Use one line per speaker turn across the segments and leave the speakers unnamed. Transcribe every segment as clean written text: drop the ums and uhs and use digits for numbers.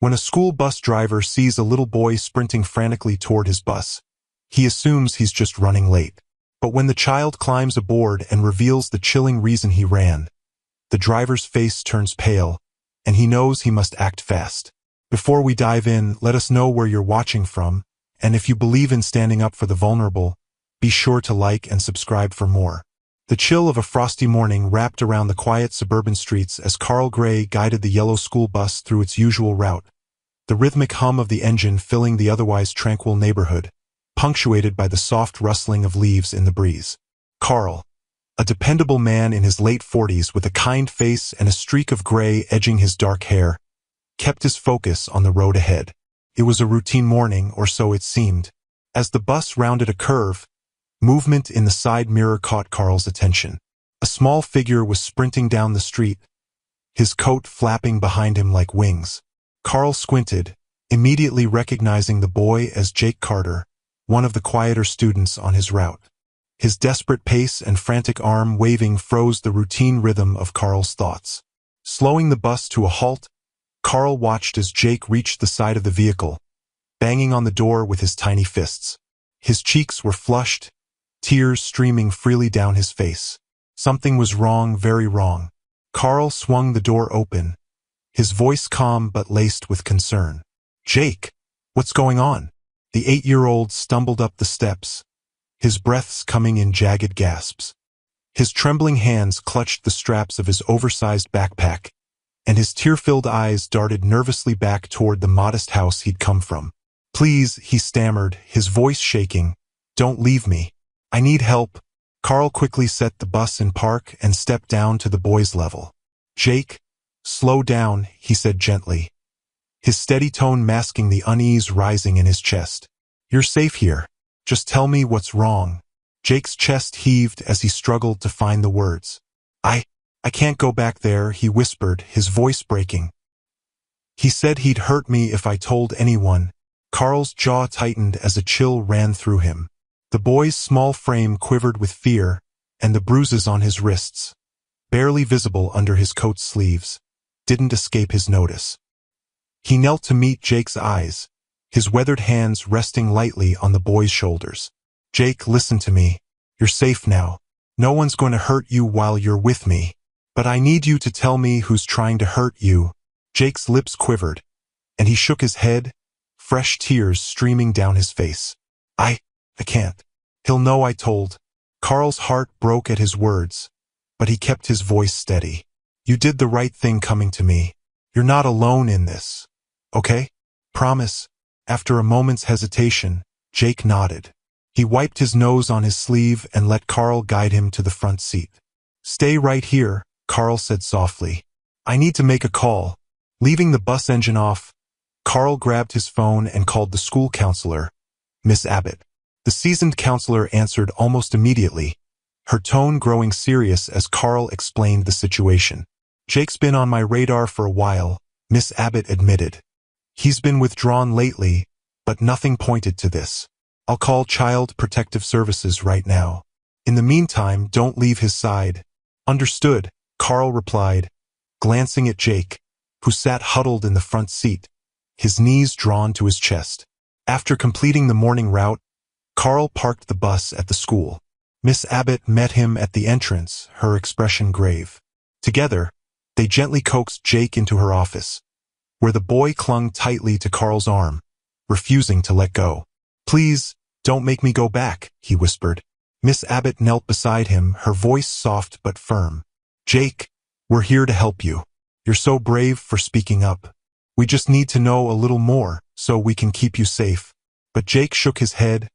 When a school bus driver sees a little boy sprinting frantically toward his bus, he assumes he's just running late. But when the child climbs aboard and reveals the chilling reason he ran, the driver's face turns pale, and he knows he must act fast. Before we dive in, let us know where you're watching from, and if you believe in standing up for the vulnerable, be sure to like and subscribe for more. The chill of a frosty morning wrapped around the quiet suburban streets as Carl Gray guided the yellow school bus through its usual route, the rhythmic hum of the engine filling the otherwise tranquil neighborhood, punctuated by the soft rustling of leaves in the breeze. Carl, a dependable man in his late 40s with a kind face and a streak of gray edging his dark hair, kept his focus on the road ahead. It was a routine morning, or so it seemed. As the bus rounded a curve, movement in the side mirror caught Carl's attention. A small figure was sprinting down the street, his coat flapping behind him like wings. Carl squinted, immediately recognizing the boy as Jake Carter, one of the quieter students on his route. His desperate pace and frantic arm waving froze the routine rhythm of Carl's thoughts. Slowing the bus to a halt, Carl watched as Jake reached the side of the vehicle, banging on the door with his tiny fists. His cheeks were flushed, tears streaming freely down his face. Something was wrong, very wrong. Carl swung the door open, his voice calm but laced with concern. "Jake, what's going on?" The 8-year-old stumbled up the steps, his breaths coming in jagged gasps. His trembling hands clutched the straps of his oversized backpack, and his tear-filled eyes darted nervously back toward the modest house he'd come from. "Please," he stammered, his voice shaking, "don't leave me. I need help." Carl quickly set the bus in park and stepped down to the boy's level. "Jake, slow down," he said gently, his steady tone masking the unease rising in his chest. "You're safe here. Just tell me what's wrong." Jake's chest heaved as he struggled to find the words. I can't go back there," he whispered, his voice breaking. "He said he'd hurt me if I told anyone." Carl's jaw tightened as a chill ran through him. The boy's small frame quivered with fear, and the bruises on his wrists, barely visible under his coat sleeves, didn't escape his notice. He knelt to meet Jake's eyes, his weathered hands resting lightly on the boy's shoulders. "Jake, listen to me. You're safe now. No one's going to hurt you while you're with me. But I need you to tell me who's trying to hurt you." Jake's lips quivered, and he shook his head, fresh tears streaming down his face. I can't. He'll know I told." Carl's heart broke at his words, but he kept his voice steady. "You did the right thing coming to me. You're not alone in this. Okay? Promise?" After a moment's hesitation, Jake nodded. He wiped his nose on his sleeve and let Carl guide him to the front seat. "Stay right here," Carl said softly. "I need to make a call." Leaving the bus engine off, Carl grabbed his phone and called the school counselor, Miss Abbott. The seasoned counselor answered almost immediately, her tone growing serious as Carl explained the situation. "Jake's been on my radar for a while," Miss Abbott admitted. "He's been withdrawn lately, but nothing pointed to this. I'll call Child Protective Services right now. In the meantime, don't leave his side." "Understood," Carl replied, glancing at Jake, who sat huddled in the front seat, his knees drawn to his chest. After completing the morning route, Carl parked the bus at the school. Miss Abbott met him at the entrance, her expression grave. Together, they gently coaxed Jake into her office, where the boy clung tightly to Carl's arm, refusing to let go. "Please, don't make me go back," he whispered. Miss Abbott knelt beside him, her voice soft but firm. "Jake, we're here to help you. You're so brave for speaking up. We just need to know a little more so we can keep you safe." But Jake shook his head,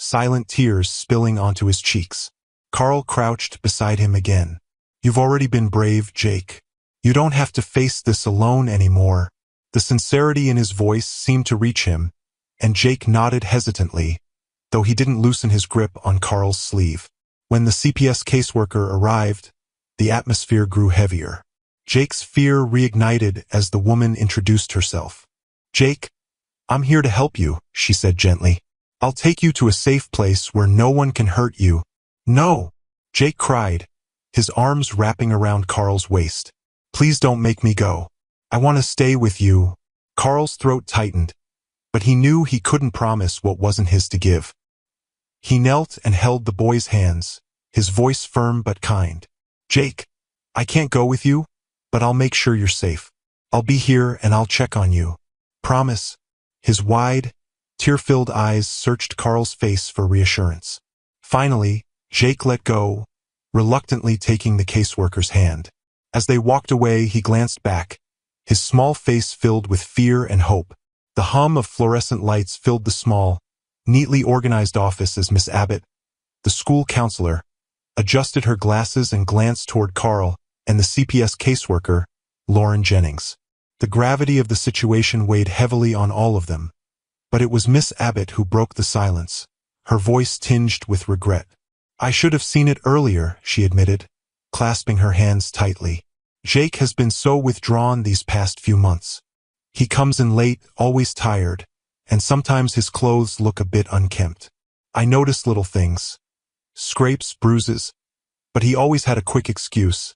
silent tears spilling onto his cheeks. Carl crouched beside him again. "You've already been brave, Jake. You don't have to face this alone anymore." The sincerity in his voice seemed to reach him, and Jake nodded hesitantly, though he didn't loosen his grip on Carl's sleeve. When the CPS caseworker arrived, the atmosphere grew heavier. Jake's fear reignited as the woman introduced herself. "Jake, I'm here to help you," she said gently. "I'll take you to a safe place where no one can hurt you." "No!" Jake cried, his arms wrapping around Carl's waist. "Please don't make me go. I want to stay with you. Carl's throat tightened, but he knew he couldn't promise what wasn't his to give. He knelt and held the boy's hands, his voice firm but kind. "Jake, I can't go with you, but I'll make sure you're safe. I'll be here and I'll check on you. Promise." His wide, tear-filled eyes searched Carl's face for reassurance. Finally, Jake let go, reluctantly taking the caseworker's hand. As they walked away, he glanced back, his small face filled with fear and hope. The hum of fluorescent lights filled the small, neatly organized office as Miss Abbott, the school counselor, adjusted her glasses and glanced toward Carl and the CPS caseworker, Lauren Jennings. The gravity of the situation weighed heavily on all of them, but it was Miss Abbott who broke the silence, her voice tinged with regret. "I should have seen it earlier," she admitted, clasping her hands tightly. "Jake has been so withdrawn these past few months. He comes in late, always tired, and sometimes his clothes look a bit unkempt. I noticed little things, scrapes, bruises, but he always had a quick excuse.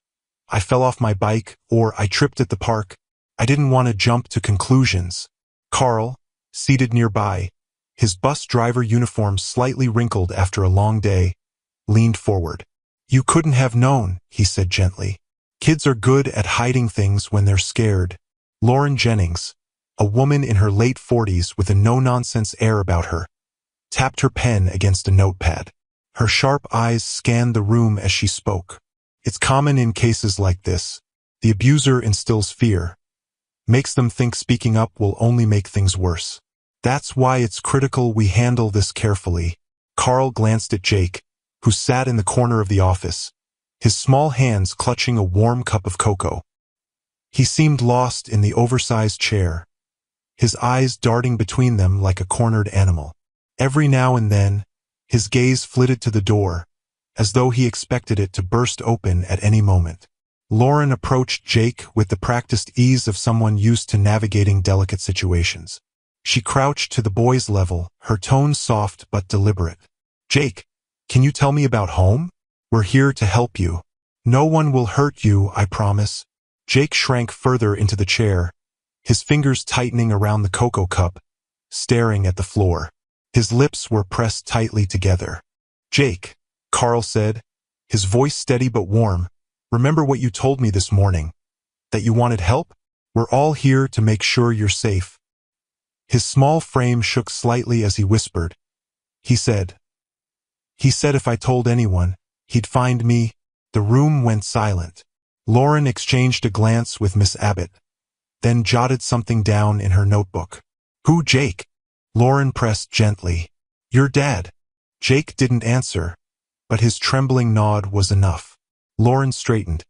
I fell off my bike, or I tripped at the park. I didn't want to jump to conclusions." Carl, seated nearby, his bus driver uniform slightly wrinkled after a long day, leaned forward. "You couldn't have known," he said gently. "Kids are good at hiding things when they're scared." Lauren Jennings, a woman in her late 40s with a no-nonsense air about her, tapped her pen against a notepad. Her sharp eyes scanned the room as she spoke. "It's common in cases like this. The abuser instills fear, makes them think speaking up will only make things worse. That's why it's critical we handle this carefully." Carl glanced at Jake, who sat in the corner of the office, his small hands clutching a warm cup of cocoa. He seemed lost in the oversized chair, his eyes darting between them like a cornered animal. Every now and then, his gaze flitted to the door, as though he expected it to burst open at any moment. Lauren approached Jake with the practiced ease of someone used to navigating delicate situations. She crouched to the boy's level, her tone soft but deliberate. "Jake, can you tell me about home? We're here to help you. No one will hurt you, I promise." Jake shrank further into the chair, his fingers tightening around the cocoa cup, staring at the floor. His lips were pressed tightly together. "Jake," Carl said, his voice steady but warm, "remember what you told me this morning? That you wanted help? We're all here to make sure you're safe." His small frame shook slightly as he whispered. He said if I told anyone, he'd find me." The room went silent. Lauren exchanged a glance with Miss Abbott, then jotted something down in her notebook. "Who, Jake?" Lauren pressed gently. "Your dad." Jake didn't answer, but his trembling nod was enough. Lauren straightened,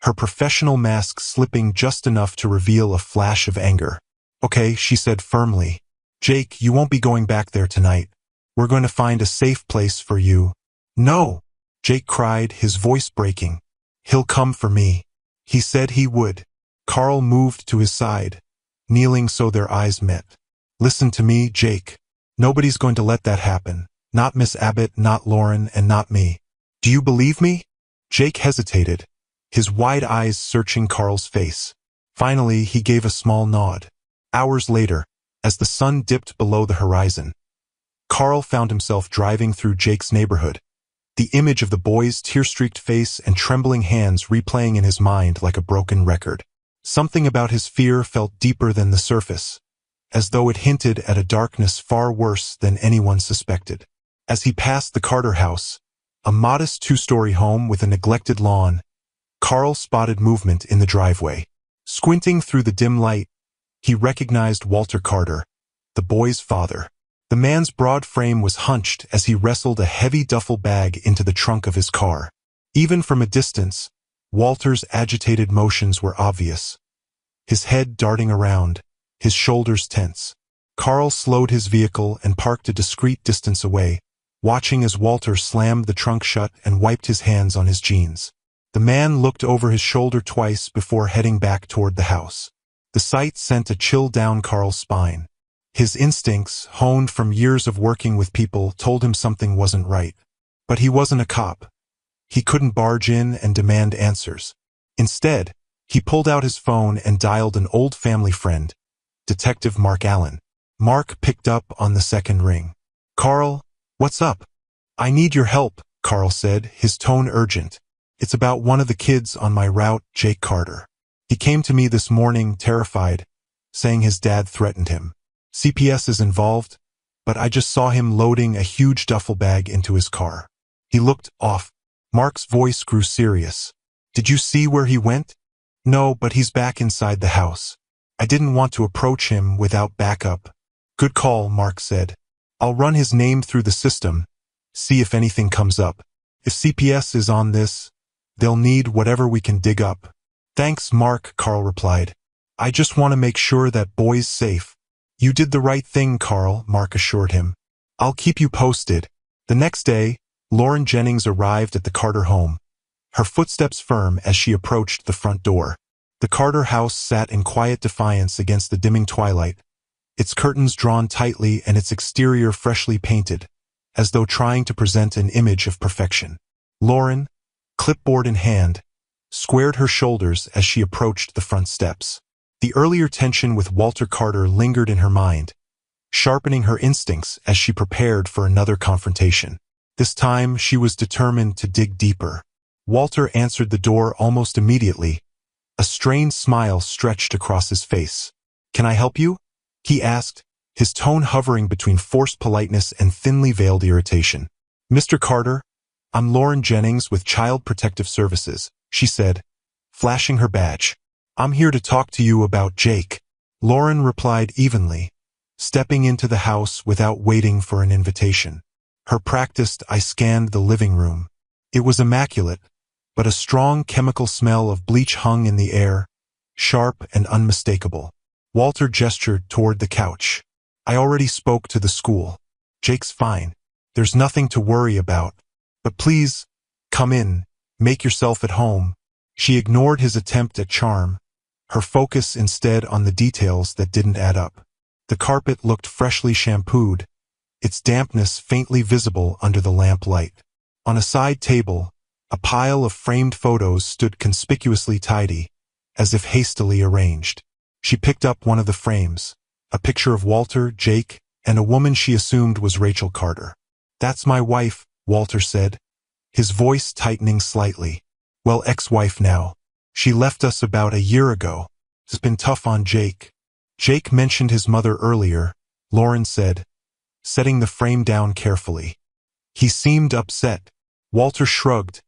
her professional mask slipping just enough to reveal a flash of anger. "Okay," she said firmly. "Jake, you won't be going back there tonight. We're going to find a safe place for you." "No!" Jake cried, his voice breaking. "He'll come for me." He said he would. Carl moved to his side, kneeling so their eyes met. "Listen to me, Jake. Nobody's going to let that happen. Not Miss Abbott, not Lauren, and not me. Do you believe me?" Jake hesitated, his wide eyes searching Carl's face. Finally, he gave a small nod. Hours later, as the sun dipped below the horizon, Carl found himself driving through Jake's neighborhood, the image of the boy's tear-streaked face and trembling hands replaying in his mind like a broken record. Something about his fear felt deeper than the surface, as though it hinted at a darkness far worse than anyone suspected. As he passed the Carter house, a modest two-story home with a neglected lawn, Carl spotted movement in the driveway. Squinting through the dim light, he recognized Walter Carter, the boy's father. The man's broad frame was hunched as he wrestled a heavy duffel bag into the trunk of his car. Even from a distance, Walter's agitated motions were obvious, his head darting around, his shoulders tense. Carl slowed his vehicle and parked a discreet distance away, watching as Walter slammed the trunk shut and wiped his hands on his jeans. The man looked over his shoulder twice before heading back toward the house. The sight sent a chill down Carl's spine. His instincts, honed from years of working with people, told him something wasn't right. But he wasn't a cop. He couldn't barge in and demand answers. Instead, he pulled out his phone and dialed an old family friend, Detective Mark Allen. Mark picked up on the second ring. "Carl, what's up?" "I need your help," Carl said, his tone urgent. "It's about one of the kids on my route, Jake Carter. He came to me this morning, terrified, saying his dad threatened him. CPS is involved, but I just saw him loading a huge duffel bag into his car." He looked off. Mark's voice grew serious. "Did you see where he went?" "No, but he's back inside the house. I didn't want to approach him without backup." "Good call," Mark said. "I'll run his name through the system, see if anything comes up. If CPS is on this, they'll need whatever we can dig up." "Thanks, Mark," Carl replied. "I just want to make sure that boy's safe." "You did the right thing, Carl," Mark assured him. "I'll keep you posted." The next day, Lauren Jennings arrived at the Carter home, her footsteps firm as she approached the front door. The Carter house sat in quiet defiance against the dimming twilight, its curtains drawn tightly and its exterior freshly painted, as though trying to present an image of perfection. Lauren, clipboard in hand, squared her shoulders as she approached the front steps. The earlier tension with Walter Carter lingered in her mind, sharpening her instincts as she prepared for another confrontation. This time, she was determined to dig deeper. Walter answered the door almost immediately. A strained smile stretched across his face. "Can I help you?" he asked, his tone hovering between forced politeness and thinly veiled irritation. "Mr. Carter, I'm Lauren Jennings with Child Protective Services," she said, flashing her badge. "I'm here to talk to you about Jake." Lauren replied evenly, stepping into the house without waiting for an invitation. Her practiced eye scanned the living room. It was immaculate, but a strong chemical smell of bleach hung in the air, sharp and unmistakable. Walter gestured toward the couch. "I already spoke to the school. Jake's fine. There's nothing to worry about. But please, come in, make yourself at home." She ignored his attempt at charm, her focus instead on the details that didn't add up. The carpet looked freshly shampooed, its dampness faintly visible under the lamp light. On a side table, a pile of framed photos stood conspicuously tidy, as if hastily arranged. She picked up one of the frames, a picture of Walter, Jake, and a woman she assumed was Rachel Carter. "That's my wife," Walter said, his voice tightening slightly. "Well, ex-wife now. She left us about a year ago. It's been tough on Jake." "Jake mentioned his mother earlier," Lauren said, setting the frame down carefully. "He seemed upset." Walter shrugged,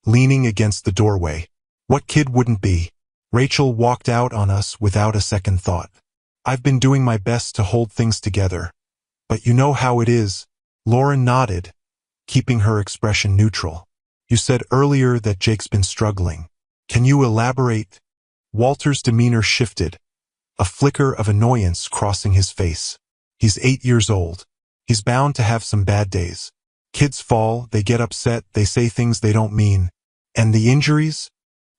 leaning against the doorway. "What kid wouldn't be? Rachel walked out on us without a second thought. I've been doing my best to hold things together. But you know how it is." Lauren nodded, keeping her expression neutral. "You said earlier that Jake's been struggling. Can you elaborate?" Walter's demeanor shifted, a flicker of annoyance crossing his face. "He's 8 years old. He's bound to have some bad days. Kids fall, they get upset, they say things they don't mean. And the injuries?"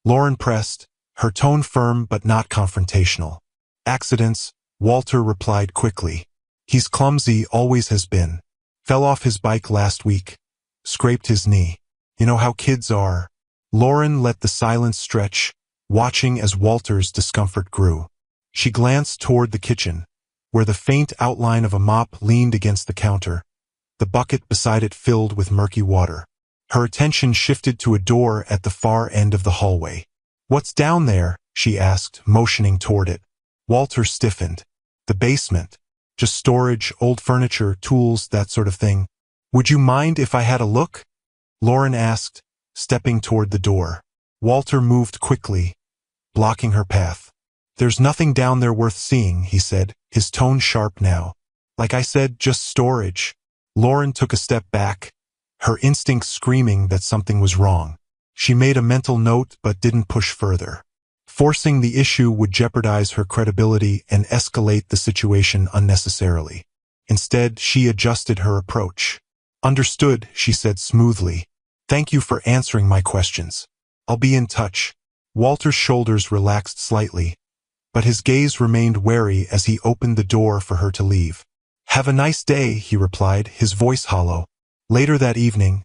Lauren pressed, her tone firm but not confrontational. "Accidents," Walter replied quickly. "He's clumsy, always has been. Fell off his bike last week. Scraped his knee. You know how kids are." Lauren let the silence stretch, watching as Walter's discomfort grew. She glanced toward the kitchen, where the faint outline of a mop leaned against the counter, the bucket beside it filled with murky water. Her attention shifted to a door at the far end of the hallway. "What's down there?" she asked, motioning toward it. Walter stiffened. "The basement. Just storage, old furniture, tools, that sort of thing. Would you mind if I had a look?" Lauren asked, stepping toward the door. Walter moved quickly, blocking her path. "There's nothing down there worth seeing," he said, his tone sharp now. "Like I said, just storage." Lauren took a step back, her instincts screaming that something was wrong. She made a mental note but didn't push further. Forcing the issue would jeopardize her credibility and escalate the situation unnecessarily. Instead, she adjusted her approach. "Understood," she said smoothly. "Thank you for answering my questions. I'll be in touch." Walter's shoulders relaxed slightly, but his gaze remained wary as he opened the door for her to leave. "Have a nice day," he replied, his voice hollow. Later that evening,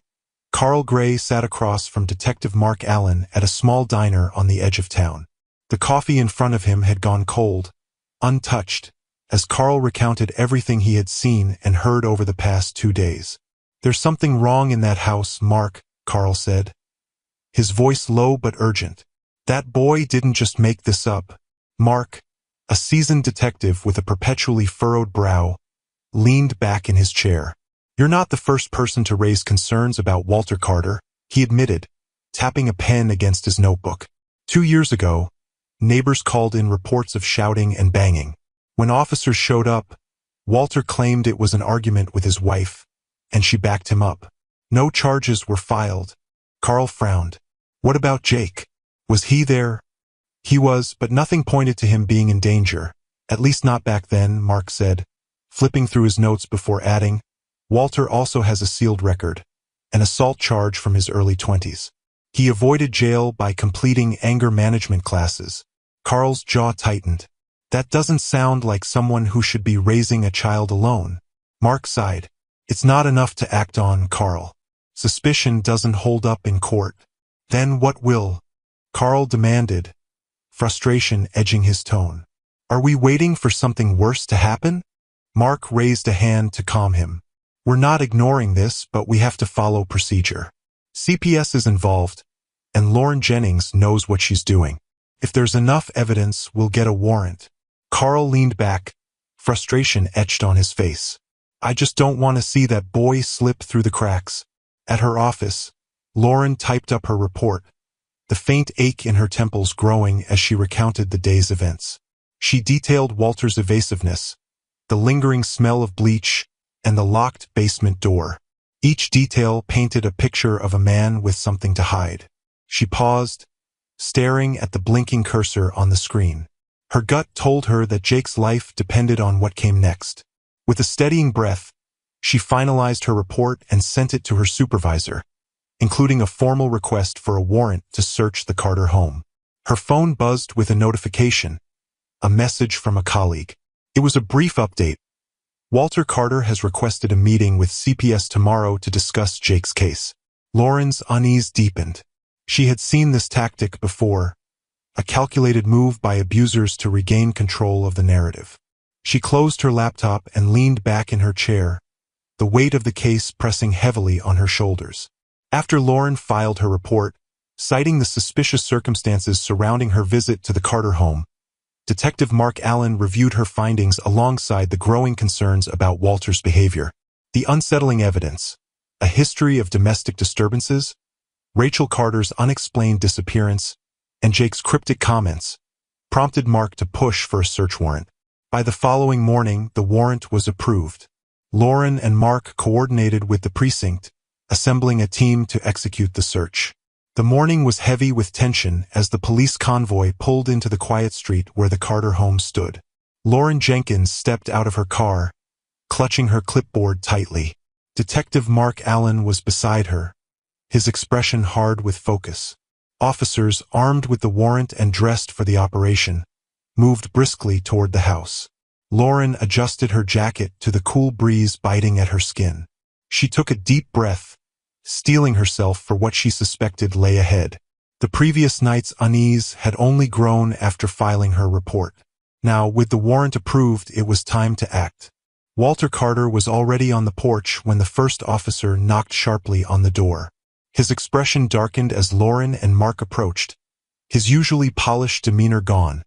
Carl Gray sat across from Detective Mark Allen at a small diner on the edge of town. The coffee in front of him had gone cold, untouched, as Carl recounted everything he had seen and heard over the past 2 days. "There's something wrong in that house, Mark," Carl said, his voice low but urgent. "That boy didn't just make this up." Mark, a seasoned detective with a perpetually furrowed brow, leaned back in his chair. "You're not the first person to raise concerns about Walter Carter," he admitted, tapping a pen against his notebook. 2 years ago, neighbors called in reports of shouting and banging. When officers showed up, Walter claimed it was an argument with his wife, and she backed him up. No charges were filed. Carl frowned. "What about Jake? Was he there?" "He was, but nothing pointed to him being in danger. At least not back then," Mark said, flipping through his notes before adding, "Walter also has a sealed record, an assault charge from his early 20s. He avoided jail by completing anger management classes." Carl's jaw tightened. "That doesn't sound like someone who should be raising a child alone." Mark sighed. "It's not enough to act on, Carl. Suspicion doesn't hold up in court." "Then what will?" Carl demanded, frustration edging his tone. "Are we waiting for something worse to happen?" Mark raised a hand to calm him. "We're not ignoring this, but we have to follow procedure. CPS is involved, and Lauren Jennings knows what she's doing. If there's enough evidence, we'll get a warrant." Carl leaned back, frustration etched on his face. "I just don't want to see that boy slip through the cracks." At her office, Lauren typed up her report, the faint ache in her temples growing as she recounted the day's events. She detailed Walter's evasiveness, the lingering smell of bleach, and the locked basement door. Each detail painted a picture of a man with something to hide. She paused, staring at the blinking cursor on the screen. Her gut told her that Jake's life depended on what came next. With a steadying breath, she finalized her report and sent it to her supervisor, including a formal request for a warrant to search the Carter home. Her phone buzzed with a notification, a message from a colleague. It was a brief update. "Walter Carter has requested a meeting with CPS tomorrow to discuss Jake's case." Lauren's unease deepened. She had seen this tactic before, a calculated move by abusers to regain control of the narrative. She closed her laptop and leaned back in her chair, the weight of the case pressing heavily on her shoulders. After Lauren filed her report, citing the suspicious circumstances surrounding her visit to the Carter home, Detective Mark Allen reviewed her findings alongside the growing concerns about Walter's behavior. The unsettling evidence, a history of domestic disturbances, Rachel Carter's unexplained disappearance, and Jake's cryptic comments, prompted Mark to push for a search warrant. By the following morning, the warrant was approved. Lauren and Mark coordinated with the precinct, assembling a team to execute the search. The morning was heavy with tension as the police convoy pulled into the quiet street where the Carter home stood. Lauren Jenkins stepped out of her car, clutching her clipboard tightly. Detective Mark Allen was beside her, his expression hard with focus. Officers, armed with the warrant and dressed for the operation, moved briskly toward the house. Lauren adjusted her jacket to the cool breeze biting at her skin. She took a deep breath, steeling herself for what she suspected lay ahead. The previous night's unease had only grown after filing her report. Now, with the warrant approved, it was time to act. Walter Carter was already on the porch when the first officer knocked sharply on the door. His expression darkened as Lauren and Mark approached, his usually polished demeanor gone,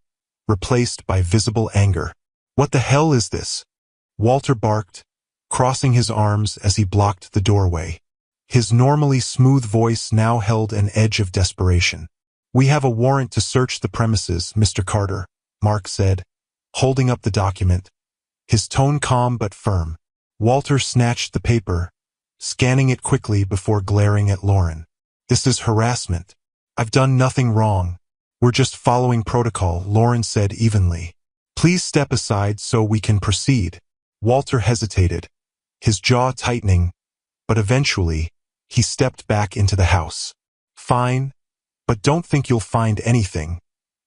replaced by visible anger. "What the hell is this?" Walter barked, crossing his arms as he blocked the doorway. His normally smooth voice now held an edge of desperation. "We have a warrant to search the premises, Mr. Carter," Mark said, holding up the document, his tone calm but firm. Walter snatched the paper, scanning it quickly before glaring at Lauren. "This is harassment. I've done nothing wrong. We're just following protocol," Lauren said evenly. "Please step aside so we can proceed." Walter hesitated, his jaw tightening, but eventually, he stepped back into the house. "Fine, but don't think you'll find anything,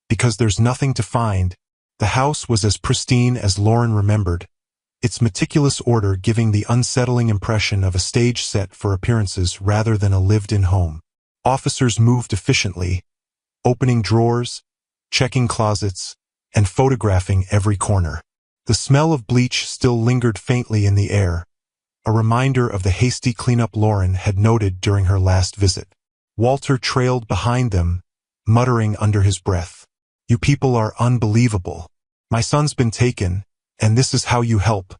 because there's nothing to find." The house was as pristine as Lauren remembered, its meticulous order giving the unsettling impression of a stage set for appearances rather than a lived-in home. Officers moved efficiently, opening drawers, checking closets, and photographing every corner. The smell of bleach still lingered faintly in the air, a reminder of the hasty cleanup Lauren had noted during her last visit. Walter trailed behind them, muttering under his breath, "You people are unbelievable. My son's been taken, and this is how you help."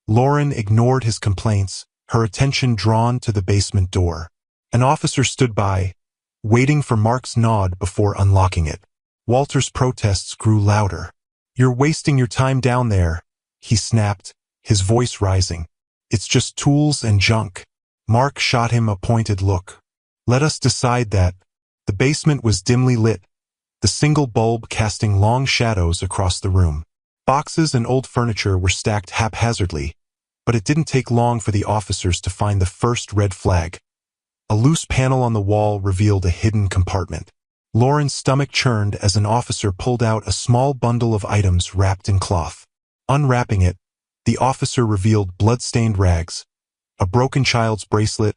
Lauren ignored his complaints, her attention drawn to the basement door. An officer stood by, waiting for Mark's nod before unlocking it. Walter's protests grew louder. "You're wasting your time down there," he snapped, his voice rising. "It's just tools and junk." Mark shot him a pointed look. "Let us decide that." The basement was dimly lit, the single bulb casting long shadows across the room. Boxes and old furniture were stacked haphazardly, but it didn't take long for the officers to find the first red flag. A loose panel on the wall revealed a hidden compartment. Lauren's stomach churned as an officer pulled out a small bundle of items wrapped in cloth. Unwrapping it, the officer revealed blood-stained rags, a broken child's bracelet,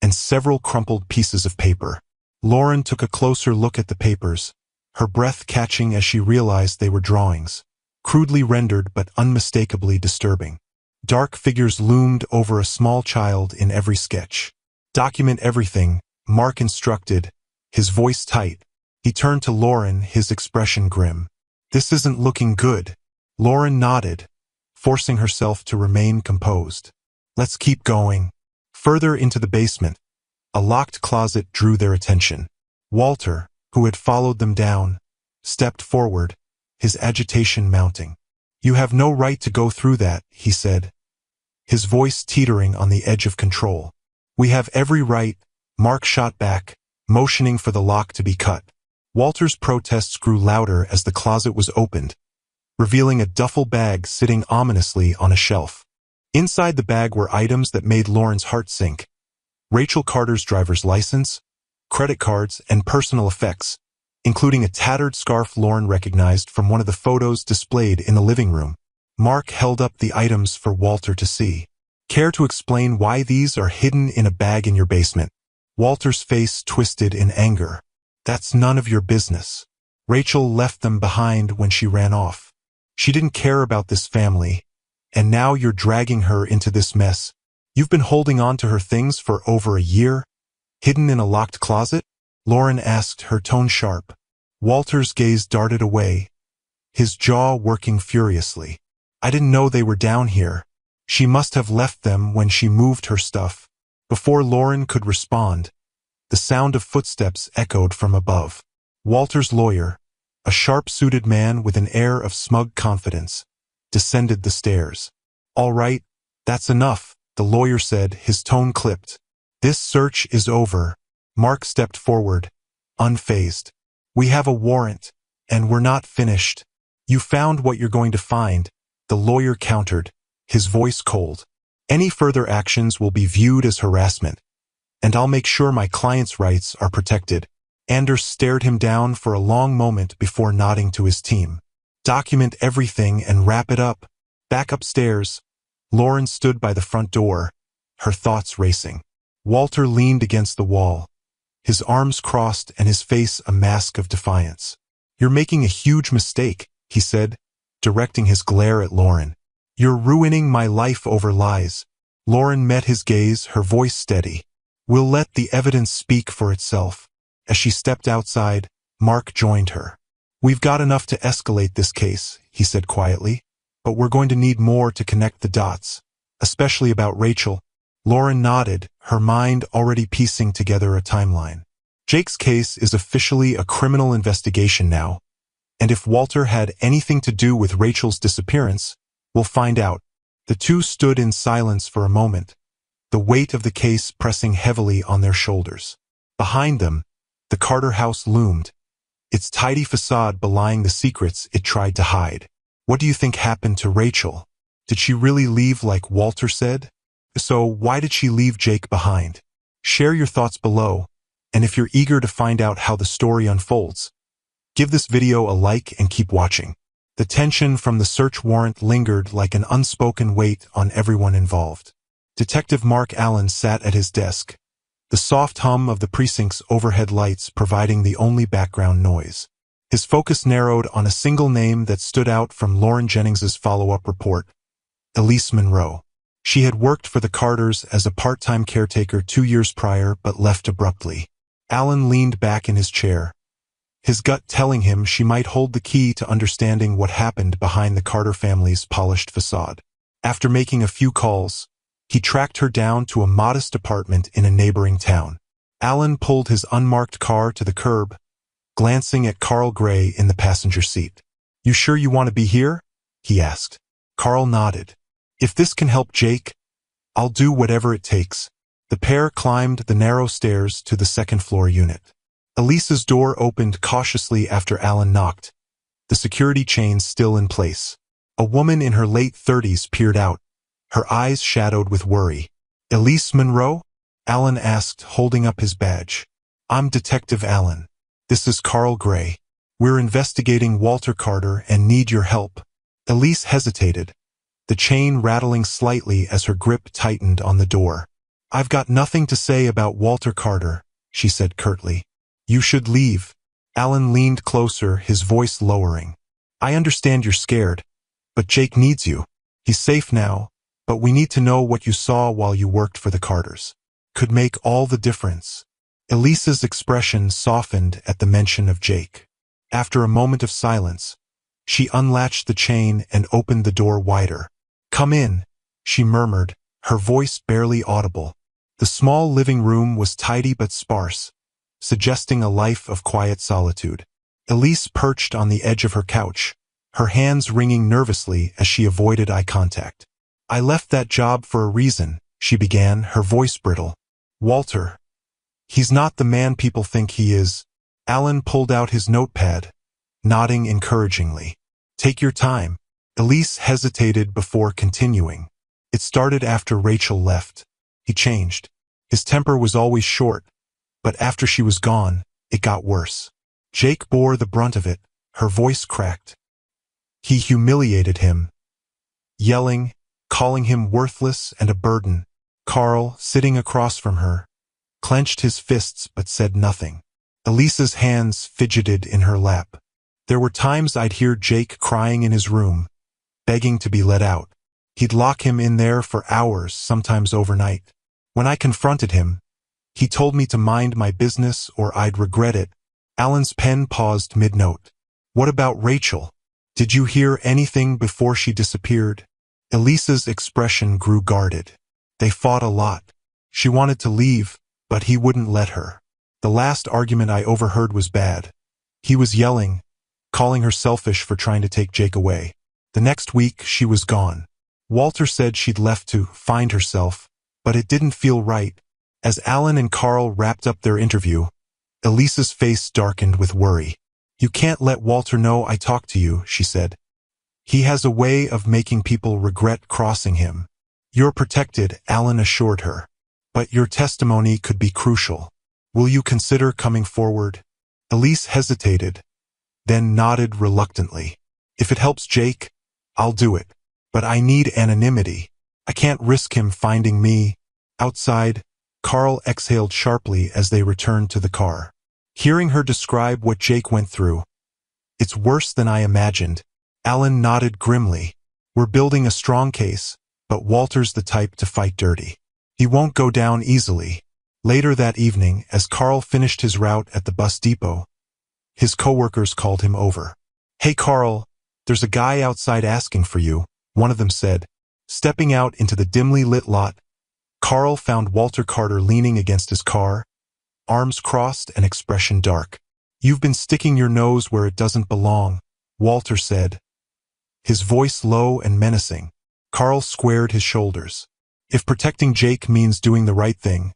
and several crumpled pieces of paper. Lauren took a closer look at the papers, her breath catching as she realized they were drawings, crudely rendered but unmistakably disturbing. Dark figures loomed over a small child in every sketch. "Document everything," Mark instructed, his voice tight. He turned to Lauren, his expression grim. "This isn't looking good." Lauren nodded, forcing herself to remain composed. "Let's keep going." Further into the basement, a locked closet drew their attention. Walter, who had followed them down, stepped forward, his agitation mounting. "You have no right to go through that," he said, his voice teetering on the edge of control. "We have every right," Mark shot back, motioning for the lock to be cut. Walter's protests grew louder as the closet was opened, revealing a duffel bag sitting ominously on a shelf. Inside the bag were items that made Lauren's heart sink. Rachel Carter's driver's license, credit cards, and personal effects, including a tattered scarf Lauren recognized from one of the photos displayed in the living room. Mark held up the items for Walter to see. "Care to explain why these are hidden in a bag in your basement?" Walter's face twisted in anger. "That's none of your business. Rachel left them behind when she ran off. She didn't care about this family, and now you're dragging her into this mess. You've been holding on to her things for over a year, hidden in a locked closet?" Lauren asked, her tone sharp. Walter's gaze darted away, his jaw working furiously. "I didn't know they were down here. She must have left them when she moved her stuff." Before Lauren could respond, the sound of footsteps echoed from above. Walter's lawyer, a sharp-suited man with an air of smug confidence, descended the stairs. "All right, that's enough," the lawyer said, his tone clipped. "This search is over." Mark stepped forward, unfazed. "We have a warrant, and we're not finished." "You found what you're going to find," the lawyer countered, his voice cold. "Any further actions will be viewed as harassment, and I'll make sure my client's rights are protected." Anders stared him down for a long moment before nodding to his team. "Document everything and wrap it up." Back upstairs, Lauren stood by the front door, her thoughts racing. Walter leaned against the wall, his arms crossed and his face a mask of defiance. "You're making a huge mistake," he said, directing his glare at Lauren. "You're ruining my life over lies." Lauren met his gaze, her voice steady. "We'll let the evidence speak for itself." As she stepped outside, Mark joined her. "We've got enough to escalate this case," he said quietly, "but we're going to need more to connect the dots, especially about Rachel." Lauren nodded, her mind already piecing together a timeline. Jake's case is officially a criminal investigation now, and if Walter had anything to do with Rachel's disappearance, we'll find out. The two stood in silence for a moment, the weight of the case pressing heavily on their shoulders. Behind them, the Carter house loomed, its tidy facade belying the secrets it tried to hide. "What do you think happened to Rachel? Did she really leave like Walter said? So why did she leave Jake behind?" Share your thoughts below, and if you're eager to find out how the story unfolds, give this video a like and keep watching. The tension from the search warrant lingered like an unspoken weight on everyone involved. Detective Mark Allen sat at his desk, the soft hum of the precinct's overhead lights providing the only background noise. His focus narrowed on a single name that stood out from Lauren Jennings's follow-up report: Elise Monroe. She had worked for the Carters as a part-time caretaker 2 years prior but left abruptly. Alan leaned back in his chair, his gut telling him she might hold the key to understanding what happened behind the Carter family's polished facade. After making a few calls, he tracked her down to a modest apartment in a neighboring town. Alan pulled his unmarked car to the curb, glancing at Carl Gray in the passenger seat. "You sure you want to be here?" he asked. Carl nodded. "If this can help Jake, I'll do whatever it takes." The pair climbed the narrow stairs to the second-floor unit. Elise's door opened cautiously after Alan knocked, the security chains still in place. A woman in her late 30s peered out, her eyes shadowed with worry. "Elise Monroe?" Alan asked, holding up his badge. "I'm Detective Alan. This is Carl Gray. We're investigating Walter Carter and need your help." Elise hesitated, the chain rattling slightly as her grip tightened on the door. "I've got nothing to say about Walter Carter," she said curtly. "You should leave." Alan leaned closer, his voice lowering. "I understand you're scared, but Jake needs you. He's safe now, but we need to know what you saw while you worked for the Carters. Could make all the difference." Elise's expression softened at the mention of Jake. After a moment of silence, she unlatched the chain and opened the door wider. "Come in," she murmured, her voice barely audible. The small living room was tidy but sparse, suggesting a life of quiet solitude. Elise perched on the edge of her couch, her hands wringing nervously as she avoided eye contact. "I left that job for a reason," she began, her voice brittle. "Walter. He's not the man people think he is." Alan pulled out his notepad, nodding encouragingly. "Take your time." Elise hesitated before continuing. "It started after Rachel left. He changed. His temper was always short, but after she was gone, it got worse. Jake bore the brunt of it," her voice cracked. "He humiliated him, yelling, calling him worthless and a burden." Carl, sitting across from her, clenched his fists but said nothing. Elise's hands fidgeted in her lap. "There were times I'd hear Jake crying in his room, begging to be let out. He'd lock him in there for hours, sometimes overnight. When I confronted him, he told me to mind my business or I'd regret it." Alan's pen paused mid-note. "What about Rachel? Did you hear anything before she disappeared?" Elise's expression grew guarded. "They fought a lot. She wanted to leave, but he wouldn't let her. The last argument I overheard was bad. He was yelling, calling her selfish for trying to take Jake away. The next week, she was gone. Walter said she'd left to find herself, but it didn't feel right." As Alan and Carl wrapped up their interview, Elise's face darkened with worry. "You can't let Walter know I talked to you," she said. "He has a way of making people regret crossing him." "You're protected," Alan assured her. "But your testimony could be crucial. Will you consider coming forward?" Elise hesitated, then nodded reluctantly. "If it helps Jake, I'll do it. But I need anonymity. I can't risk him finding me." Outside, Carl exhaled sharply as they returned to the car. Hearing her describe what Jake went through, "It's worse than I imagined." Alan nodded grimly. "We're building a strong case, but Walter's the type to fight dirty. He won't go down easily." Later that evening, as Carl finished his route at the bus depot, his coworkers called him over. "Hey Carl, there's a guy outside asking for you," one of them said. Stepping out into the dimly lit lot, Carl found Walter Carter leaning against his car, arms crossed and expression dark. "You've been sticking your nose where it doesn't belong," Walter said, his voice low and menacing. Carl squared his shoulders. "If protecting Jake means doing the right thing,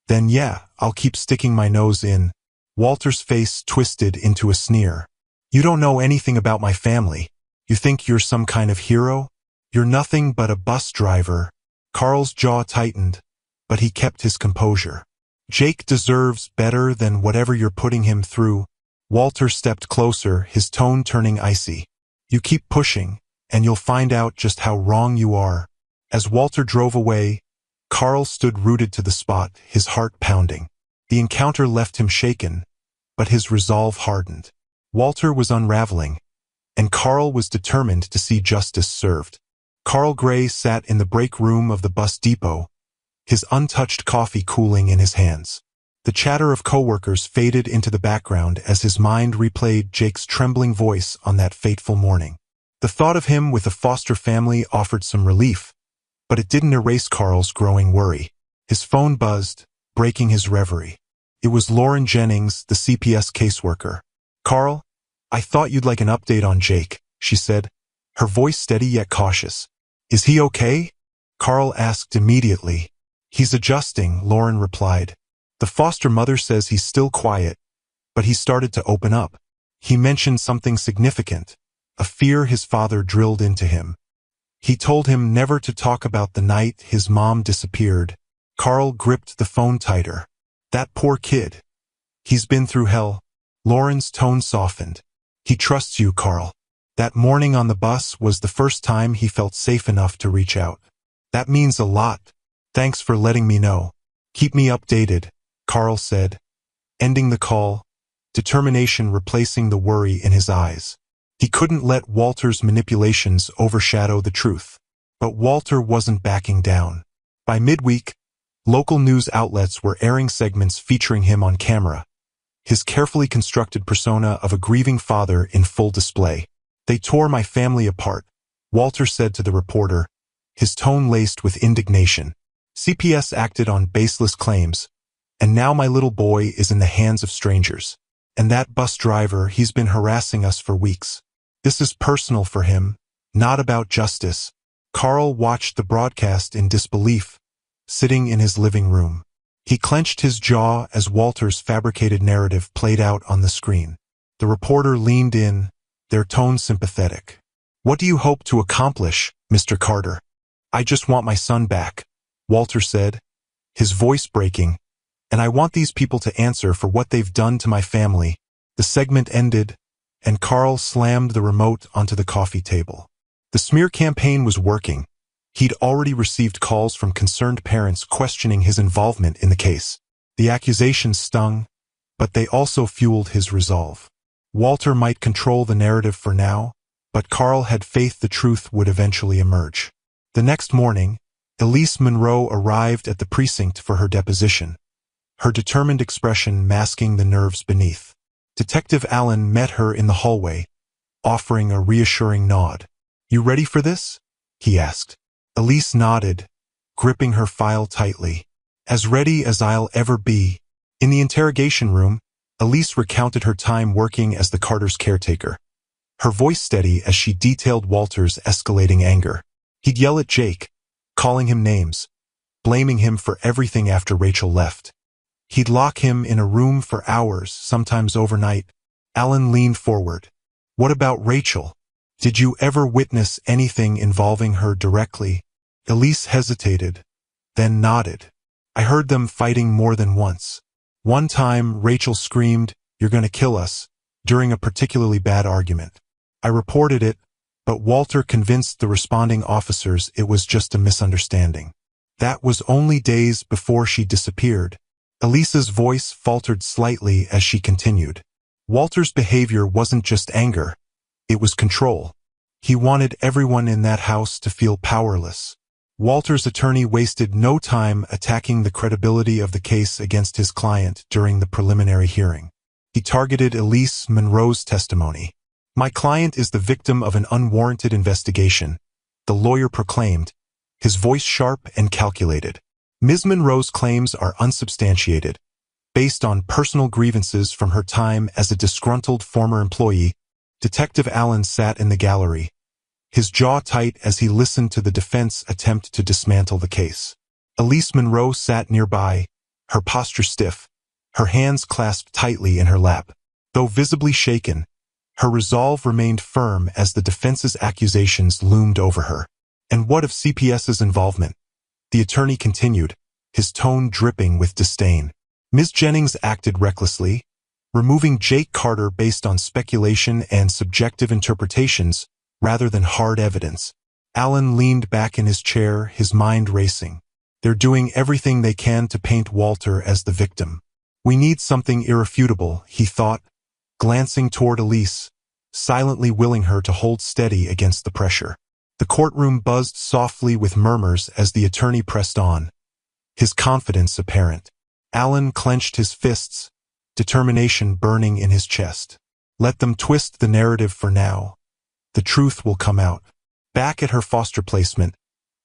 then yeah, I'll keep sticking my nose in." Walter's face twisted into a sneer. "You don't know anything about my family. You think you're some kind of hero? You're nothing but a bus driver." Carl's jaw tightened, but he kept his composure. "Jake deserves better than whatever you're putting him through." Walter stepped closer, his tone turning icy. "You keep pushing, and you'll find out just how wrong you are." As Walter drove away, Carl stood rooted to the spot, his heart pounding. The encounter left him shaken, but his resolve hardened. Walter was unraveling, and Carl was determined to see justice served. Carl Gray sat in the break room of the bus depot, his untouched coffee cooling in his hands. The chatter of coworkers faded into the background as his mind replayed Jake's trembling voice on that fateful morning. The thought of him with a foster family offered some relief, but it didn't erase Carl's growing worry. His phone buzzed, breaking his reverie. It was Lauren Jennings, the CPS caseworker. "Carl, I thought you'd like an update on Jake," she said, her voice steady yet cautious. "Is he okay?" Carl asked immediately. "He's adjusting," Lauren replied. "The foster mother says he's still quiet, but he started to open up. He mentioned something significant, a fear his father drilled into him. He told him never to talk about the night his mom disappeared." Carl gripped the phone tighter. "That poor kid. He's been through hell." Lauren's tone softened. "He trusts you, Carl. That morning on the bus was the first time he felt safe enough to reach out. That means a lot. Thanks for letting me know. Keep me updated," Carl said, ending the call, determination replacing the worry in his eyes. He couldn't let Walter's manipulations overshadow the truth. But Walter wasn't backing down. By midweek, local news outlets were airing segments featuring him on camera, his carefully constructed persona of a grieving father in full display. "They tore my family apart," Walter said to the reporter, his tone laced with indignation. "CPS acted on baseless claims, and now my little boy is in the hands of strangers. And that bus driver, he's been harassing us for weeks. This is personal for him, not about justice." Carl watched the broadcast in disbelief, sitting in his living room. He clenched his jaw as Walter's fabricated narrative played out on the screen. The reporter leaned in, their tone sympathetic. "What do you hope to accomplish, Mr. Carter?" "I just want my son back," Walter said, his voice breaking. "And I want these people to answer for what they've done to my family." The segment ended, and Carl slammed the remote onto the coffee table. The smear campaign was working. He'd already received calls from concerned parents questioning his involvement in the case. The accusations stung, but they also fueled his resolve. Walter might control the narrative for now, but Carl had faith the truth would eventually emerge. The next morning, Elise Monroe arrived at the precinct for her deposition, her determined expression masking the nerves beneath. Detective Allen met her in the hallway, offering a reassuring nod. "You ready for this?" he asked. Elise nodded, gripping her file tightly. "As ready as I'll ever be." In the interrogation room, Elise recounted her time working as the Carters' caretaker, her voice steady as she detailed Walter's escalating anger. He'd yell at Jake, calling him names, blaming him for everything after Rachel left. He'd lock him in a room for hours, sometimes overnight. Allen leaned forward. "What about Rachel? Did you ever witness anything involving her directly?" Elise hesitated, then nodded. "I heard them fighting more than once. One time, Rachel screamed, 'You're gonna kill us,' during a particularly bad argument. I reported it, but Walter convinced the responding officers it was just a misunderstanding. That was only days before she disappeared." Elise's voice faltered slightly as she continued. "Walter's behavior wasn't just anger. It was control. He wanted everyone in that house to feel powerless." Walter's attorney wasted no time attacking the credibility of the case against his client during the preliminary hearing. He targeted Elise Monroe's testimony. "My client is the victim of an unwarranted investigation," the lawyer proclaimed, his voice sharp and calculated. "Ms. Monroe's claims are unsubstantiated, based on personal grievances from her time as a disgruntled former employee." Detective Allen sat in the gallery, his jaw tight as he listened to the defense attempt to dismantle the case. Elise Monroe sat nearby, her posture stiff, her hands clasped tightly in her lap. Though visibly shaken, her resolve remained firm as the defense's accusations loomed over her. "And what of CPS's involvement?" the attorney continued, his tone dripping with disdain. "Ms. Jennings acted recklessly, removing Jake Carter based on speculation and subjective interpretations rather than hard evidence." Allen leaned back in his chair, his mind racing. "They're doing everything they can to paint Walter as the victim. We need something irrefutable," he thought, glancing toward Elise, silently willing her to hold steady against the pressure. The courtroom buzzed softly with murmurs as the attorney pressed on, his confidence apparent. Alan clenched his fists, determination burning in his chest. Let them twist the narrative for now. The truth will come out. Back at her foster placement,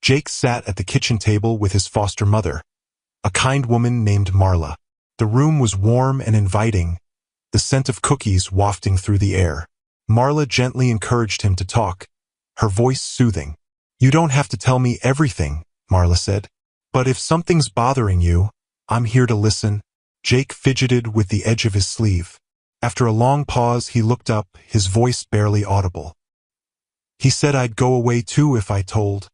Jake sat at the kitchen table with his foster mother, a kind woman named Marla. The room was warm and inviting, the scent of cookies wafting through the air. Marla gently encouraged him to talk, her voice soothing. "You don't have to tell me everything," Marla said. "But if something's bothering you, I'm here to listen." Jake fidgeted with the edge of his sleeve. After a long pause, he looked up, his voice barely audible. "He said I'd go away too if I told."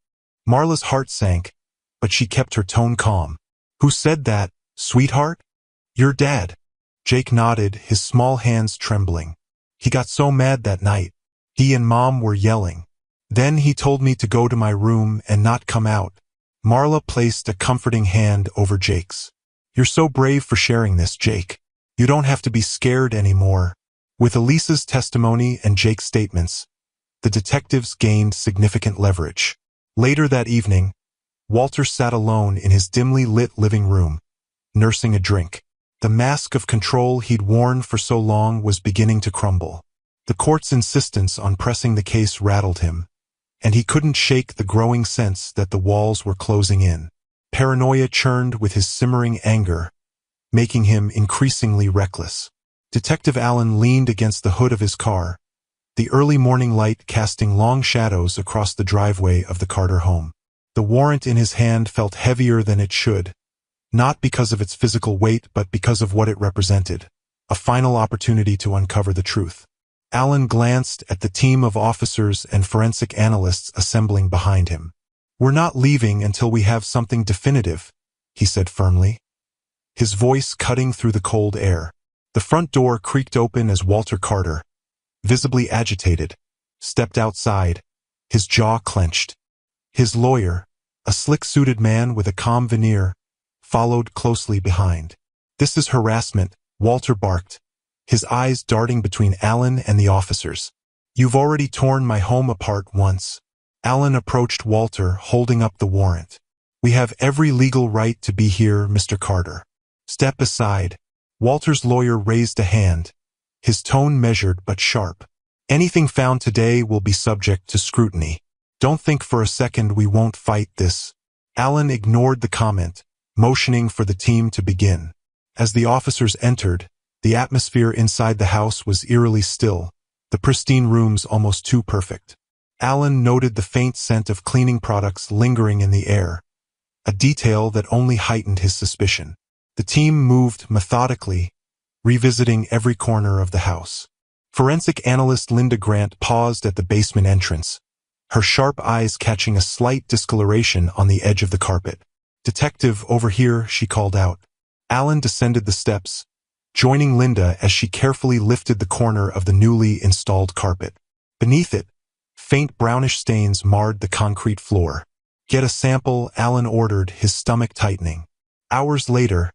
Marla's heart sank, but she kept her tone calm. "Who said that, sweetheart?" "Your dad." Jake nodded, his small hands trembling. "He got so mad that night. He and Mom were yelling. Then he told me to go to my room and not come out." Marla placed a comforting hand over Jake's. "You're so brave for sharing this, Jake. You don't have to be scared anymore." With Elisa's testimony and Jake's statements, the detectives gained significant leverage. Later that evening, Walter sat alone in his dimly lit living room, nursing a drink. The mask of control he'd worn for so long was beginning to crumble. The court's insistence on pressing the case rattled him, and he couldn't shake the growing sense that the walls were closing in. Paranoia churned with his simmering anger, making him increasingly reckless. Detective Allen leaned against the hood of his car, the early morning light casting long shadows across the driveway of the Carter home. The warrant in his hand felt heavier than it should, not because of its physical weight but because of what it represented, a final opportunity to uncover the truth. Allen glanced at the team of officers and forensic analysts assembling behind him. "We're not leaving until we have something definitive," he said firmly, his voice cutting through the cold air. The front door creaked open as Walter Carter, visibly agitated, stepped outside, his jaw clenched. His lawyer, a slick-suited man with a calm veneer, followed closely behind. "This is harassment," Walter barked, his eyes darting between Allen and the officers. "You've already torn my home apart once." Allen approached Walter, holding up the warrant. "We have every legal right to be here, Mr. Carter. Step aside." Walter's lawyer raised a hand, his tone measured but sharp. "Anything found today will be subject to scrutiny. Don't think for a second we won't fight this." Allen ignored the comment, motioning for the team to begin. As the officers entered, the atmosphere inside the house was eerily still, the pristine rooms almost too perfect. Allen noted the faint scent of cleaning products lingering in the air, a detail that only heightened his suspicion. The team moved methodically, revisiting every corner of the house. Forensic analyst Linda Grant paused at the basement entrance, her sharp eyes catching a slight discoloration on the edge of the carpet. "Detective, over here," she called out. Allen descended the steps, joining Linda as she carefully lifted the corner of the newly installed carpet. Beneath it, faint brownish stains marred the concrete floor. "Get a sample," Allen ordered, his stomach tightening. Hours later,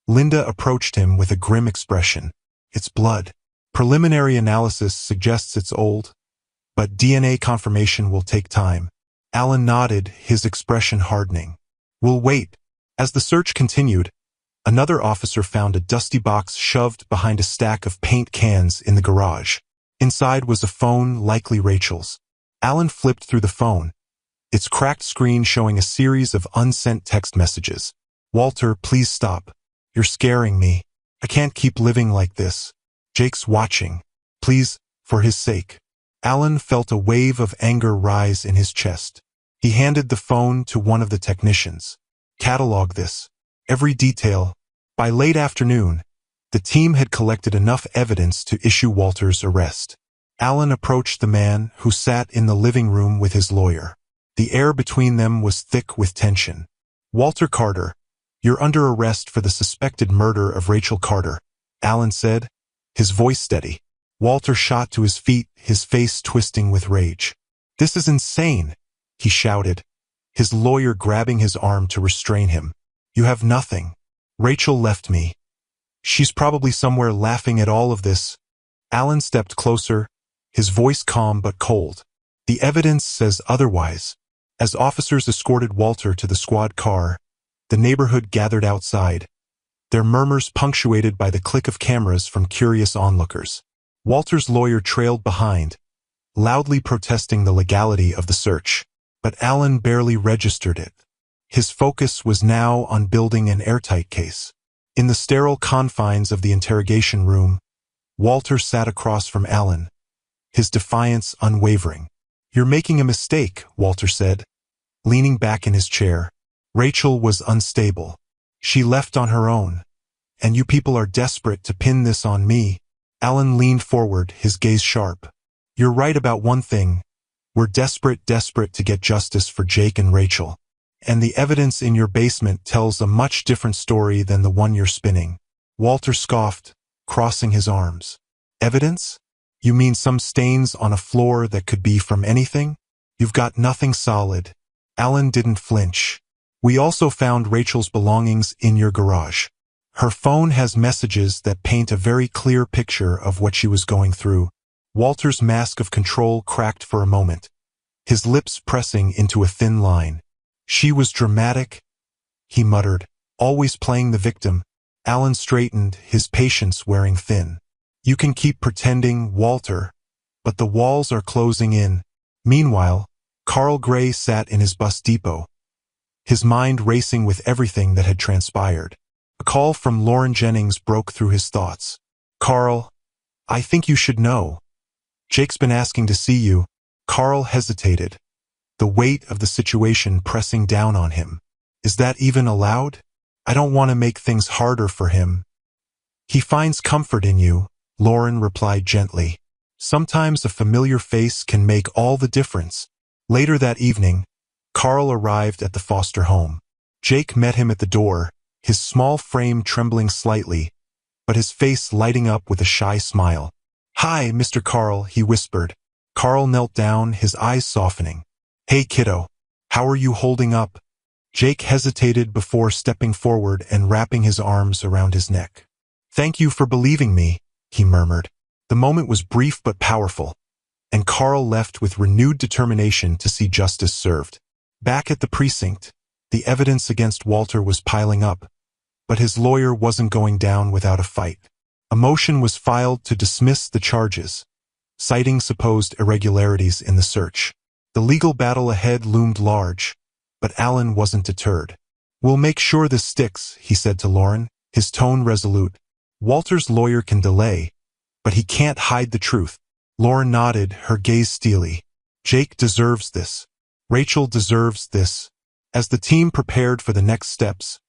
Linda approached him with a grim expression. "It's blood. Preliminary analysis suggests it's old, but DNA confirmation will take time." Allen nodded, his expression hardening. "We'll wait." As the search continued, another officer found a dusty box shoved behind a stack of paint cans in the garage. Inside was a phone, likely Rachel's. Allen flipped through the phone, its cracked screen showing a series of unsent text messages. "Walter, please stop. You're scaring me. I can't keep living like this. Jake's watching. Please, for his sake." Allen felt a wave of anger rise in his chest. He handed the phone to one of the technicians. "Catalog this. Every detail." By late afternoon, the team had collected enough evidence to issue Walter's arrest. Allen approached the man who sat in the living room with his lawyer. The air between them was thick with tension. "Walter Carter, you're under arrest for the suspected murder of Rachel Carter," Allen said, his voice steady. Walter shot to his feet, his face twisting with rage. "This is insane," he shouted, his lawyer grabbing his arm to restrain him. "You have nothing. Rachel left me. She's probably somewhere laughing at all of this." Alan stepped closer, his voice calm but cold. The evidence says otherwise. As officers escorted Walter to the squad car, the neighborhood gathered outside, their murmurs punctuated by the click of cameras from curious onlookers. Walter's lawyer trailed behind, loudly protesting the legality of the search. But Alan barely registered it. His focus was now on building an airtight case. In the sterile confines of the interrogation room, Walter sat across from Alan, his defiance unwavering. "You're making a mistake," Walter said, leaning back in his chair. "Rachel was unstable. She left on her own. And you people are desperate to pin this on me." Alan leaned forward, his gaze sharp. "You're right about one thing. We're desperate to get justice for Jake and Rachel. And the evidence in your basement tells a much different story than the one you're spinning." Walter scoffed, crossing his arms. "Evidence? You mean some stains on a floor that could be from anything? You've got nothing solid." Alan didn't flinch. "We also found Rachel's belongings in your garage. Her phone has messages that paint a very clear picture of what she was going through." Walter's mask of control cracked for a moment, his lips pressing into a thin line. "She was dramatic," he muttered, "always playing the victim." Alan straightened, his patience wearing thin. "You can keep pretending, Walter, but the walls are closing in." Meanwhile, Carl Gray sat in his bus depot, his mind racing with everything that had transpired. A call from Lauren Jennings broke through his thoughts. "Carl, I think you should know. Jake's been asking to see you." Carl hesitated, the weight of the situation pressing down on him. "Is that even allowed? I don't want to make things harder for him." "He finds comfort in you," Lauren replied gently. "Sometimes a familiar face can make all the difference." Later that evening, Carl arrived at the Foster home. Jake met him at the door, his small frame trembling slightly, but his face lighting up with a shy smile. "Hi, Mr. Carl," he whispered. Carl knelt down, his eyes softening. "Hey, kiddo. How are you holding up?" Jake hesitated before stepping forward and wrapping his arms around his neck. "Thank you for believing me," he murmured. The moment was brief but powerful, and Carl left with renewed determination to see justice served. Back at the precinct, the evidence against Walter was piling up, but his lawyer wasn't going down without a fight. A motion was filed to dismiss the charges, citing supposed irregularities in the search. The legal battle ahead loomed large, but Alan wasn't deterred. "We'll make sure this sticks," he said to Lauren, his tone resolute. "Walter's lawyer can delay, but he can't hide the truth." Lauren nodded, her gaze steely. "Jake deserves this. Rachel deserves this." As the team prepared for the next steps,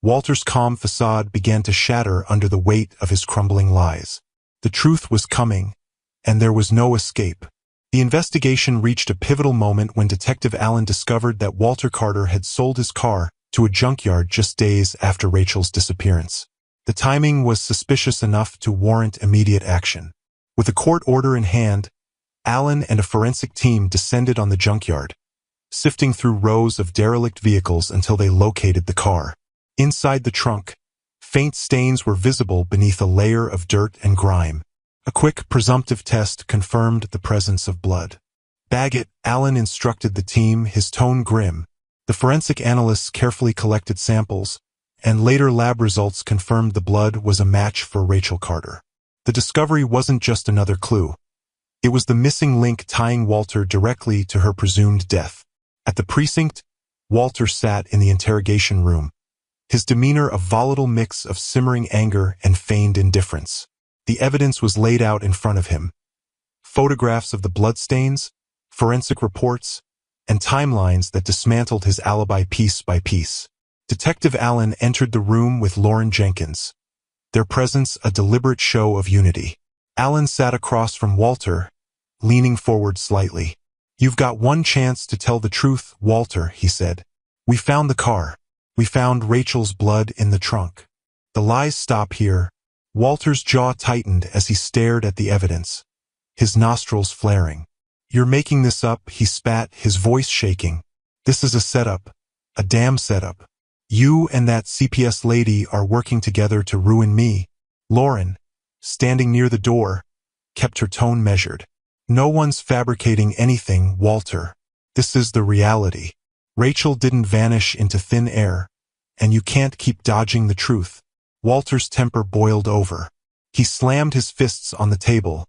Walter's calm facade began to shatter under the weight of his crumbling lies. The truth was coming, and there was no escape. The investigation reached a pivotal moment when Detective Allen discovered that Walter Carter had sold his car to a junkyard just days after Rachel's disappearance. The timing was suspicious enough to warrant immediate action. With a court order in hand, Allen and a forensic team descended on the junkyard, sifting through rows of derelict vehicles until they located the car. Inside the trunk, faint stains were visible beneath a layer of dirt and grime. A quick presumptive test confirmed the presence of blood. "Bag it," Allen instructed the team, his tone grim. The forensic analysts carefully collected samples, and later lab results confirmed the blood was a match for Rachel Carter. The discovery wasn't just another clue. It was the missing link tying Walter directly to her presumed death. At the precinct, Walter sat in the interrogation room, his demeanor a volatile mix of simmering anger and feigned indifference. The evidence was laid out in front of him. Photographs of the bloodstains, forensic reports, and timelines that dismantled his alibi piece by piece. Detective Allen entered the room with Lauren Jenkins, their presence a deliberate show of unity. Allen sat across from Walter, leaning forward slightly. "You've got one chance to tell the truth, Walter," he said. "We found the car. We found Rachel's blood in the trunk. The lies stop here." Walter's jaw tightened as he stared at the evidence, his nostrils flaring. "You're making this up," he spat, his voice shaking. "This is a setup, a damn setup. You and that CPS lady are working together to ruin me." Lauren, standing near the door, kept her tone measured. No one's fabricating anything, Walter. This is the reality. Rachel didn't vanish into thin air, and you can't keep dodging the truth. Walter's temper boiled over. He slammed his fists on the table,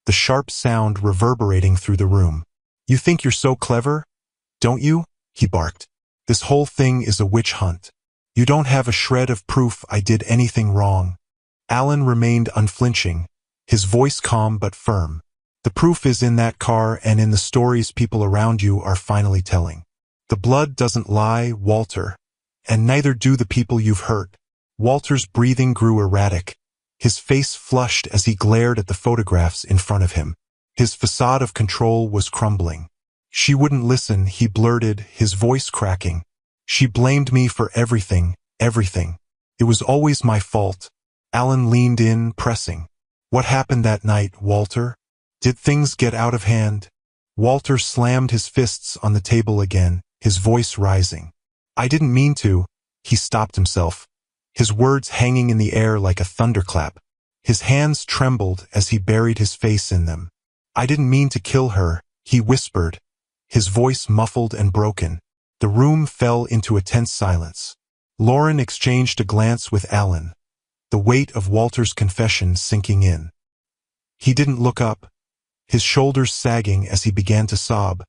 the sharp sound reverberating through the room. You think you're so clever, don't you? He barked. This whole thing is a witch hunt. You don't have a shred of proof I did anything wrong. Alan remained unflinching, his voice calm but firm. The proof is in that car and in the stories people around you are finally telling. The blood doesn't lie, Walter, and neither do the people you've hurt. Walter's breathing grew erratic. His face flushed as he glared at the photographs in front of him. His facade of control was crumbling. She wouldn't listen, he blurted, his voice cracking. She blamed me for everything, everything. It was always my fault. Alan leaned in, pressing. What happened that night, Walter? Did things get out of hand? Walter slammed his fists on the table again, his voice rising. I didn't mean to. He stopped himself, his words hanging in the air like a thunderclap. His hands trembled as he buried his face in them. I didn't mean to kill her, he whispered, his voice muffled and broken. The room fell into a tense silence. Lauren exchanged a glance with Alan, the weight of Walter's confession sinking in. He didn't look up, his shoulders sagging as he began to sob.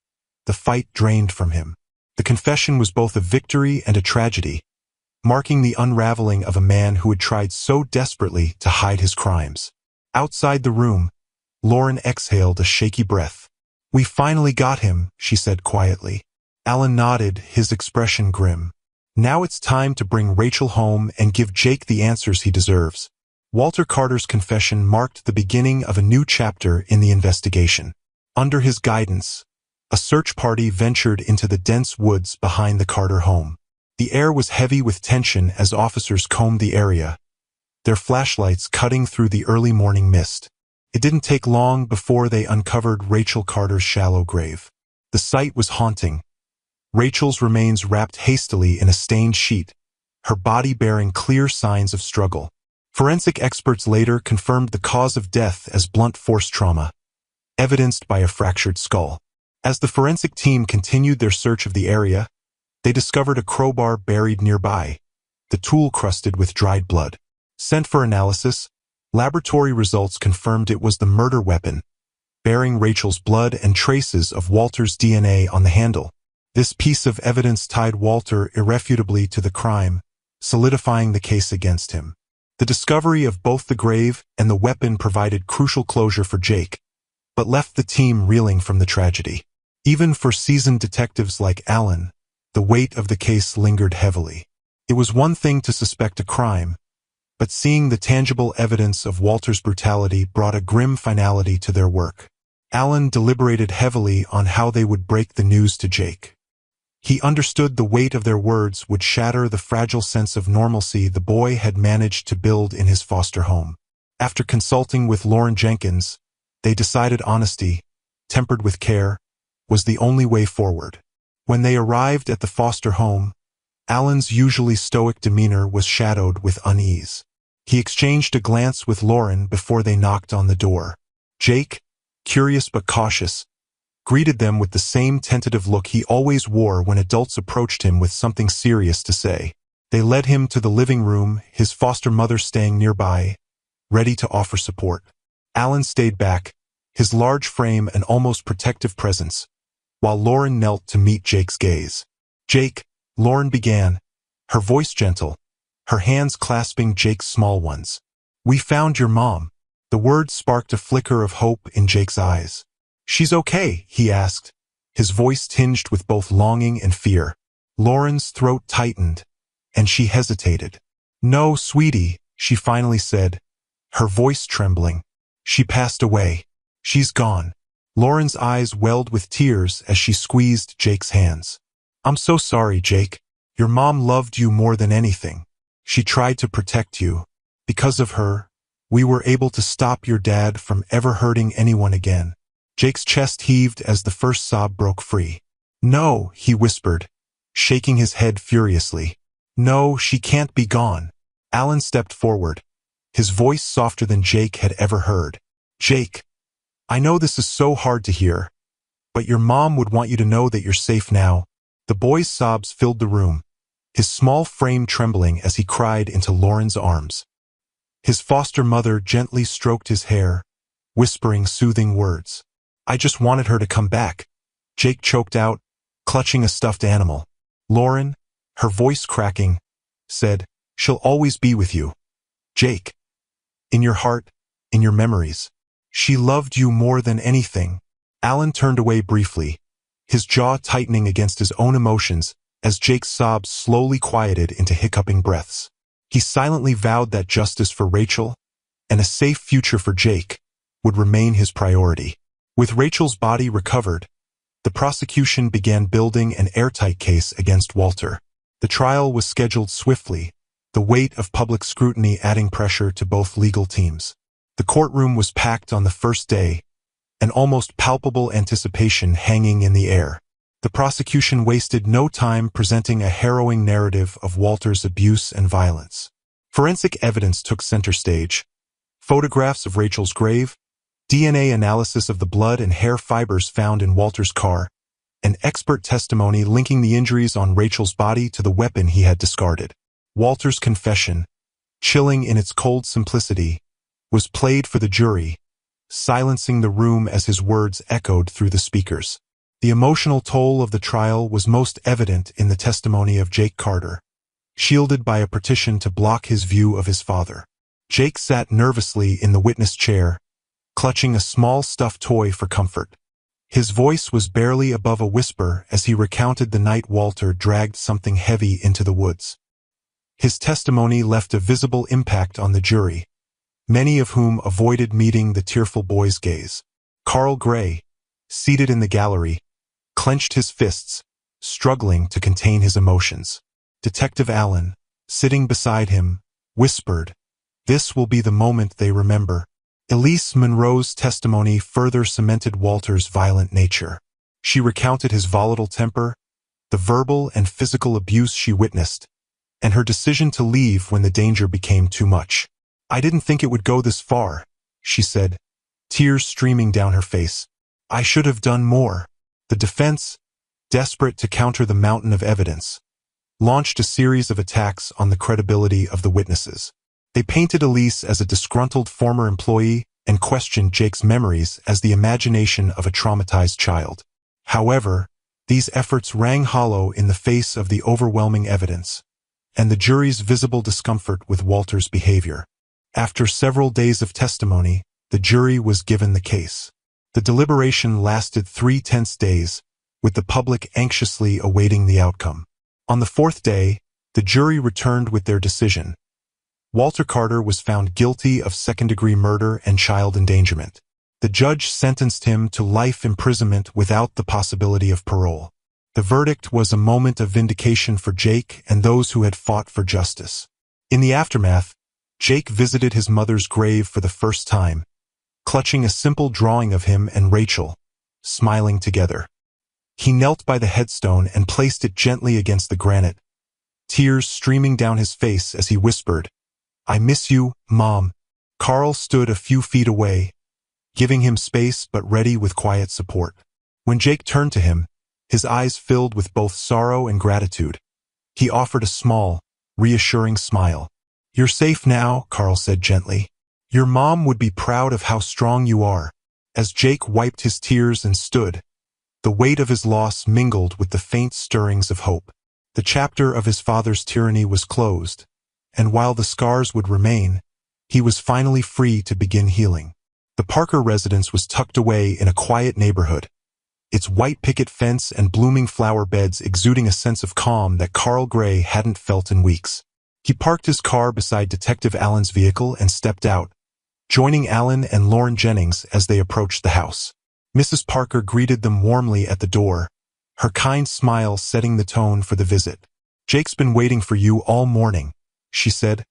The fight drained from him. The confession was both a victory and a tragedy, marking the unraveling of a man who had tried so desperately to hide his crimes. Outside the room, Lauren exhaled a shaky breath. We finally got him, she said quietly. Alan nodded, his expression grim. Now it's time to bring Rachel home and give Jake the answers he deserves. Walter Carter's confession marked the beginning of a new chapter in the investigation. Under his guidance, a search party ventured into the dense woods behind the Carter home. The air was heavy with tension as officers combed the area, their flashlights cutting through the early morning mist. It didn't take long before they uncovered Rachel Carter's shallow grave. The sight was haunting. Rachel's remains wrapped hastily in a stained sheet, her body bearing clear signs of struggle. Forensic experts later confirmed the cause of death as blunt force trauma, evidenced by a fractured skull. As the forensic team continued their search of the area, they discovered a crowbar buried nearby, the tool crusted with dried blood. Sent for analysis, laboratory results confirmed it was the murder weapon, bearing Rachel's blood and traces of Walter's DNA on the handle. This piece of evidence tied Walter irrefutably to the crime, solidifying the case against him. The discovery of both the grave and the weapon provided crucial closure for Jake, but left the team reeling from the tragedy. Even for seasoned detectives like Alan, the weight of the case lingered heavily. It was one thing to suspect a crime, but seeing the tangible evidence of Walter's brutality brought a grim finality to their work. Alan deliberated heavily on how they would break the news to Jake. He understood the weight of their words would shatter the fragile sense of normalcy the boy had managed to build in his foster home. After consulting with Lauren Jenkins, they decided honesty, tempered with care, was the only way forward. When they arrived at the foster home, Alan's usually stoic demeanor was shadowed with unease. He exchanged a glance with Lauren before they knocked on the door. Jake, curious but cautious, greeted them with the same tentative look he always wore when adults approached him with something serious to say. They led him to the living room, his foster mother staying nearby, ready to offer support. Alan stayed back, his large frame an almost protective presence, while Lauren knelt to meet Jake's gaze. Jake, Lauren began, her voice gentle, her hands clasping Jake's small ones. We found your mom. The words sparked a flicker of hope in Jake's eyes. She's okay, he asked, his voice tinged with both longing and fear. Lauren's throat tightened, and she hesitated. No, sweetie, she finally said, her voice trembling. She passed away. She's gone. Lauren's eyes welled with tears as she squeezed Jake's hands. I'm so sorry, Jake. Your mom loved you more than anything. She tried to protect you. Because of her, we were able to stop your dad from ever hurting anyone again. Jake's chest heaved as the first sob broke free. No, he whispered, shaking his head furiously. No, she can't be gone. Alan stepped forward, his voice softer than Jake had ever heard. Jake, I know this is so hard to hear, but your mom would want you to know that you're safe now." The boy's sobs filled the room, his small frame trembling as he cried into Lauren's arms. His foster mother gently stroked his hair, whispering soothing words. "I just wanted her to come back," Jake choked out, clutching a stuffed animal. Lauren, her voice cracking, said, "She'll always be with you, Jake. In your heart, in your memories. She loved you more than anything." Alan turned away briefly, his jaw tightening against his own emotions as Jake's sobs slowly quieted into hiccuping breaths. He silently vowed that justice for Rachel and a safe future for Jake would remain his priority. With Rachel's body recovered, the prosecution began building an airtight case against Walter. The trial was scheduled swiftly, the weight of public scrutiny adding pressure to both legal teams. The courtroom was packed on the first day, an almost palpable anticipation hanging in the air. The prosecution wasted no time presenting a harrowing narrative of Walter's abuse and violence. Forensic evidence took center stage. Photographs of Rachel's grave, DNA analysis of the blood and hair fibers found in Walter's car, and expert testimony linking the injuries on Rachel's body to the weapon he had discarded. Walter's confession, chilling in its cold simplicity, was played for the jury, silencing the room as his words echoed through the speakers. The emotional toll of the trial was most evident in the testimony of Jake Carter, shielded by a partition to block his view of his father. Jake sat nervously in the witness chair, clutching a small stuffed toy for comfort. His voice was barely above a whisper as he recounted the night Walter dragged something heavy into the woods. His testimony left a visible impact on the jury, many of whom avoided meeting the tearful boy's gaze. Carl Gray, seated in the gallery, clenched his fists, struggling to contain his emotions. Detective Allen, sitting beside him, whispered, "This will be the moment they remember." Elise Monroe's testimony further cemented Walter's violent nature. She recounted his volatile temper, the verbal and physical abuse she witnessed, and her decision to leave when the danger became too much. "I didn't think it would go this far," she said, tears streaming down her face. "I should have done more." The defense, desperate to counter the mountain of evidence, launched a series of attacks on the credibility of the witnesses. They painted Elise as a disgruntled former employee and questioned Jake's memories as the imagination of a traumatized child. However, these efforts rang hollow in the face of the overwhelming evidence and the jury's visible discomfort with Walter's behavior. After several days of testimony, the jury was given the case. The deliberation lasted 3 tense days, with the public anxiously awaiting the outcome. On the 4th day, the jury returned with their decision. Walter Carter was found guilty of second-degree murder and child endangerment. The judge sentenced him to life imprisonment without the possibility of parole. The verdict was a moment of vindication for Jake and those who had fought for justice. In the aftermath, Jake visited his mother's grave for the first time, clutching a simple drawing of him and Rachel, smiling together. He knelt by the headstone and placed it gently against the granite, tears streaming down his face as he whispered, "I miss you, Mom." Carl stood a few feet away, giving him space but ready with quiet support. When Jake turned to him, his eyes filled with both sorrow and gratitude. He offered a small, reassuring smile. "You're safe now," Carl said gently. "Your mom would be proud of how strong you are." As Jake wiped his tears and stood, the weight of his loss mingled with the faint stirrings of hope. The chapter of his father's tyranny was closed, and while the scars would remain, he was finally free to begin healing. The Parker residence was tucked away in a quiet neighborhood, its white picket fence and blooming flower beds exuding a sense of calm that Carl Gray hadn't felt in weeks. He parked his car beside Detective Allen's vehicle and stepped out, joining Allen and Lauren Jennings as they approached the house. Mrs. Parker greeted them warmly at the door, her kind smile setting the tone for the visit. "Jake's been waiting for you all morning," she said,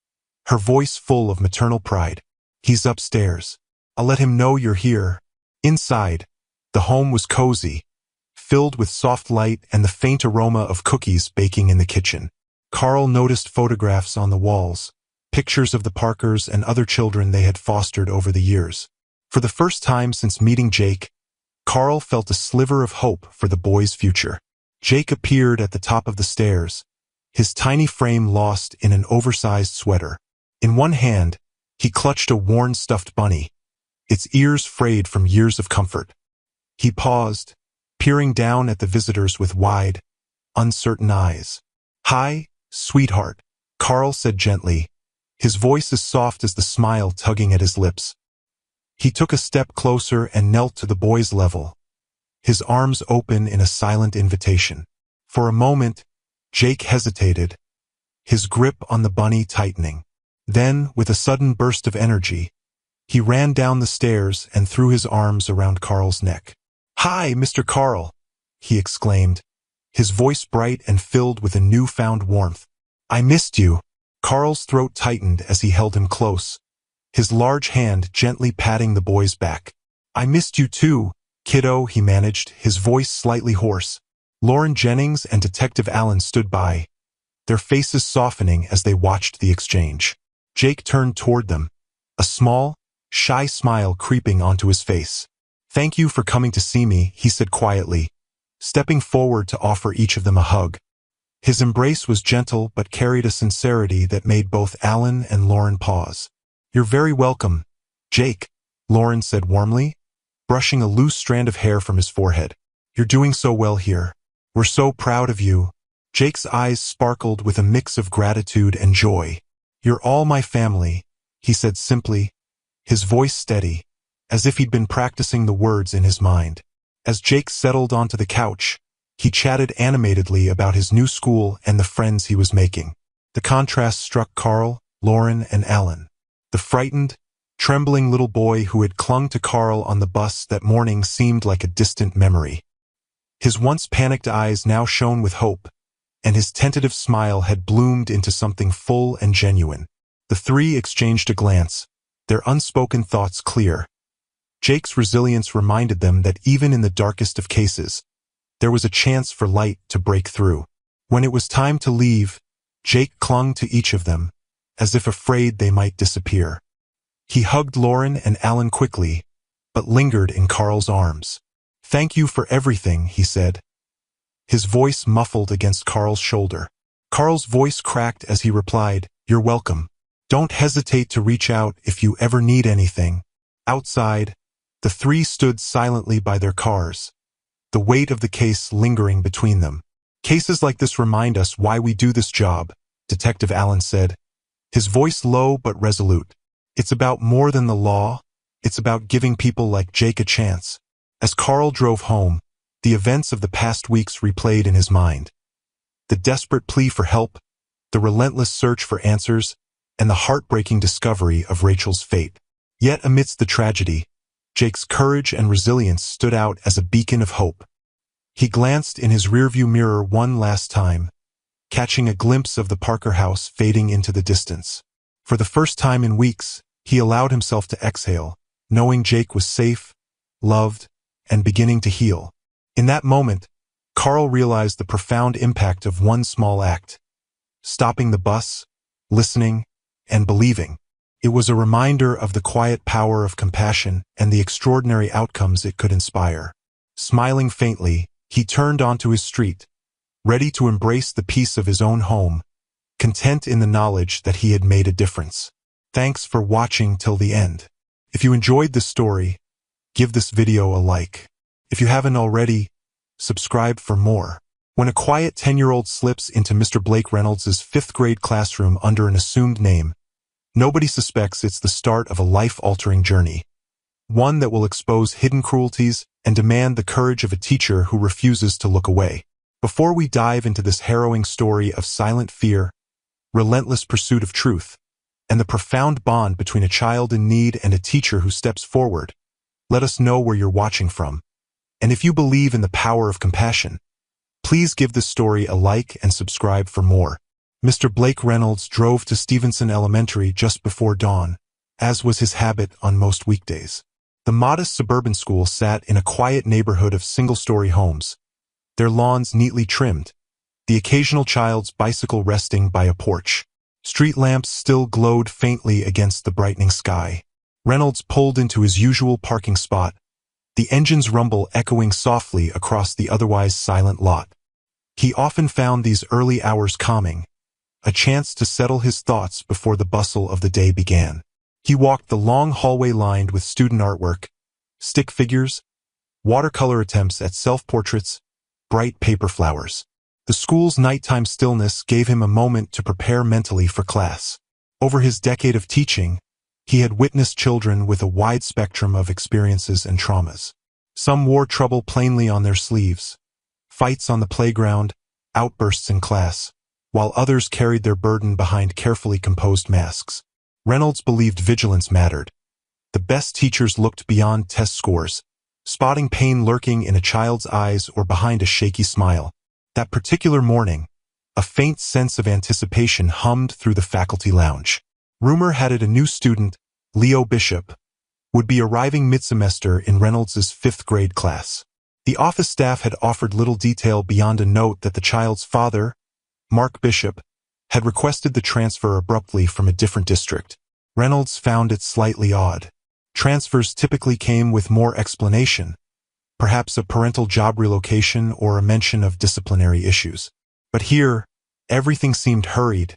her voice full of maternal pride. "He's upstairs. I'll let him know you're here." Inside, the home was cozy, filled with soft light and the faint aroma of cookies baking in the kitchen. Carl noticed photographs on the walls, pictures of the Parkers and other children they had fostered over the years. For the first time since meeting Jake, Carl felt a sliver of hope for the boy's future. Jake appeared at the top of the stairs, his tiny frame lost in an oversized sweater. In one hand, he clutched a worn stuffed bunny, its ears frayed from years of comfort. He paused, peering down at the visitors with wide, uncertain eyes. "Hi, sweetheart," Carl said gently, his voice as soft as the smile tugging at his lips. He took a step closer and knelt to the boy's level, his arms open in a silent invitation. For a moment, Jake hesitated, his grip on the bunny tightening. Then, with a sudden burst of energy, he ran down the stairs and threw his arms around Carl's neck. "Hi, Mr. Carl," he exclaimed, his voice bright and filled with a newfound warmth. "I missed you." Carl's throat tightened as he held him close, his large hand gently patting the boy's back. "I missed you too, kiddo," he managed, his voice slightly hoarse. Lauren Jennings and Detective Allen stood by, their faces softening as they watched the exchange. Jake turned toward them, a small, shy smile creeping onto his face. "Thank you for coming to see me," he said quietly, stepping forward to offer each of them a hug. His embrace was gentle but carried a sincerity that made both Allen and Lauren pause. "You're very welcome, Jake," Lauren said warmly, brushing a loose strand of hair from his forehead. "You're doing so well here. We're so proud of you." Jake's eyes sparkled with a mix of gratitude and joy. "You're all my family," he said simply, his voice steady, as if he'd been practicing the words in his mind. As Jake settled onto the couch, he chatted animatedly about his new school and the friends he was making. The contrast struck Carl, Lauren, and Allen. The frightened, trembling little boy who had clung to Carl on the bus that morning seemed like a distant memory. His once panicked eyes now shone with hope, and his tentative smile had bloomed into something full and genuine. The three exchanged a glance, their unspoken thoughts clear. Jake's resilience reminded them that even in the darkest of cases, there was a chance for light to break through. When it was time to leave, Jake clung to each of them, as if afraid they might disappear. He hugged Lauren and Allen quickly, but lingered in Carl's arms. "Thank you for everything," he said, his voice muffled against Carl's shoulder. Carl's voice cracked as he replied, "You're welcome. Don't hesitate to reach out if you ever need anything." Outside, the three stood silently by their cars, the weight of the case lingering between them. "Cases like this remind us why we do this job," Detective Allen said, his voice low but resolute. "It's about more than the law, it's about giving people like Jake a chance." As Carl drove home, the events of the past weeks replayed in his mind. The desperate plea for help, the relentless search for answers, and the heartbreaking discovery of Rachel's fate. Yet amidst the tragedy, Jake's courage and resilience stood out as a beacon of hope. He glanced in his rearview mirror one last time, catching a glimpse of the Parker house fading into the distance. For the first time in weeks, he allowed himself to exhale, knowing Jake was safe, loved, and beginning to heal. In that moment, Carl realized the profound impact of one small act: stopping the bus, listening, and believing. It was a reminder of the quiet power of compassion and the extraordinary outcomes it could inspire. Smiling faintly, he turned onto his street, ready to embrace the peace of his own home, content in the knowledge that he had made a difference. Thanks for watching till the end. If you enjoyed this story, give this video a like. If you haven't already, subscribe for more. When a quiet 10-year-old slips into Mr. Blake Reynolds' fifth-grade classroom under an assumed name, nobody suspects it's the start of a life-altering journey, one that will expose hidden cruelties and demand the courage of a teacher who refuses to look away. Before we dive into this harrowing story of silent fear, relentless pursuit of truth, and the profound bond between a child in need and a teacher who steps forward, let us know where you're watching from. And if you believe in the power of compassion, please give this story a like and subscribe for more. Mr. Blake Reynolds drove to Stevenson Elementary just before dawn, as was his habit on most weekdays. The modest suburban school sat in a quiet neighborhood of single-story homes, their lawns neatly trimmed, the occasional child's bicycle resting by a porch. Street lamps still glowed faintly against the brightening sky. Reynolds pulled into his usual parking spot, the engine's rumble echoing softly across the otherwise silent lot. He often found these early hours calming, a chance to settle his thoughts before the bustle of the day began. He walked the long hallway lined with student artwork, stick figures, watercolor attempts at self-portraits, bright paper flowers. The school's nighttime stillness gave him a moment to prepare mentally for class. Over his decade of teaching, he had witnessed children with a wide spectrum of experiences and traumas. Some wore trouble plainly on their sleeves, fights on the playground, outbursts in class, while others carried their burden behind carefully composed masks. Reynolds believed vigilance mattered. The best teachers looked beyond test scores, spotting pain lurking in a child's eyes or behind a shaky smile. That particular morning, a faint sense of anticipation hummed through the faculty lounge. Rumor had it a new student, Leo Bishop, would be arriving mid-semester in Reynolds's 5th grade class. The office staff had offered little detail beyond a note that the child's father, Mark Bishop, had requested the transfer abruptly from a different district. Reynolds found it slightly odd. Transfers typically came with more explanation, perhaps a parental job relocation or a mention of disciplinary issues. But here, everything seemed hurried,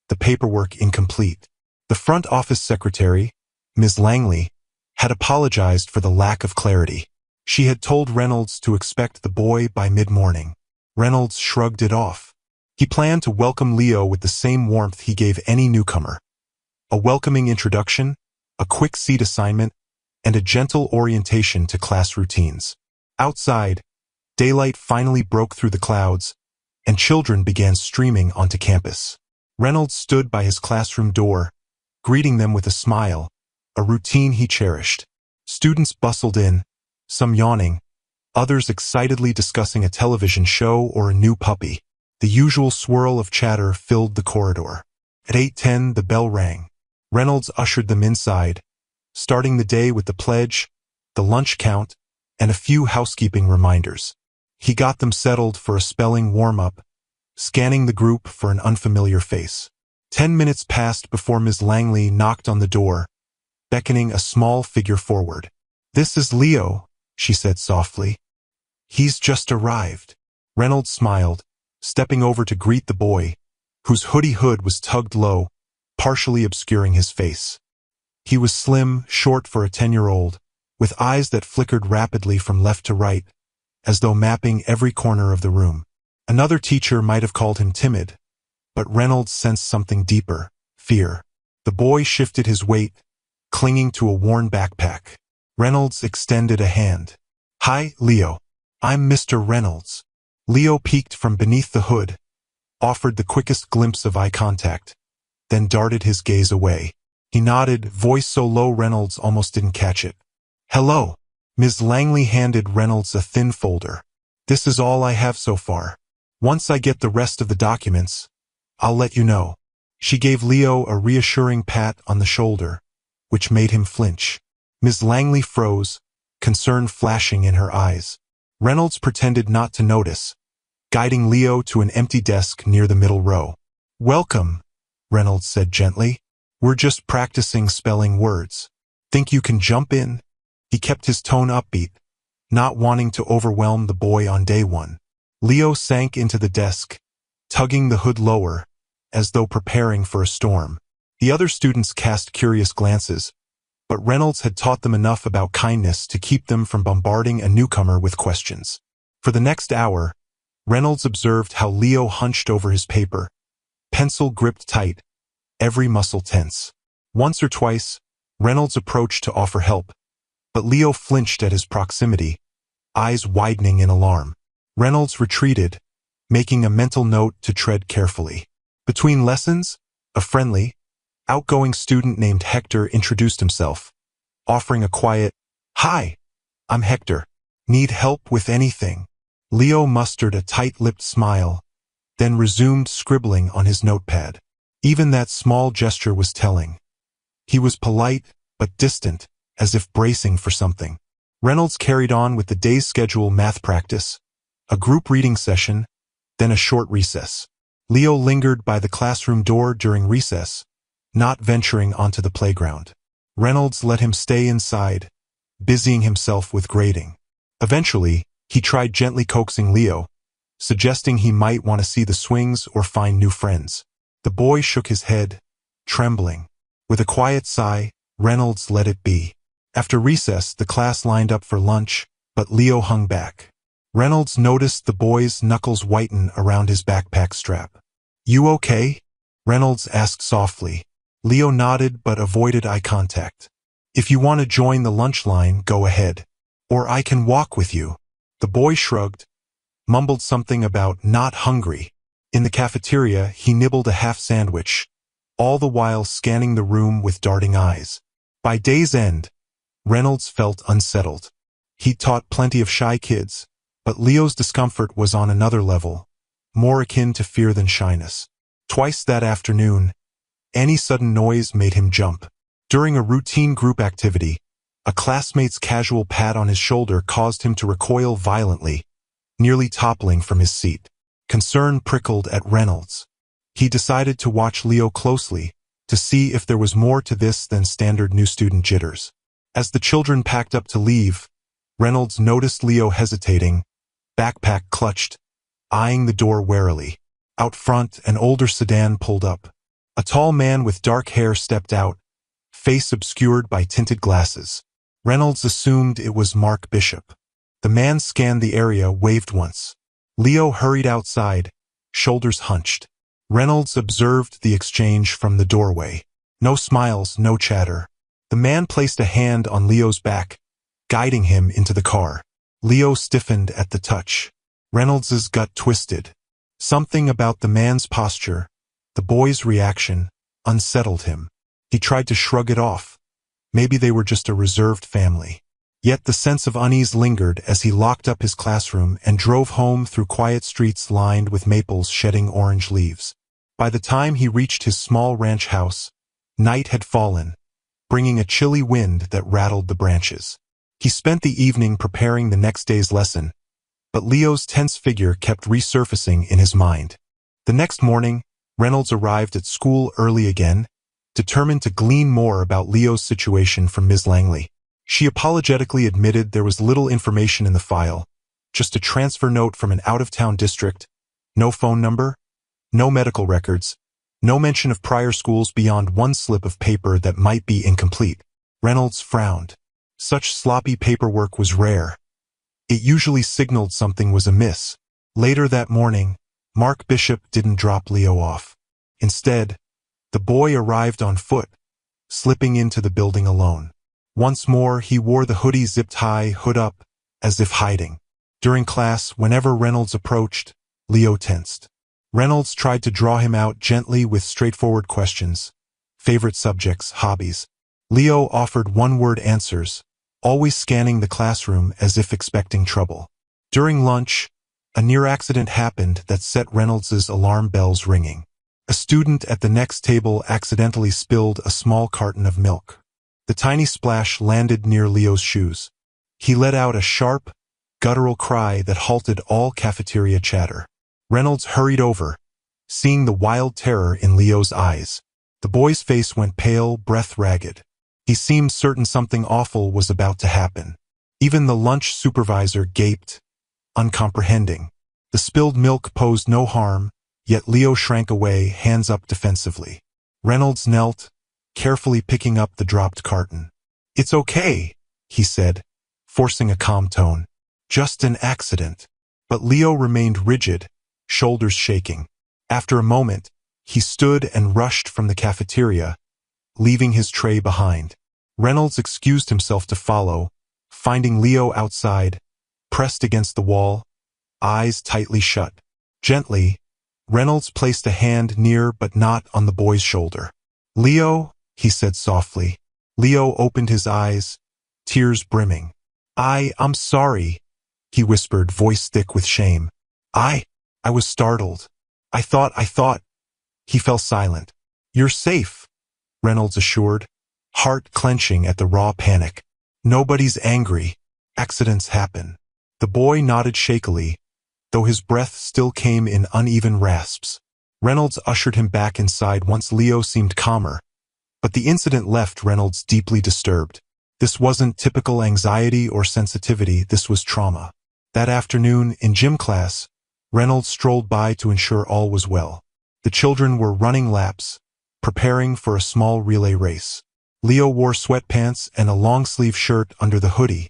the paperwork incomplete. The front office secretary, Ms. Langley, had apologized for the lack of clarity. She had told Reynolds to expect the boy by mid-morning. Reynolds shrugged it off. He planned to welcome Leo with the same warmth he gave any newcomer. A welcoming introduction, a quick seat assignment, and a gentle orientation to class routines. Outside, daylight finally broke through the clouds, and children began streaming onto campus. Reynolds stood by his classroom door, greeting them with a smile, a routine he cherished. Students bustled in, some yawning, others excitedly discussing a television show or a new puppy. The usual swirl of chatter filled the corridor. At 8:10, the bell rang. Reynolds ushered them inside, starting the day with the pledge, the lunch count, and a few housekeeping reminders. He got them settled for a spelling warm-up, scanning the group for an unfamiliar face. 10 minutes passed before Ms. Langley knocked on the door, beckoning a small figure forward. "This is Leo," she said softly. "He's just arrived." Reynolds smiled, stepping over to greet the boy, whose hoodie hood was tugged low, partially obscuring his face. He was slim, short for a 10-year-old, with eyes that flickered rapidly from left to right, as though mapping every corner of the room. Another teacher might have called him timid, but Reynolds sensed something deeper, fear. The boy shifted his weight, clinging to a worn backpack. Reynolds extended a hand. "Hi, Leo. I'm Mr. Reynolds." Leo peeked from beneath the hood, offered the quickest glimpse of eye contact, then darted his gaze away. He nodded, voice so low Reynolds almost didn't catch it. "Hello." Ms. Langley handed Reynolds a thin folder. "This is all I have so far. Once I get the rest of the documents, I'll let you know." She gave Leo a reassuring pat on the shoulder, which made him flinch. Ms. Langley froze, concern flashing in her eyes. Reynolds pretended not to notice, guiding Leo to an empty desk near the middle row. "Welcome," Reynolds said gently. "We're just practicing spelling words. Think you can jump in?" He kept his tone upbeat, not wanting to overwhelm the boy on day one. Leo sank into the desk, tugging the hood lower, as though preparing for a storm. The other students cast curious glances, but Reynolds had taught them enough about kindness to keep them from bombarding a newcomer with questions. For the next hour, Reynolds observed how Leo hunched over his paper, pencil gripped tight, every muscle tense. Once or twice, Reynolds approached to offer help, but Leo flinched at his proximity, eyes widening in alarm. Reynolds retreated, making a mental note to tread carefully. Between lessons, a friendly, outgoing student named Hector introduced himself, offering a quiet, "Hi, I'm Hector. Need help with anything?" Leo mustered a tight-lipped smile, then resumed scribbling on his notepad. Even that small gesture was telling. He was polite, but distant, as if bracing for something. Reynolds carried on with the day's schedule: math practice, a group reading session, then a short recess. Leo lingered by the classroom door during recess, not venturing onto the playground. Reynolds let him stay inside, busying himself with grading. Eventually, he tried gently coaxing Leo, suggesting he might want to see the swings or find new friends. The boy shook his head, trembling. With a quiet sigh, Reynolds let it be. After recess, the class lined up for lunch, but Leo hung back. Reynolds noticed the boy's knuckles whiten around his backpack strap. "You okay?" Reynolds asked softly. Leo nodded but avoided eye contact. "If you want to join the lunch line, go ahead. Or I can walk with you." The boy shrugged, mumbled something about not hungry. In the cafeteria, he nibbled a half sandwich, all the while scanning the room with darting eyes. By day's end, Reynolds felt unsettled. He'd taught plenty of shy kids, but Leo's discomfort was on another level, more akin to fear than shyness. Twice that afternoon, any sudden noise made him jump. During a routine group activity, a classmate's casual pat on his shoulder caused him to recoil violently, nearly toppling from his seat. Concern prickled at Reynolds. He decided to watch Leo closely, to see if there was more to this than standard new student jitters. As the children packed up to leave, Reynolds noticed Leo hesitating, backpack clutched, eyeing the door warily. Out front, an older sedan pulled up. A tall man with dark hair stepped out, face obscured by tinted glasses. Reynolds assumed it was Mark Bishop. The man scanned the area, waved once. Leo hurried outside, shoulders hunched. Reynolds observed the exchange from the doorway. No smiles, no chatter. The man placed a hand on Leo's back, guiding him into the car. Leo stiffened at the touch. Reynolds's gut twisted. Something about the man's posture, the boy's reaction, unsettled him. He tried to shrug it off. Maybe they were just a reserved family. Yet the sense of unease lingered as he locked up his classroom and drove home through quiet streets lined with maples shedding orange leaves. By the time he reached his small ranch house, night had fallen, bringing a chilly wind that rattled the branches. He spent the evening preparing the next day's lesson, but Leo's tense figure kept resurfacing in his mind. The next morning, Reynolds arrived at school early again, determined to glean more about Leo's situation from Ms. Langley. She apologetically admitted there was little information in the file, just a transfer note from an out-of-town district, no phone number, no medical records, no mention of prior schools beyond one slip of paper that might be incomplete. Reynolds frowned. Such sloppy paperwork was rare. It usually signaled something was amiss. Later that morning, Mark Bishop didn't drop Leo off. Instead, the boy arrived on foot, slipping into the building alone. Once more, he wore the hoodie zipped high, hood up, as if hiding. During class, whenever Reynolds approached, Leo tensed. Reynolds tried to draw him out gently with straightforward questions. Favorite subjects, hobbies. Leo offered one-word answers, always scanning the classroom as if expecting trouble. During lunch, a near accident happened that set Reynolds's alarm bells ringing. A student at the next table accidentally spilled a small carton of milk. The tiny splash landed near Leo's shoes. He let out a sharp, guttural cry that halted all cafeteria chatter. Reynolds hurried over, seeing the wild terror in Leo's eyes. The boy's face went pale, breath ragged. He seemed certain something awful was about to happen. Even the lunch supervisor gaped, uncomprehending. The spilled milk posed no harm, yet Leo shrank away, hands up defensively. Reynolds knelt, carefully picking up the dropped carton. "It's okay," he said, forcing a calm tone. "Just an accident." But Leo remained rigid, shoulders shaking. After a moment, he stood and rushed from the cafeteria, leaving his tray behind. Reynolds excused himself to follow, finding Leo outside, pressed against the wall, eyes tightly shut. Gently, Reynolds placed a hand near but not on the boy's shoulder. "Leo," he said softly. Leo opened his eyes, tears brimming. I'm sorry," he whispered, voice thick with shame. I was startled. I thought. He fell silent. "You're safe," Reynolds assured, heart clenching at the raw panic. "Nobody's angry. Accidents happen." The boy nodded shakily, though his breath still came in uneven rasps. Reynolds ushered him back inside once Leo seemed calmer, But the incident left Reynolds deeply disturbed. This wasn't typical anxiety or sensitivity, this was trauma. That afternoon, in gym class, Reynolds strolled by to ensure all was well. The children were running laps, preparing for a small relay race. Leo wore sweatpants and a long-sleeve shirt under the hoodie,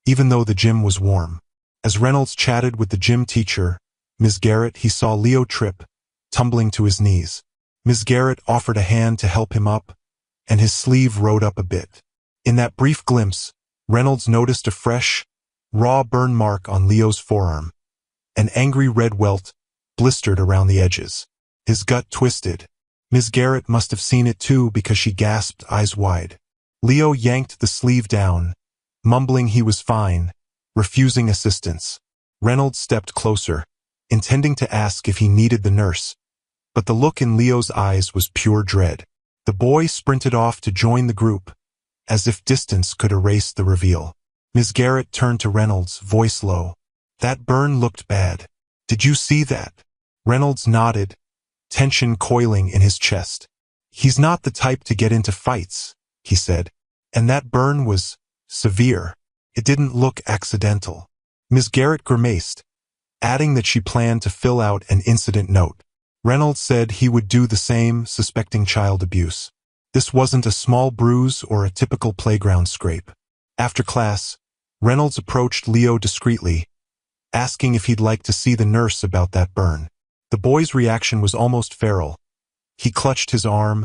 even though the gym was warm. As Reynolds chatted with the gym teacher, Ms. Garrett, he saw Leo trip, tumbling to his knees. Ms. Garrett offered a hand to help him up, and his sleeve rode up a bit. In that brief glimpse, Reynolds noticed a fresh, raw burn mark on Leo's forearm. An angry red welt blistered around the edges. His gut twisted. Ms. Garrett must have seen it too because she gasped, eyes wide. Leo yanked the sleeve down, mumbling he was fine, refusing assistance. Reynolds stepped closer, intending to ask if he needed the nurse, but the look in Leo's eyes was pure dread. The boy sprinted off to join the group, as if distance could erase the reveal. Ms. Garrett turned to Reynolds, voice low. "That burn looked bad. Did you see that?" Reynolds nodded, tension coiling in his chest. "He's not the type to get into fights," he said. "And that burn was severe. It didn't look accidental." Ms. Garrett grimaced, adding that she planned to fill out an incident note. Reynolds said he would do the same, suspecting child abuse. This wasn't a small bruise or a typical playground scrape. After class, Reynolds approached Leo discreetly, asking if he'd like to see the nurse about that burn. The boy's reaction was almost feral. He clutched his arm,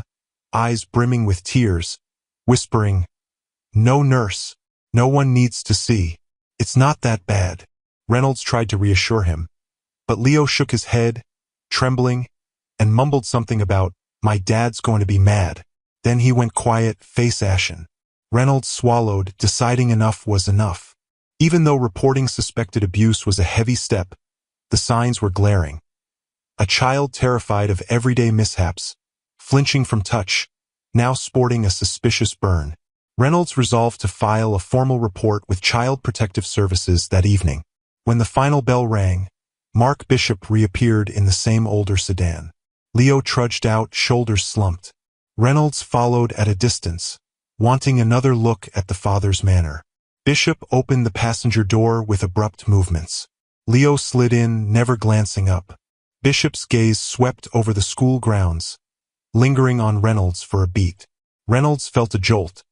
eyes brimming with tears, whispering, "No nurse. No one needs to see. It's not that bad." Reynolds tried to reassure him, but Leo shook his head, trembling, and mumbled something about, "My dad's going to be mad." Then he went quiet, face ashen. Reynolds swallowed, deciding enough was enough. Even though reporting suspected abuse was a heavy step, the signs were glaring. A child terrified of everyday mishaps, flinching from touch, now sporting a suspicious burn. Reynolds resolved to file a formal report with Child Protective Services that evening. When the final bell rang, Mark Bishop reappeared in the same older sedan. Leo trudged out, shoulders slumped. Reynolds followed at a distance, wanting another look at the father's manner. Bishop opened the passenger door with abrupt movements. Leo slid in, never glancing up. Bishop's gaze swept over the school grounds, lingering on Reynolds for a beat. Reynolds felt a jolt.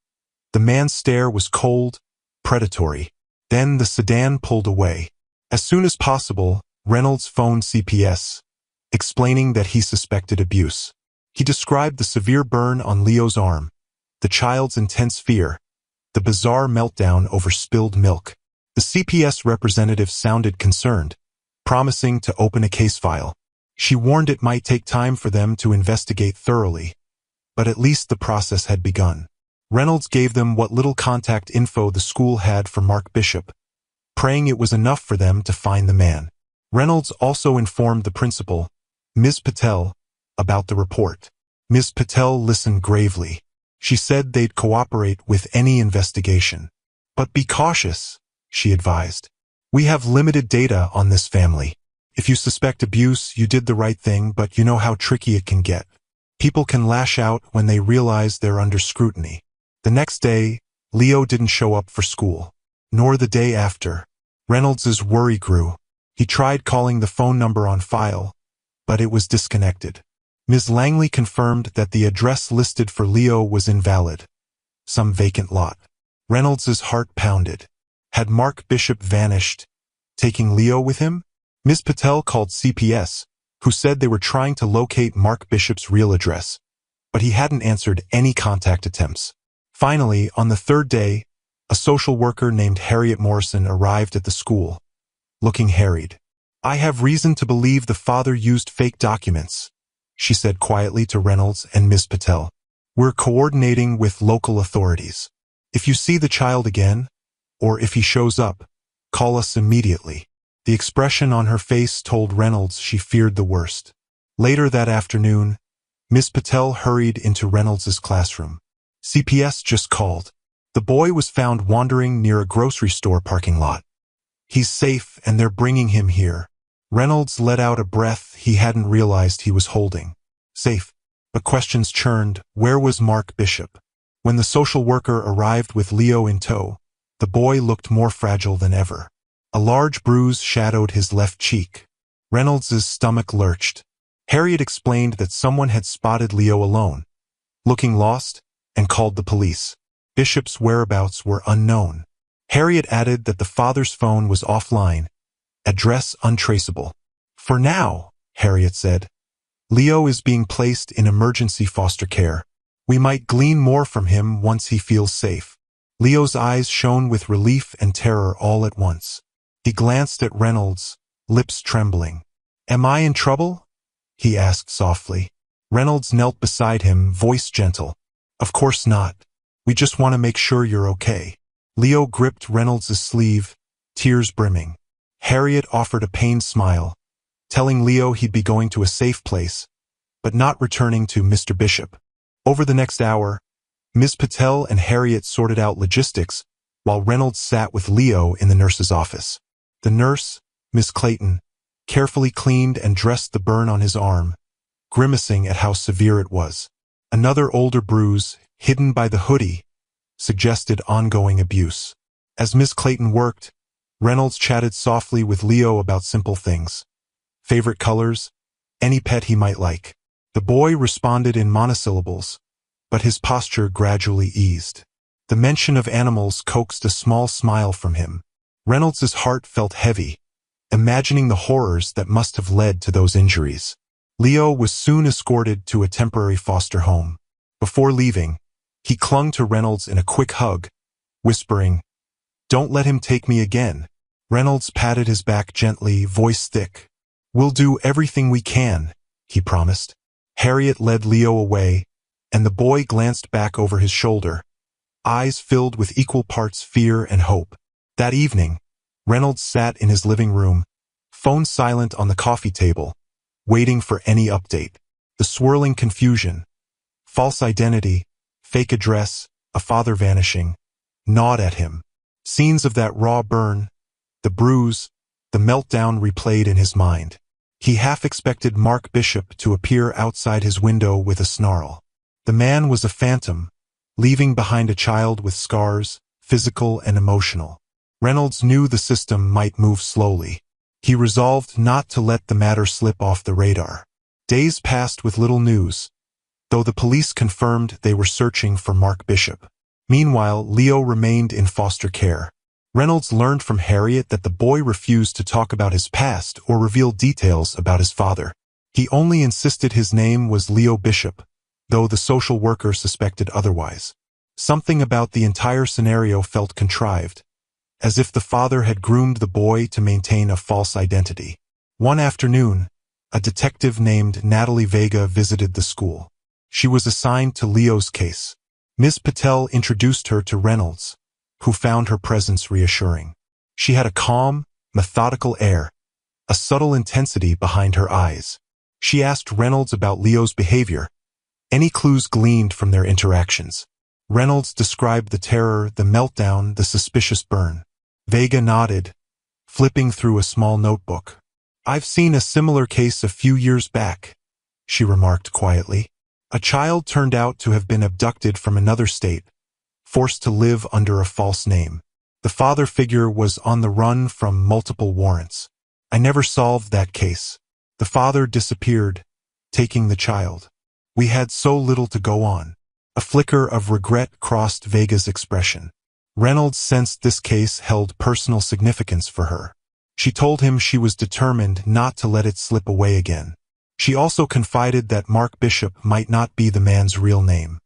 The man's stare was cold, predatory. Then the sedan pulled away. As soon as possible, Reynolds phoned CPS, explaining that he suspected abuse. He described the severe burn on Leo's arm, the child's intense fear, the bizarre meltdown over spilled milk. The CPS representative sounded concerned, promising to open a case file. She warned it might take time for them to investigate thoroughly, but at least the process had begun. Reynolds gave them what little contact info the school had for Mark Bishop, praying it was enough for them to find the man. Reynolds also informed the principal, Ms. Patel, about the report. Ms. Patel listened gravely. She said they'd cooperate with any investigation. "But be cautious," she advised. "We have limited data on this family. If you suspect abuse, you did the right thing, but you know how tricky it can get. People can lash out when they realize they're under scrutiny." The next day, Leo didn't show up for school, nor the day after. Reynolds's worry grew. He tried calling the phone number on file, but it was disconnected. Ms. Langley confirmed that the address listed for Leo was invalid, some vacant lot. Reynolds's heart pounded. Had Mark Bishop vanished, taking Leo with him? Ms. Patel called CPS, who said they were trying to locate Mark Bishop's real address, but he hadn't answered any contact attempts. Finally, on the third day, a social worker named Harriet Morrison arrived at the school, looking harried. "I have reason to believe the father used fake documents," she said quietly to Reynolds and Ms. Patel. "We're coordinating with local authorities. If you see the child again, or if he shows up, call us immediately." The expression on her face told Reynolds she feared the worst. Later that afternoon, Ms. Patel hurried into Reynolds's classroom. "CPS just called. The boy was found wandering near a grocery store parking lot. He's safe and they're bringing him here." Reynolds let out a breath he hadn't realized he was holding. Safe. But questions churned. Where was Mark Bishop? When the social worker arrived with Leo in tow, the boy looked more fragile than ever. A large bruise shadowed his left cheek. Reynolds's stomach lurched. Harriet explained that someone had spotted Leo alone, looking lost, and called the police. Bishop's whereabouts were unknown. Harriet added that the father's phone was offline, address untraceable. For now, Harriet said, Leo is being placed in emergency foster care. We might glean more from him once he feels safe. Leo's eyes shone with relief and terror all at once. He glanced at Reynolds, lips trembling. Am I in trouble? He asked softly. Reynolds knelt beside him, voice gentle. Of course not. We just want to make sure you're okay. Leo gripped Reynolds' sleeve, tears brimming. Harriet offered a pained smile, telling Leo he'd be going to a safe place, but not returning to Mr. Bishop. Over the next hour, Ms. Patel and Harriet sorted out logistics while Reynolds sat with Leo in the nurse's office. The nurse, Miss Clayton, carefully cleaned and dressed the burn on his arm, grimacing at how severe it was. Another older bruise, hidden by the hoodie, suggested ongoing abuse. As Miss Clayton worked, Reynolds chatted softly with Leo about simple things. Favorite colors? Any pet he might like. The boy responded in monosyllables, but his posture gradually eased. The mention of animals coaxed a small smile from him. Reynolds's heart felt heavy, imagining the horrors that must have led to those injuries. Leo was soon escorted to a temporary foster home. Before leaving, he clung to Reynolds in a quick hug, whispering, Don't let him take me again. Reynolds patted his back gently, voice thick. We'll do everything we can, he promised. Harriet led Leo away, and the boy glanced back over his shoulder, eyes filled with equal parts fear and hope. That evening, Reynolds sat in his living room, phone silent on the coffee table, waiting for any update. The swirling confusion, false identity, fake address, a father vanishing, gnawed at him. Scenes of that raw burn, the bruise, the meltdown replayed in his mind. He half expected Mark Bishop to appear outside his window with a snarl. The man was a phantom, leaving behind a child with scars, physical and emotional. Reynolds knew the system might move slowly. He resolved not to let the matter slip off the radar. Days passed with little news, though the police confirmed they were searching for Mark Bishop. Meanwhile, Leo remained in foster care. Reynolds learned from Harriet that the boy refused to talk about his past or reveal details about his father. He only insisted his name was Leo Bishop, though the social worker suspected otherwise. Something about the entire scenario felt contrived, as if the father had groomed the boy to maintain a false identity. One afternoon, a detective named Natalie Vega visited the school. She was assigned to Leo's case. Ms. Patel introduced her to Reynolds, who found her presence reassuring. She had a calm, methodical air, a subtle intensity behind her eyes. She asked Reynolds about Leo's behavior, any clues gleaned from their interactions. Reynolds described the terror, the meltdown, the suspicious burn. Vega nodded, flipping through a small notebook. I've seen a similar case a few years back, she remarked quietly. A child turned out to have been abducted from another state, forced to live under a false name. The father figure was on the run from multiple warrants. I never solved that case. The father disappeared, taking the child. We had so little to go on. A flicker of regret crossed Vega's expression. Reynolds sensed this case held personal significance for her. She told him she was determined not to let it slip away again. She also confided that Mark Bishop might not be the man's real name.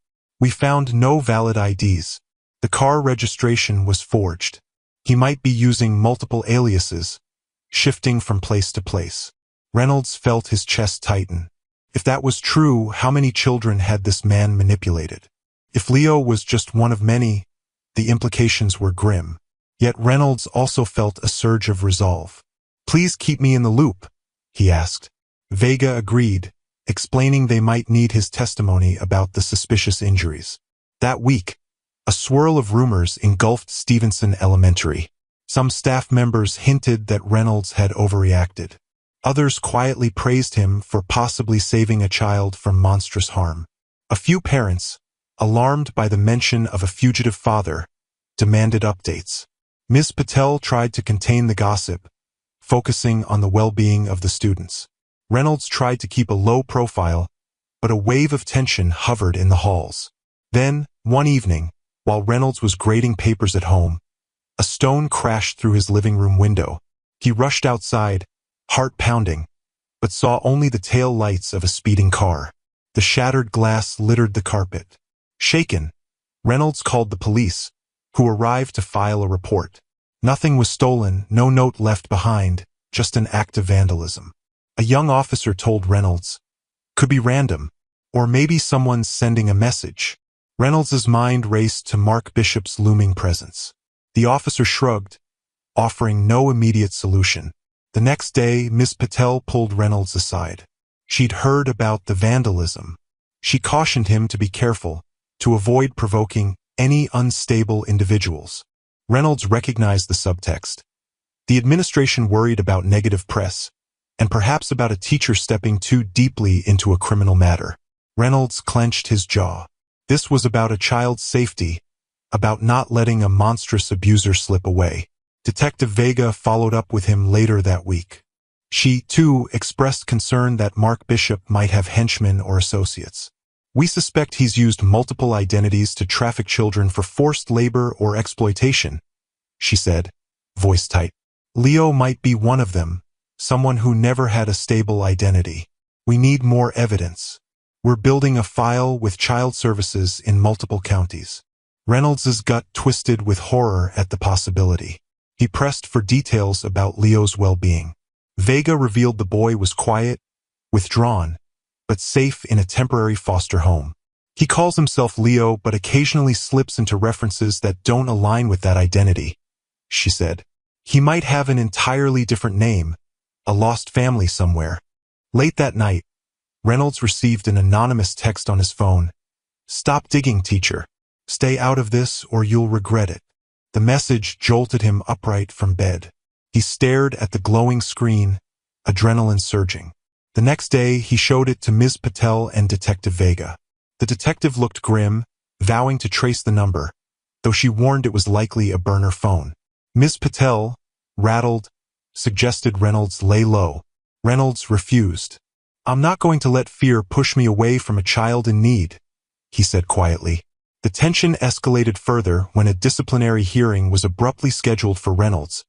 We found no valid IDs. The car registration was forged. He might be using multiple aliases, shifting from place to place. Reynolds felt his chest tighten. If that was true, how many children had this man manipulated? If Leo was just one of many, the implications were grim. Yet Reynolds also felt a surge of resolve. Please keep me in the loop, he asked. Vega agreed, explaining they might need his testimony about the suspicious injuries. That week, a swirl of rumors engulfed Stevenson Elementary. Some staff members hinted that Reynolds had overreacted. Others quietly praised him for possibly saving a child from monstrous harm. A few parents, alarmed by the mention of a fugitive father, demanded updates. Ms. Patel tried to contain the gossip, focusing on the well-being of the students. Reynolds tried to keep a low profile, but a wave of tension hovered in the halls. Then, one evening, while Reynolds was grading papers at home, a stone crashed through his living room window. He rushed outside, heart pounding, but saw only the tail lights of a speeding car. The shattered glass littered the carpet. Shaken, Reynolds called the police, who arrived to file a report. Nothing was stolen, no note left behind, just an act of vandalism. A young officer told Reynolds, "Could be random, or maybe someone's sending a message." Reynolds's mind raced to Mark Bishop's looming presence. The officer shrugged, offering no immediate solution. The next day, Miss Patel pulled Reynolds aside. She'd heard about the vandalism. She cautioned him to be careful, to avoid provoking any unstable individuals. Reynolds recognized the subtext. The administration worried about negative press, and perhaps about a teacher stepping too deeply into a criminal matter. Reynolds clenched his jaw. This was about a child's safety, about not letting a monstrous abuser slip away. Detective Vega followed up with him later that week. She, too, expressed concern that Mark Bishop might have henchmen or associates. "We suspect he's used multiple identities to traffic children for forced labor or exploitation," she said, voice tight. "Leo might be one of them, someone who never had a stable identity. We need more evidence. We're building a file with child services in multiple counties." Reynolds's gut twisted with horror at the possibility. He pressed for details about Leo's well-being. Vega revealed the boy was quiet, withdrawn, but safe in a temporary foster home. "He calls himself Leo but occasionally slips into references that don't align with that identity," she said. "He might have an entirely different name, a lost family somewhere." Late that night, Reynolds received an anonymous text on his phone. "Stop digging, teacher. Stay out of this or you'll regret it." The message jolted him upright from bed. He stared at the glowing screen, adrenaline surging. The next day, he showed it to Ms. Patel and Detective Vega. The detective looked grim, vowing to trace the number, though she warned it was likely a burner phone. Ms. Patel, rattled, suggested Reynolds lay low. Reynolds refused. "I'm not going to let fear push me away from a child in need," he said quietly. The tension escalated further when a disciplinary hearing was abruptly scheduled for Reynolds,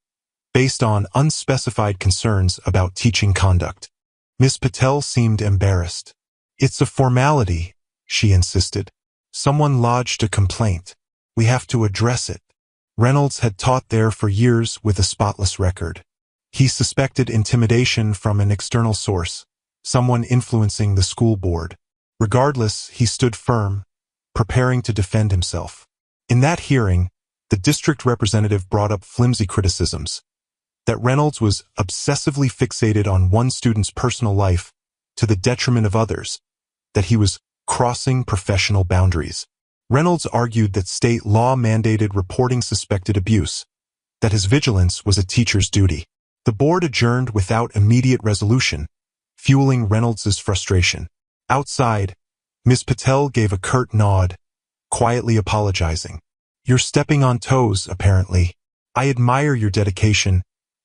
based on unspecified concerns about teaching conduct. Ms. Patel seemed embarrassed. "It's a formality," she insisted. "Someone lodged a complaint. We have to address it." Reynolds had taught there for years with a spotless record. He suspected intimidation from an external source, someone influencing the school board. Regardless, he stood firm, preparing to defend himself. In that hearing, the district representative brought up flimsy criticisms, that Reynolds was obsessively fixated on one student's personal life to the detriment of others, that he was crossing professional boundaries. Reynolds argued that state law mandated reporting suspected abuse, that his vigilance was a teacher's duty. The board adjourned without immediate resolution, fueling Reynolds's frustration. Outside, Ms. Patel gave a curt nod, quietly apologizing. "You're stepping on toes, apparently. I admire your dedication,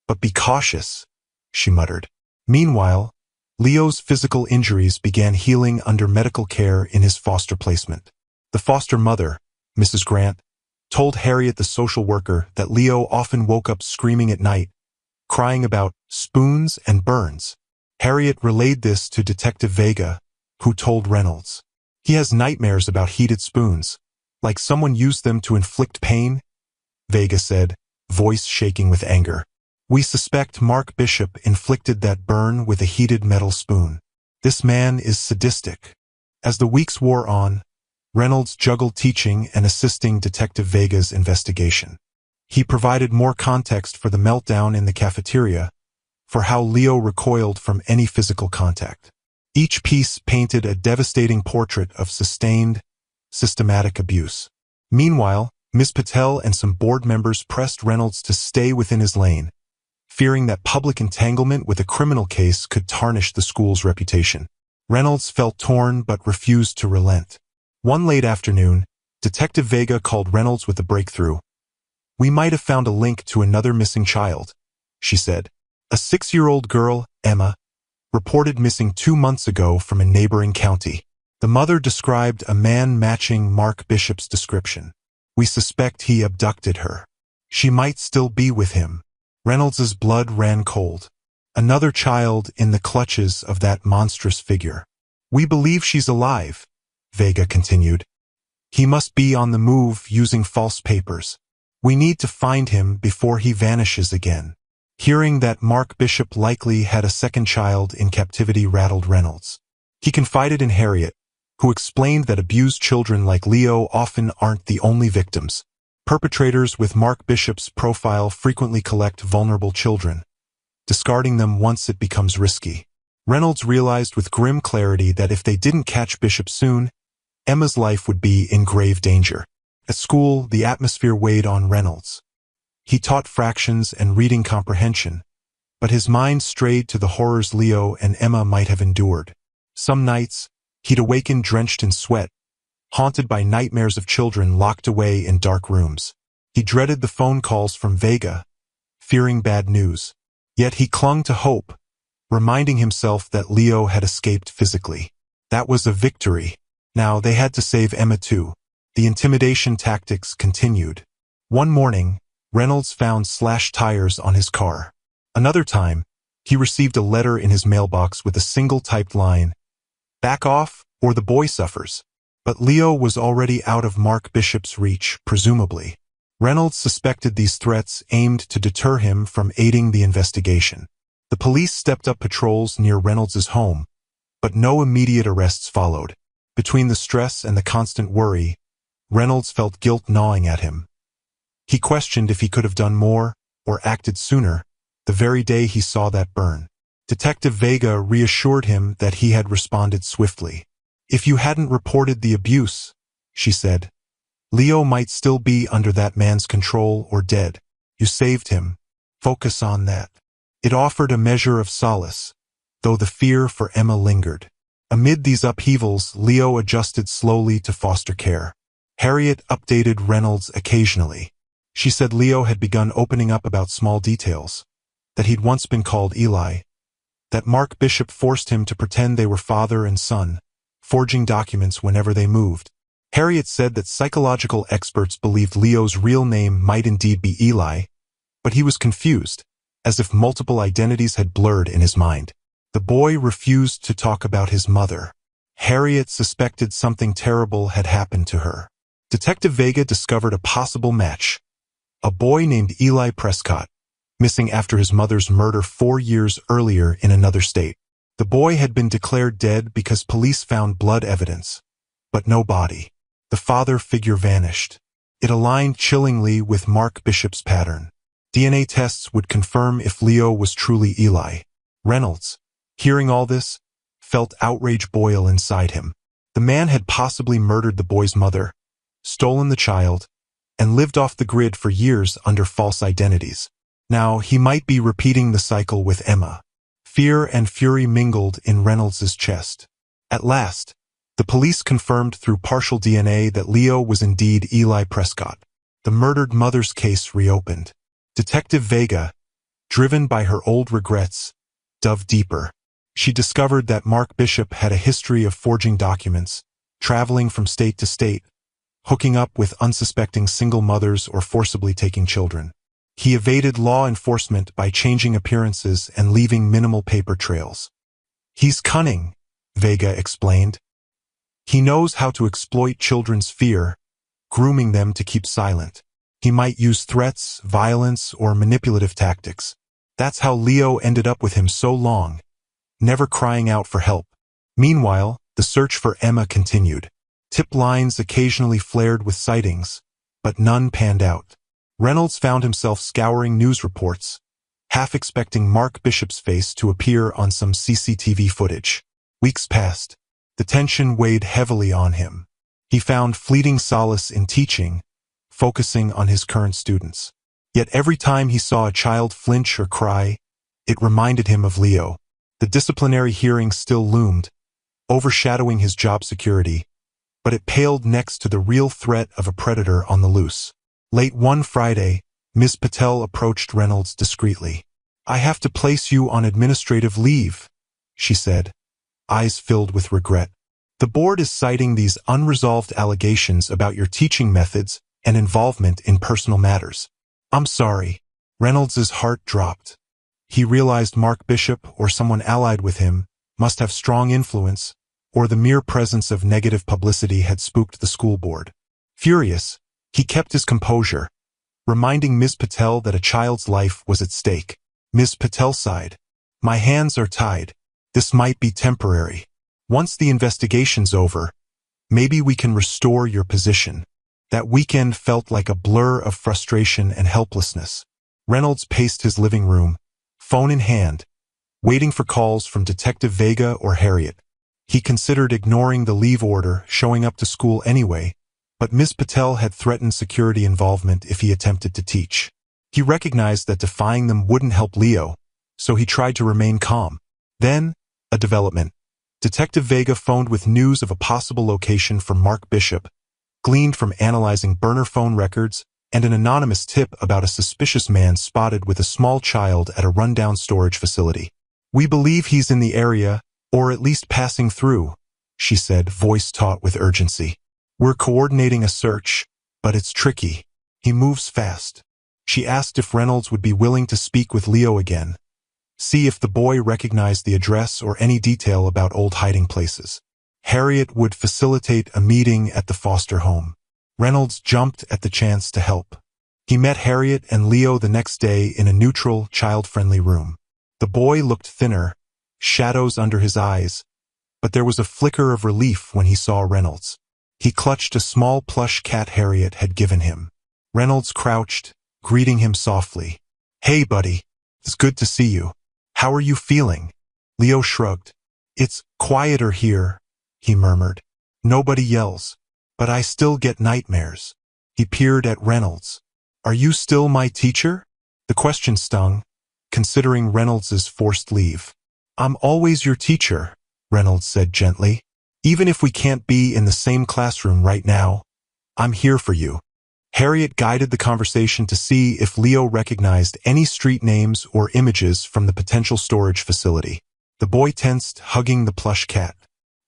but be cautious," she muttered. Meanwhile, Leo's physical injuries began healing under medical care in his foster placement. The foster mother, Mrs. Grant, told Harriet, the social worker, that Leo often woke up screaming at night, crying about spoons and burns. Harriet relayed this to Detective Vega, who told Reynolds, "He has nightmares about heated spoons, like someone used them to inflict pain," Vega said, voice shaking with anger. "We suspect Mark Bishop inflicted that burn with a heated metal spoon. This man is sadistic." As the weeks wore on, Reynolds juggled teaching and assisting Detective Vega's investigation. He provided more context for the meltdown in the cafeteria, for how Leo recoiled from any physical contact. Each piece painted a devastating portrait of sustained, systematic abuse. Meanwhile, Ms. Patel and some board members pressed Reynolds to stay within his lane, fearing that public entanglement with a criminal case could tarnish the school's reputation. Reynolds felt torn but refused to relent. One late afternoon, Detective Vega called Reynolds with a breakthrough. "We might have found a link to another missing child," she said. A 6-year-old girl, Emma, reported missing 2 months ago from a neighboring county. The mother described a man matching Mark Bishop's description. "We suspect he abducted her. She might still be with him." Reynolds's blood ran cold. Another child in the clutches of that monstrous figure. "We believe she's alive," Vega continued. "He must be on the move using false papers. We need to find him before he vanishes again." Hearing that Mark Bishop likely had a second child in captivity rattled Reynolds. He confided in Harriet, who explained that abused children like Leo often aren't the only victims. Perpetrators with Mark Bishop's profile frequently collect vulnerable children, discarding them once it becomes risky. Reynolds realized with grim clarity that if they didn't catch Bishop soon, Emma's life would be in grave danger. At school, the atmosphere weighed on Reynolds. He taught fractions and reading comprehension, but his mind strayed to the horrors Leo and Emma might have endured. Some nights, he'd awaken drenched in sweat, haunted by nightmares of children locked away in dark rooms. He dreaded the phone calls from Vega, fearing bad news. Yet he clung to hope, reminding himself that Leo had escaped physically. That was a victory. Now they had to save Emma too. The intimidation tactics continued. One morning, Reynolds found slashed tires on his car. Another time, he received a letter in his mailbox with a single typed line, "Back off, or the boy suffers." But Leo was already out of Mark Bishop's reach, presumably. Reynolds suspected these threats aimed to deter him from aiding the investigation. The police stepped up patrols near Reynolds's home, but no immediate arrests followed. Between the stress and the constant worry, Reynolds felt guilt gnawing at him. He questioned if he could have done more, or acted sooner, the very day he saw that burn. Detective Vega reassured him that he had responded swiftly. "If you hadn't reported the abuse," she said, "Leo might still be under that man's control or dead. You saved him. Focus on that." It offered a measure of solace, though the fear for Emma lingered. Amid these upheavals, Leo adjusted slowly to foster care. Harriet updated Reynolds occasionally. She said Leo had begun opening up about small details, that he'd once been called Eli, that Mark Bishop forced him to pretend they were father and son, forging documents whenever they moved. Harriet said that psychological experts believed Leo's real name might indeed be Eli, but he was confused, as if multiple identities had blurred in his mind. The boy refused to talk about his mother. Harriet suspected something terrible had happened to her. Detective Vega discovered a possible match. A boy named Eli Prescott, missing after his mother's murder 4 years earlier in another state. The boy had been declared dead because police found blood evidence, but no body. The father figure vanished. It aligned chillingly with Mark Bishop's pattern. DNA tests would confirm if Leo was truly Eli. Reynolds, hearing all this, felt outrage boil inside him. The man had possibly murdered the boy's mother, stolen the child, and lived off the grid for years under false identities. Now he might be repeating the cycle with Emma. Fear and fury mingled in Reynolds's chest. At last, the police confirmed through partial DNA that Leo was indeed Eli Prescott. The murdered mother's case reopened. Detective Vega, driven by her old regrets, dove deeper. She discovered that Mark Bishop had a history of forging documents, traveling from state to state, hooking up with unsuspecting single mothers or forcibly taking children. He evaded law enforcement by changing appearances and leaving minimal paper trails. "He's cunning," Vega explained. "He knows how to exploit children's fear, grooming them to keep silent. He might use threats, violence, or manipulative tactics. That's how Leo ended up with him so long, never crying out for help." Meanwhile, the search for Emma continued. Tip lines occasionally flared with sightings, but none panned out. Reynolds found himself scouring news reports, half expecting Mark Bishop's face to appear on some CCTV footage. Weeks passed. The tension weighed heavily on him. He found fleeting solace in teaching, focusing on his current students. Yet every time he saw a child flinch or cry, it reminded him of Leo. The disciplinary hearing still loomed, overshadowing his job security, but it paled next to the real threat of a predator on the loose. Late one Friday, Ms. Patel approached Reynolds discreetly. "I have to place you on administrative leave," she said, eyes filled with regret. "The board is citing these unresolved allegations about your teaching methods and involvement in personal matters." "I'm sorry." Reynolds's heart dropped. He realized Mark Bishop or someone allied with him must have strong influence, or the mere presence of negative publicity had spooked the school board. Furious, he kept his composure, reminding Ms. Patel that a child's life was at stake. Ms. Patel sighed. "My hands are tied. This might be temporary. Once the investigation's over, maybe we can restore your position." That weekend felt like a blur of frustration and helplessness. Reynolds paced his living room, phone in hand, waiting for calls from Detective Vega or Harriet. He considered ignoring the leave order, showing up to school anyway, but Ms. Patel had threatened security involvement if he attempted to teach. He recognized that defying them wouldn't help Leo, so he tried to remain calm. Then, a development. Detective Vega phoned with news of a possible location for Mark Bishop, gleaned from analyzing burner phone records, and an anonymous tip about a suspicious man spotted with a small child at a rundown storage facility. "We believe he's in the area, or at least passing through," she said, voice taut with urgency. "We're coordinating a search, but it's tricky. He moves fast." She asked if Reynolds would be willing to speak with Leo again, see if the boy recognized the address or any detail about old hiding places. Harriet would facilitate a meeting at the foster home. Reynolds jumped at the chance to help. He met Harriet and Leo the next day in a neutral, child-friendly room. The boy looked thinner, shadows under his eyes, but there was a flicker of relief when he saw Reynolds. He clutched a small plush cat Harriet had given him. Reynolds crouched, greeting him softly. "Hey, buddy. It's good to see you. How are you feeling?" Leo shrugged. "It's quieter here," he murmured. "Nobody yells, but I still get nightmares." He peered at Reynolds. "Are you still my teacher?" The question stung, considering Reynolds's forced leave. "I'm always your teacher," Reynolds said gently. "Even if we can't be in the same classroom right now, I'm here for you." Harriet guided the conversation to see if Leo recognized any street names or images from the potential storage facility. The boy tensed, hugging the plush cat.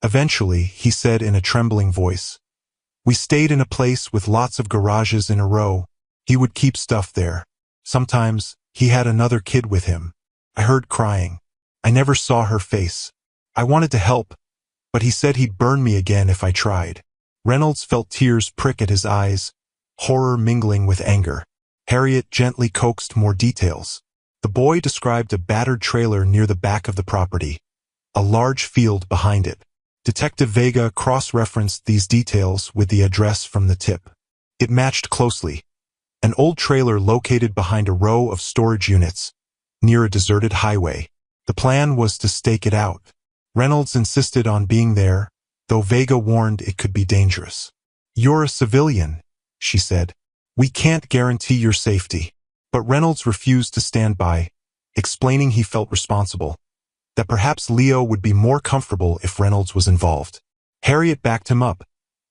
Eventually, he said in a trembling voice, "We stayed in a place with lots of garages in a row. He would keep stuff there. Sometimes, he had another kid with him. I heard crying. I never saw her face. I wanted to help, but he said he'd burn me again if I tried." Reynolds felt tears prick at his eyes, horror mingling with anger. Harriet gently coaxed more details. The boy described a battered trailer near the back of the property, a large field behind it. Detective Vega cross-referenced these details with the address from the tip. It matched closely. An old trailer located behind a row of storage units, near a deserted highway. The plan was to stake it out. Reynolds insisted on being there, though Vega warned it could be dangerous. "You're a civilian," she said. "We can't guarantee your safety." But Reynolds refused to stand by, explaining he felt responsible, that perhaps Leo would be more comfortable if Reynolds was involved. Harriet backed him up,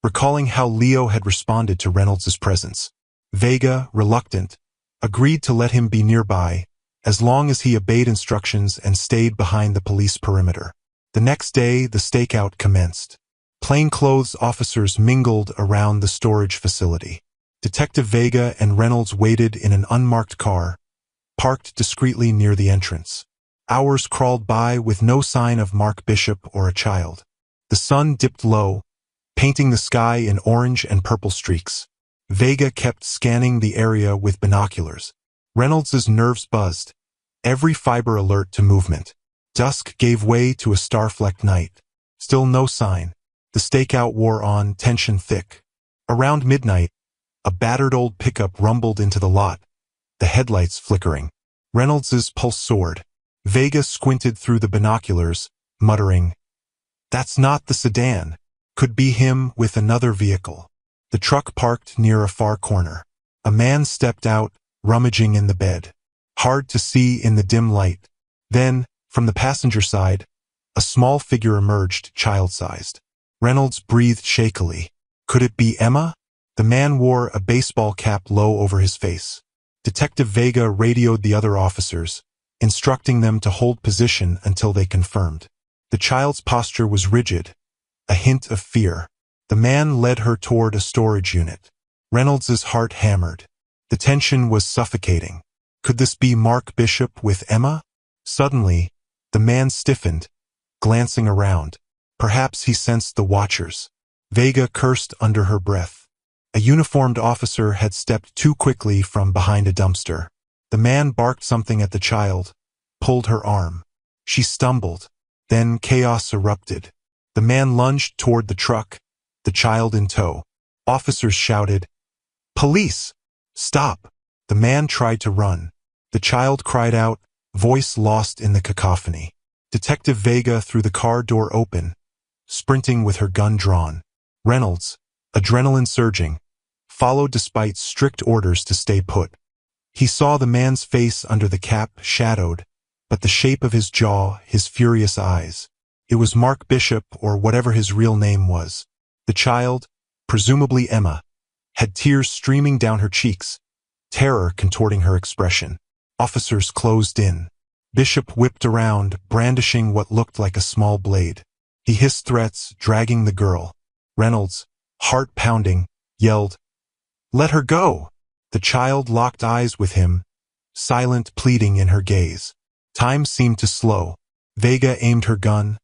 recalling how Leo had responded to Reynolds' presence. Vega, reluctant, agreed to let him be nearby, as long as he obeyed instructions and stayed behind the police perimeter. The next day, the stakeout commenced. Plainclothes officers mingled around the storage facility. Detective Vega and Reynolds waited in an unmarked car, parked discreetly near the entrance. Hours crawled by with no sign of Mark Bishop or a child. The sun dipped low, painting the sky in orange and purple streaks. Vega kept scanning the area with binoculars. Reynolds's nerves buzzed, every fiber alert to movement. Dusk gave way to a star-flecked night. Still no sign. The stakeout wore on, tension thick. Around midnight, a battered old pickup rumbled into the lot, the headlights flickering. Reynolds's pulse soared. Vega squinted through the binoculars, muttering, "That's not the sedan. Could be him with another vehicle." The truck parked near a far corner. A man stepped out, rummaging in the bed. Hard to see in the dim light. Then, from the passenger side, a small figure emerged, child-sized. Reynolds breathed shakily. Could it be Emma? The man wore a baseball cap low over his face. Detective Vega radioed the other officers, instructing them to hold position until they confirmed. The child's posture was rigid, a hint of fear. The man led her toward a storage unit. Reynolds's heart hammered. The tension was suffocating. Could this be Mark Bishop with Emma? Suddenly, the man stiffened, glancing around. Perhaps he sensed the watchers. Vega cursed under her breath. A uniformed officer had stepped too quickly from behind a dumpster. The man barked something at the child, pulled her arm. She stumbled. Then chaos erupted. The man lunged toward the truck, the child in tow. Officers shouted, "Police! Stop!" The man tried to run. The child cried out, voice lost in the cacophony. Detective Vega threw the car door open, sprinting with her gun drawn. Reynolds, adrenaline surging, followed despite strict orders to stay put. He saw the man's face under the cap shadowed, but the shape of his jaw, his furious eyes. It was Mark Bishop, or whatever his real name was. The child, presumably Emma, had tears streaming down her cheeks, terror contorting her expression. Officers closed in. Bishop whipped around, brandishing what looked like a small blade. He hissed threats, dragging the girl. Reynolds, heart pounding, yelled, "Let her go!" The child locked eyes with him, silent pleading in her gaze. Time seemed to slow. Vega aimed her gun,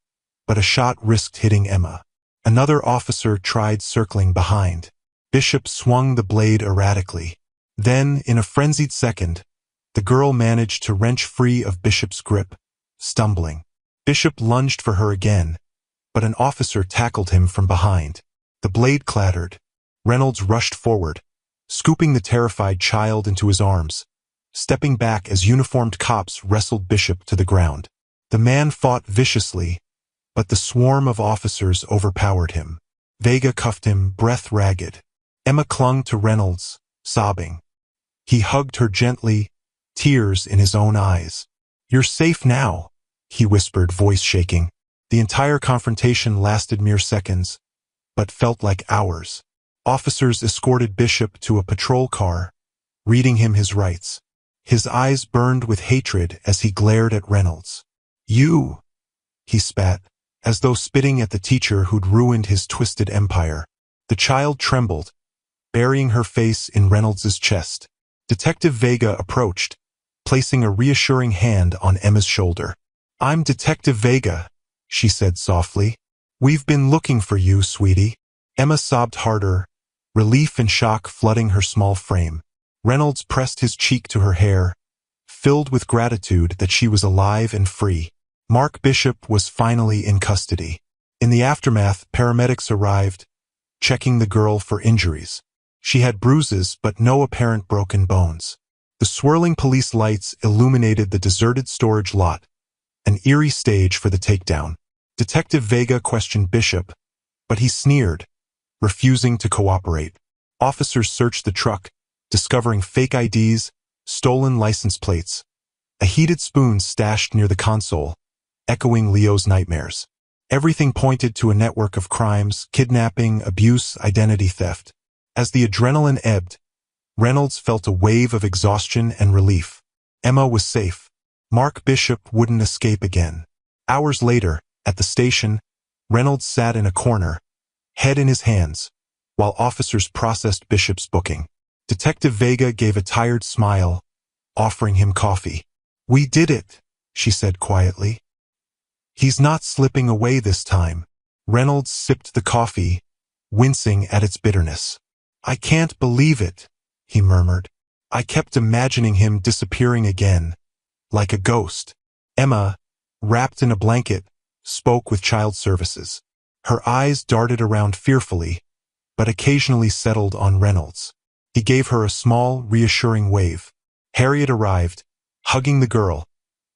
but a shot risked hitting Emma. Another officer tried circling behind. Bishop swung the blade erratically. Then, in a frenzied second, the girl managed to wrench free of Bishop's grip, stumbling. Bishop lunged for her again, but an officer tackled him from behind. The blade clattered. Reynolds rushed forward, scooping the terrified child into his arms, stepping back as uniformed cops wrestled Bishop to the ground. The man fought viciously, but the swarm of officers overpowered him. Vega cuffed him, breath ragged. Emma clung to Reynolds, sobbing. He hugged her gently, tears in his own eyes. "You're safe now," he whispered, voice shaking. The entire confrontation lasted mere seconds, but felt like hours. Officers escorted Bishop to a patrol car, reading him his rights. His eyes burned with hatred as he glared at Reynolds. "You," he spat, as though spitting at the teacher who'd ruined his twisted empire. The child trembled, burying her face in Reynolds's chest. Detective Vega approached, placing a reassuring hand on Emma's shoulder. "I'm Detective Vega," she said softly. "We've been looking for you, sweetie." Emma sobbed harder, relief and shock flooding her small frame. Reynolds pressed his cheek to her hair, filled with gratitude that she was alive and free. Mark Bishop was finally in custody. In the aftermath, paramedics arrived, checking the girl for injuries. She had bruises but no apparent broken bones. The swirling police lights illuminated the deserted storage lot, an eerie stage for the takedown. Detective Vega questioned Bishop, but he sneered, refusing to cooperate. Officers searched the truck, discovering fake IDs, stolen license plates, a heated spoon stashed near the console, echoing Leo's nightmares. Everything pointed to a network of crimes: kidnapping, abuse, identity theft. As the adrenaline ebbed, Reynolds felt a wave of exhaustion and relief. Emma was safe. Mark Bishop wouldn't escape again. Hours later, at the station, Reynolds sat in a corner, head in his hands, while officers processed Bishop's booking. Detective Vega gave a tired smile, offering him coffee. "We did it," she said quietly. "He's not slipping away this time." Reynolds sipped the coffee, wincing at its bitterness. "I can't believe it," he murmured. "I kept imagining him disappearing again, like a ghost." Emma, wrapped in a blanket, spoke with child services. Her eyes darted around fearfully, but occasionally settled on Reynolds. He gave her a small, reassuring wave. Harriet arrived, hugging the girl,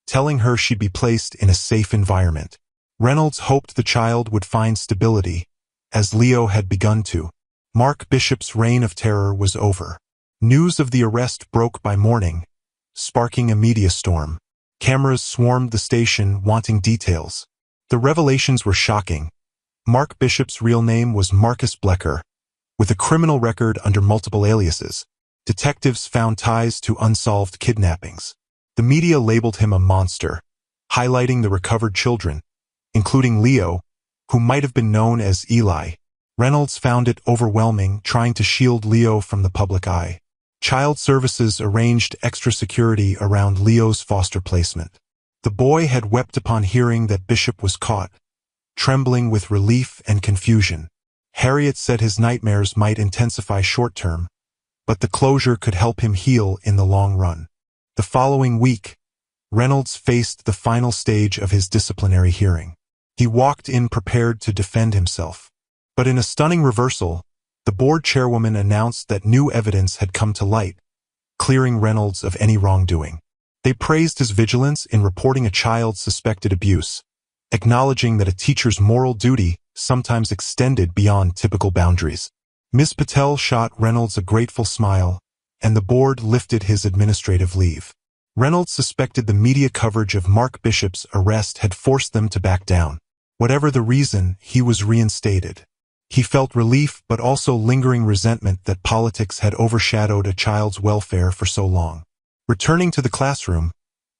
telling her she'd be placed in a safe environment. Reynolds hoped the child would find stability, as Leo had begun to. Mark Bishop's reign of terror was over. News of the arrest broke by morning, sparking a media storm. Cameras swarmed the station wanting details. The revelations were shocking. Mark Bishop's real name was Marcus Blecker, with a criminal record under multiple aliases. Detectives found ties to unsolved kidnappings. The media labeled him a monster, highlighting the recovered children, including Leo, who might have been known as Eli. Reynolds found it overwhelming trying to shield Leo from the public eye. Child Services arranged extra security around Leo's foster placement. The boy had wept upon hearing that Bishop was caught, trembling with relief and confusion. Harriet said his nightmares might intensify short-term, but the closure could help him heal in the long run. The following week, Reynolds faced the final stage of his disciplinary hearing. He walked in prepared to defend himself. But in a stunning reversal, the board chairwoman announced that new evidence had come to light, clearing Reynolds of any wrongdoing. They praised his vigilance in reporting a child's suspected abuse, acknowledging that a teacher's moral duty sometimes extended beyond typical boundaries. Ms. Patel shot Reynolds a grateful smile, and the board lifted his administrative leave. Reynolds suspected the media coverage of Mark Bishop's arrest had forced them to back down. Whatever the reason, he was reinstated. He felt relief but also lingering resentment that politics had overshadowed a child's welfare for so long. Returning to the classroom,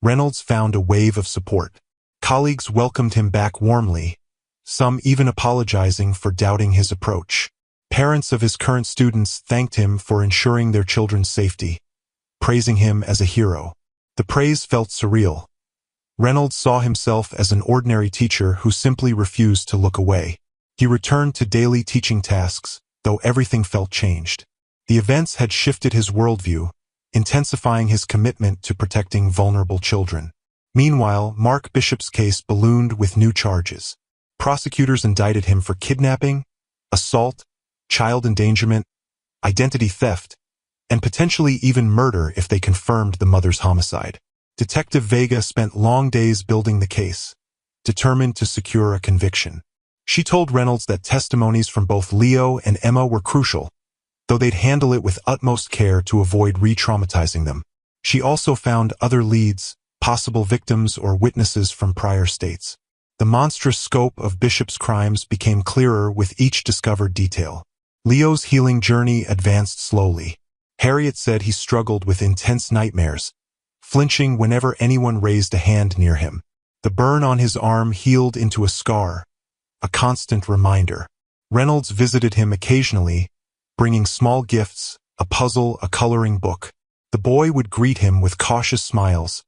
Reynolds found a wave of support. Colleagues welcomed him back warmly, some even apologizing for doubting his approach. Parents of his current students thanked him for ensuring their children's safety, praising him as a hero. The praise felt surreal. Reynolds saw himself as an ordinary teacher who simply refused to look away. He returned to daily teaching tasks, though everything felt changed. The events had shifted his worldview, intensifying his commitment to protecting vulnerable children. Meanwhile, Mark Bishop's case ballooned with new charges. Prosecutors indicted him for kidnapping, assault, child endangerment, identity theft, and potentially even murder if they confirmed the mother's homicide. Detective Vega spent long days building the case, determined to secure a conviction. She told Reynolds that testimonies from both Leo and Emma were crucial, though they'd handle it with utmost care to avoid re-traumatizing them. She also found other leads, possible victims or witnesses from prior states. The monstrous scope of Bishop's crimes became clearer with each discovered detail. Leo's healing journey advanced slowly. Harriet said he struggled with intense nightmares, flinching whenever anyone raised a hand near him. The burn on his arm healed into a scar, a constant reminder. Reynolds visited him occasionally, bringing small gifts, a puzzle, a coloring book. The boy would greet him with cautious smiles,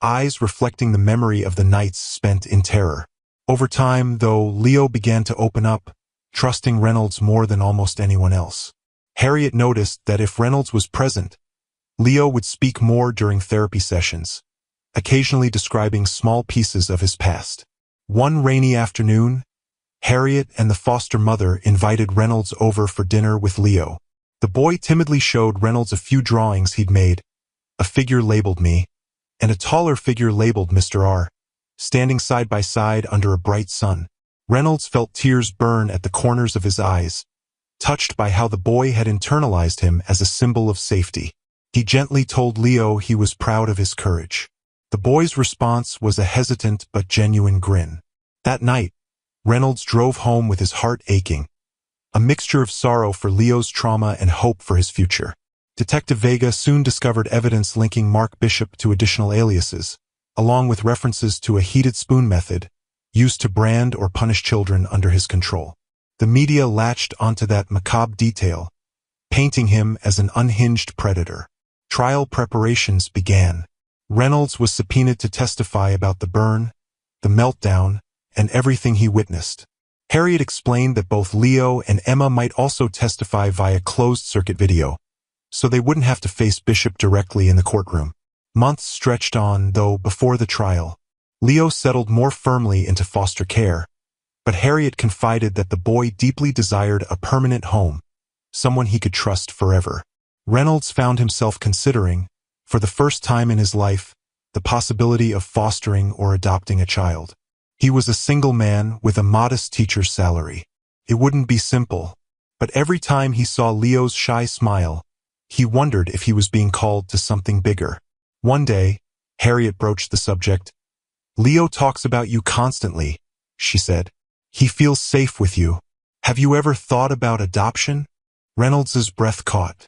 eyes reflecting the memory of the nights spent in terror. Over time, though, Leo began to open up, trusting Reynolds more than almost anyone else. Harriet noticed that if Reynolds was present, Leo would speak more during therapy sessions, occasionally describing small pieces of his past. One rainy afternoon, Harriet and the foster mother invited Reynolds over for dinner with Leo. The boy timidly showed Reynolds a few drawings he'd made, a figure labeled me, and a taller figure labeled Mr. R, standing side by side under a bright sun. Reynolds felt tears burn at the corners of his eyes, touched by how the boy had internalized him as a symbol of safety. He gently told Leo he was proud of his courage. The boy's response was a hesitant but genuine grin. That night, Reynolds drove home with his heart aching, a mixture of sorrow for Leo's trauma and hope for his future. Detective Vega soon discovered evidence linking Mark Bishop to additional aliases, along with references to a heated spoon method used to brand or punish children under his control. The media latched onto that macabre detail, painting him as an unhinged predator. Trial preparations began. Reynolds was subpoenaed to testify about the burn, the meltdown, and everything he witnessed. Harriet explained that both Leo and Emma might also testify via closed-circuit video, so they wouldn't have to face Bishop directly in the courtroom. Months stretched on, though, before the trial. Leo settled more firmly into foster care, but Harriet confided that the boy deeply desired a permanent home, someone he could trust forever. Reynolds found himself considering, for the first time in his life, the possibility of fostering or adopting a child. He was a single man with a modest teacher's salary. It wouldn't be simple, but every time he saw Leo's shy smile, He wondered if he was being called to something bigger. One day, Harriet broached the subject. "Leo talks about you constantly," she said. "He feels safe with you. Have you ever thought about adoption?" Reynolds's breath caught.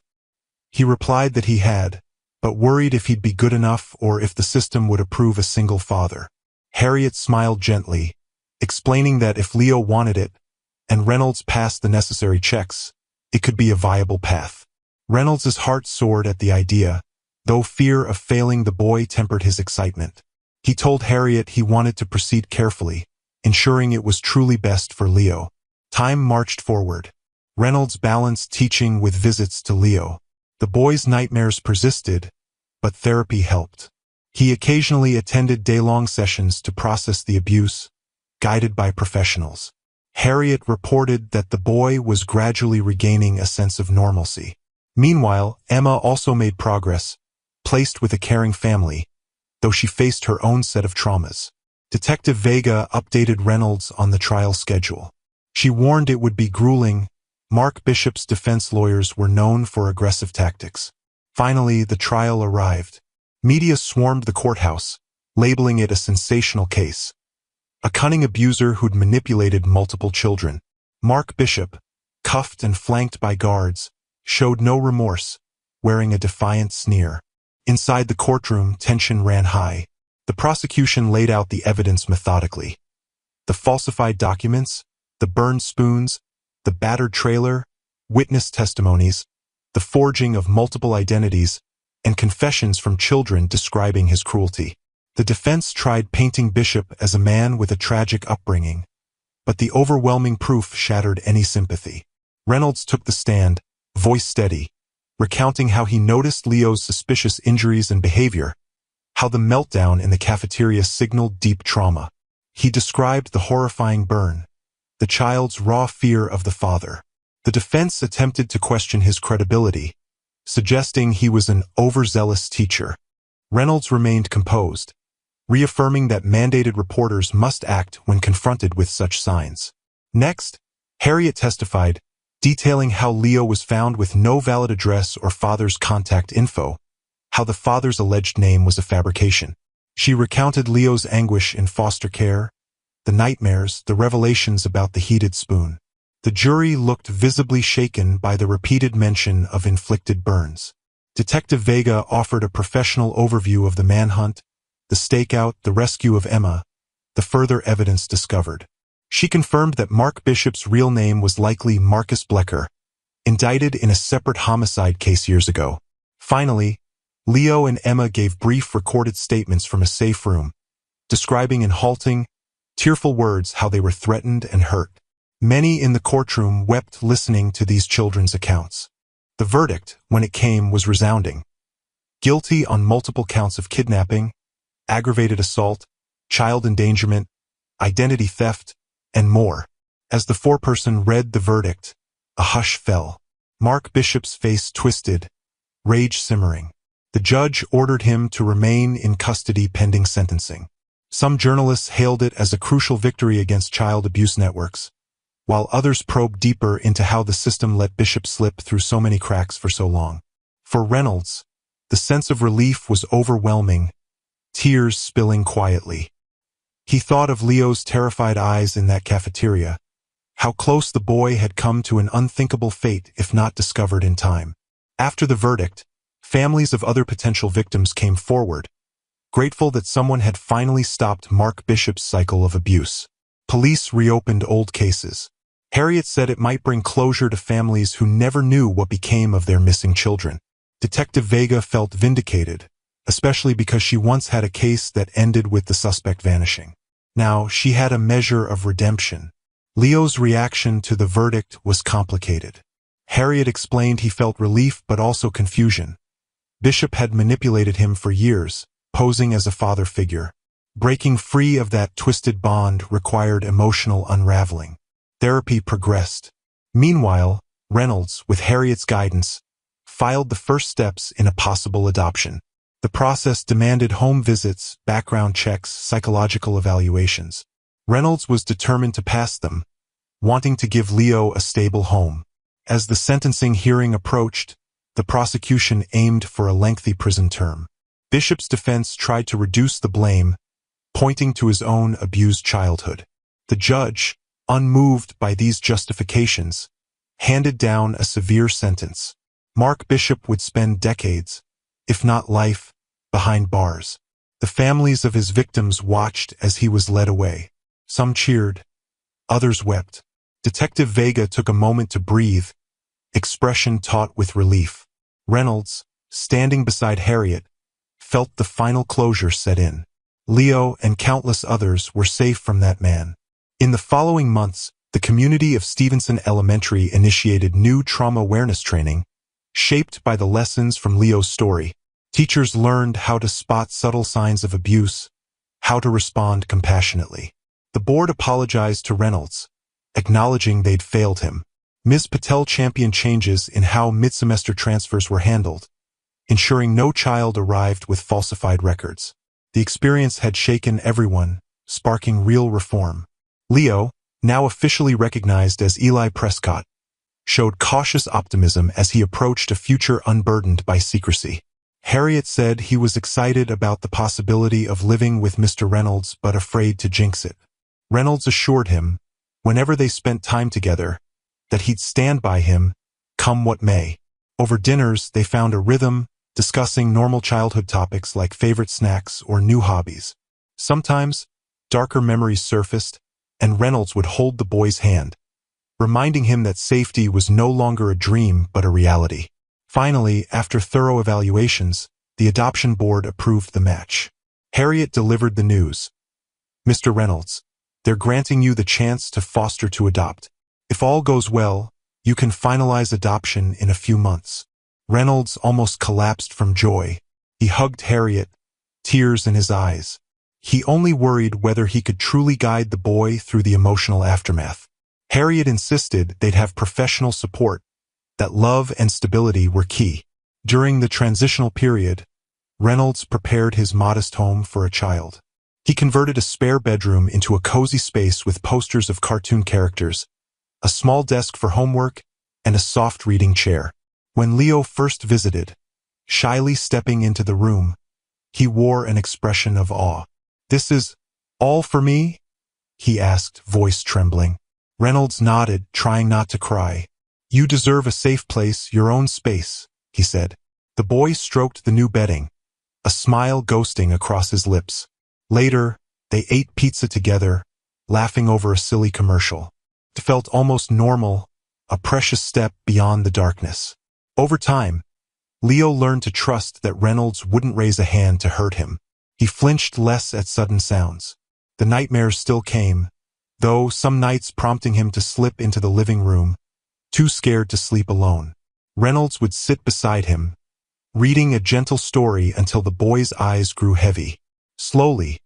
He replied that he had, but worried if he'd be good enough or if the system would approve a single father. Harriet smiled gently, explaining that if Leo wanted it, and Reynolds passed the necessary checks, it could be a viable path. Reynolds's heart soared at the idea, though fear of failing the boy tempered his excitement. He told Harriet he wanted to proceed carefully, ensuring it was truly best for Leo. Time marched forward. Reynolds balanced teaching with visits to Leo. The boy's nightmares persisted, but therapy helped. He occasionally attended day-long sessions to process the abuse, guided by professionals. Harriet reported that the boy was gradually regaining a sense of normalcy. Meanwhile, Emma also made progress, placed with a caring family, though she faced her own set of traumas. Detective Vega updated Reynolds on the trial schedule. She warned it would be grueling. Mark Bishop's defense lawyers were known for aggressive tactics. Finally, the trial arrived. Media swarmed the courthouse, labeling it a sensational case. A cunning abuser who'd manipulated multiple children. Mark Bishop, cuffed and flanked by guards, showed no remorse, wearing a defiant sneer. Inside the courtroom, tension ran high. The prosecution laid out the evidence methodically. The falsified documents, the burned spoons, the battered trailer, witness testimonies, the forging of multiple identities, and confessions from children describing his cruelty. The defense tried painting Bishop as a man with a tragic upbringing, but the overwhelming proof shattered any sympathy. Reynolds took the stand, voice steady, recounting how he noticed Leo's suspicious injuries and behavior, how the meltdown in the cafeteria signaled deep trauma. He described the horrifying burn, the child's raw fear of the father. The defense attempted to question his credibility, suggesting he was an overzealous teacher. Reynolds remained composed, reaffirming that mandated reporters must act when confronted with such signs. Next, Harriet testified, detailing how Leo was found with no valid address or father's contact info, how the father's alleged name was a fabrication. She recounted Leo's anguish in foster care, the nightmares, the revelations about the heated spoon. The jury looked visibly shaken by the repeated mention of inflicted burns. Detective Vega offered a professional overview of the manhunt, the stakeout, the rescue of Emma, the further evidence discovered. She confirmed that Mark Bishop's real name was likely Marcus Blecker, indicted in a separate homicide case years ago. Finally, Leo and Emma gave brief recorded statements from a safe room, describing in halting, tearful words how they were threatened and hurt. Many in the courtroom wept listening to these children's accounts. The verdict, when it came, was resounding. Guilty on multiple counts of kidnapping, aggravated assault, child endangerment, identity theft, and more. As the foreperson read the verdict, a hush fell. Mark Bishop's face twisted, rage simmering. The judge ordered him to remain in custody pending sentencing. Some journalists hailed it as a crucial victory against child abuse networks, while others probed deeper into how the system let Bishop slip through so many cracks for so long. For Reynolds, the sense of relief was overwhelming, tears spilling quietly. He thought of Leo's terrified eyes in that cafeteria, how close the boy had come to an unthinkable fate if not discovered in time. After the verdict, families of other potential victims came forward, grateful that someone had finally stopped Mark Bishop's cycle of abuse. Police reopened old cases. Harriet said it might bring closure to families who never knew what became of their missing children. Detective Vega felt vindicated, especially because she once had a case that ended with the suspect vanishing. Now she had a measure of redemption. Leo's reaction to the verdict was complicated. Harriet explained he felt relief but also confusion. Bishop had manipulated him for years, posing as a father figure. Breaking free of that twisted bond required emotional unraveling. Therapy progressed. Meanwhile, Reynolds, with Harriet's guidance, filed the first steps in a possible adoption. The process demanded home visits, background checks, psychological evaluations. Reynolds was determined to pass them, wanting to give Leo a stable home. As the sentencing hearing approached, The prosecution aimed for a lengthy prison term. Bishop's defense tried to reduce the blame, pointing to his own abused childhood. The judge, unmoved by these justifications, handed down a severe sentence. Mark Bishop would spend decades, if not life, behind bars. The families of his victims watched as he was led away. Some cheered, others wept. Detective Vega took a moment to breathe, expression taut with relief. Reynolds, standing beside Harriet, felt the final closure set in. Leo and countless others were safe from that man. In the following months, the community of Stevenson Elementary initiated new trauma awareness training, shaped by the lessons from Leo's story. Teachers learned how to spot subtle signs of abuse, how to respond compassionately. The board apologized to Reynolds, acknowledging they'd failed him. Ms. Patel championed changes in how mid-semester transfers were handled, ensuring no child arrived with falsified records. The experience had shaken everyone, sparking real reform. Leo, now officially recognized as Eli Prescott, showed cautious optimism as he approached a future unburdened by secrecy. Harriet said he was excited about the possibility of living with Mr. Reynolds but afraid to jinx it. Reynolds assured him, whenever they spent time together, that he'd stand by him, come what may. Over dinners, they found a rhythm, discussing normal childhood topics like favorite snacks or new hobbies. Sometimes, darker memories surfaced, and Reynolds would hold the boy's hand, reminding him that safety was no longer a dream but a reality. Finally, after thorough evaluations, the adoption board approved the match. Harriet delivered the news. Mr. Reynolds, they're granting you the chance to foster to adopt. If all goes well, you can finalize adoption in a few months. Reynolds almost collapsed from joy. He hugged Harriet, tears in his eyes. He only worried whether he could truly guide the boy through the emotional aftermath. Harriet insisted they'd have professional support, that love and stability were key. During the transitional period, Reynolds prepared his modest home for a child. He converted a spare bedroom into a cozy space with posters of cartoon characters, a small desk for homework, and a soft reading chair. When Leo first visited, shyly stepping into the room, he wore an expression of awe. "This is all for me?" he asked, voice trembling. Reynolds nodded, trying not to cry. "You deserve a safe place, your own space," he said. The boy stroked the new bedding, a smile ghosting across his lips. Later, they ate pizza together, laughing over a silly commercial. It felt almost normal, a precious step beyond the darkness. Over time, Leo learned to trust that Reynolds wouldn't raise a hand to hurt him. He flinched less at sudden sounds. The nightmares still came, though some nights prompting him to slip into the living room, too scared to sleep alone. Reynolds would sit beside him, reading a gentle story until the boy's eyes grew heavy. Slowly,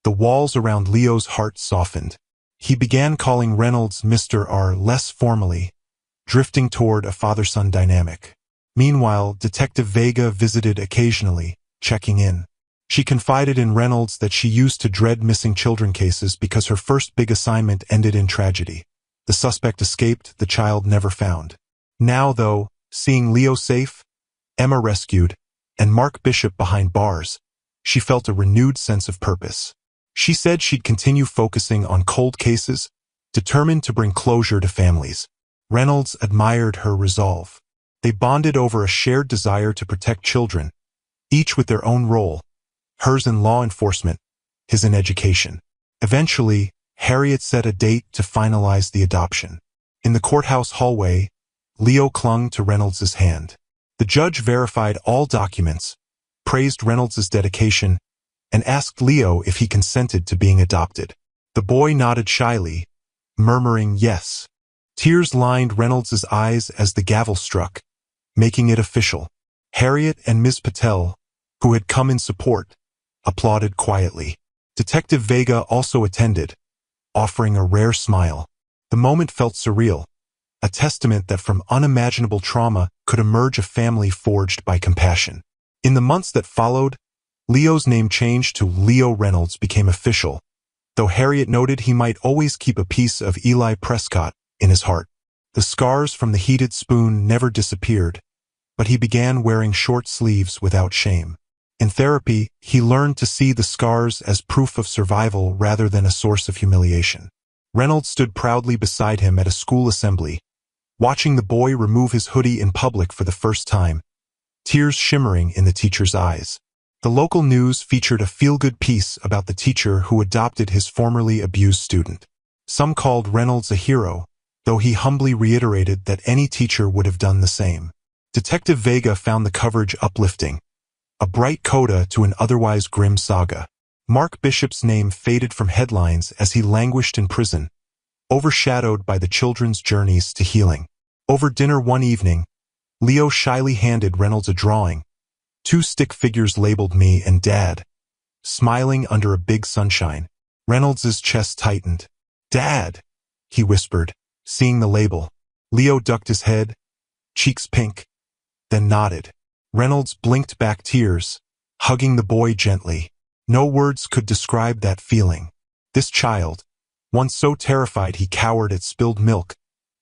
the walls around Leo's heart softened. He began calling Reynolds Mr. R less formally, drifting toward a father-son dynamic. Meanwhile, Detective Vega visited occasionally, checking in. She confided in Reynolds that she used to dread missing children cases because her first big assignment ended in tragedy. The suspect escaped, the child never found. Now, though, seeing Leo safe, Emma rescued, and Mark Bishop behind bars, she felt a renewed sense of purpose. She said she'd continue focusing on cold cases, determined to bring closure to families. Reynolds admired her resolve. They bonded over a shared desire to protect children, each with their own role, hers in law enforcement, his in education. Eventually, Harriet set a date to finalize the adoption. In the courthouse hallway, Leo clung to Reynolds' hand. The judge verified all documents, praised Reynolds' dedication, and asked Leo if he consented to being adopted. The boy nodded shyly, murmuring yes. Tears lined Reynolds' eyes as the gavel struck, making it official. Harriet and Ms. Patel, who had come in support, applauded quietly. Detective Vega also attended, offering a rare smile. The moment felt surreal, a testament that from unimaginable trauma could emerge a family forged by compassion. In the months that followed, Leo's name changed to Leo Reynolds became official, though Harriet noted he might always keep a piece of Eli Prescott in his heart. The scars from the heated spoon never disappeared, but he began wearing short sleeves without shame. In therapy, he learned to see the scars as proof of survival rather than a source of humiliation. Reynolds stood proudly beside him at a school assembly, watching the boy remove his hoodie in public for the first time, tears shimmering in the teacher's eyes. The local news featured a feel-good piece about the teacher who adopted his formerly abused student. Some called Reynolds a hero, though he humbly reiterated that any teacher would have done the same. Detective Vega found the coverage uplifting, a bright coda to an otherwise grim saga. Mark Bishop's name faded from headlines as he languished in prison, overshadowed by the children's journeys to healing. Over dinner one evening, Leo shyly handed Reynolds a drawing, 2 stick figures labeled me and Dad, smiling under a big sunshine. Reynolds's chest tightened. "Dad," he whispered, seeing the label. Leo ducked his head, cheeks pink, then nodded. Reynolds blinked back tears, hugging the boy gently. No words could describe that feeling. This child, once so terrified he cowered at spilled milk,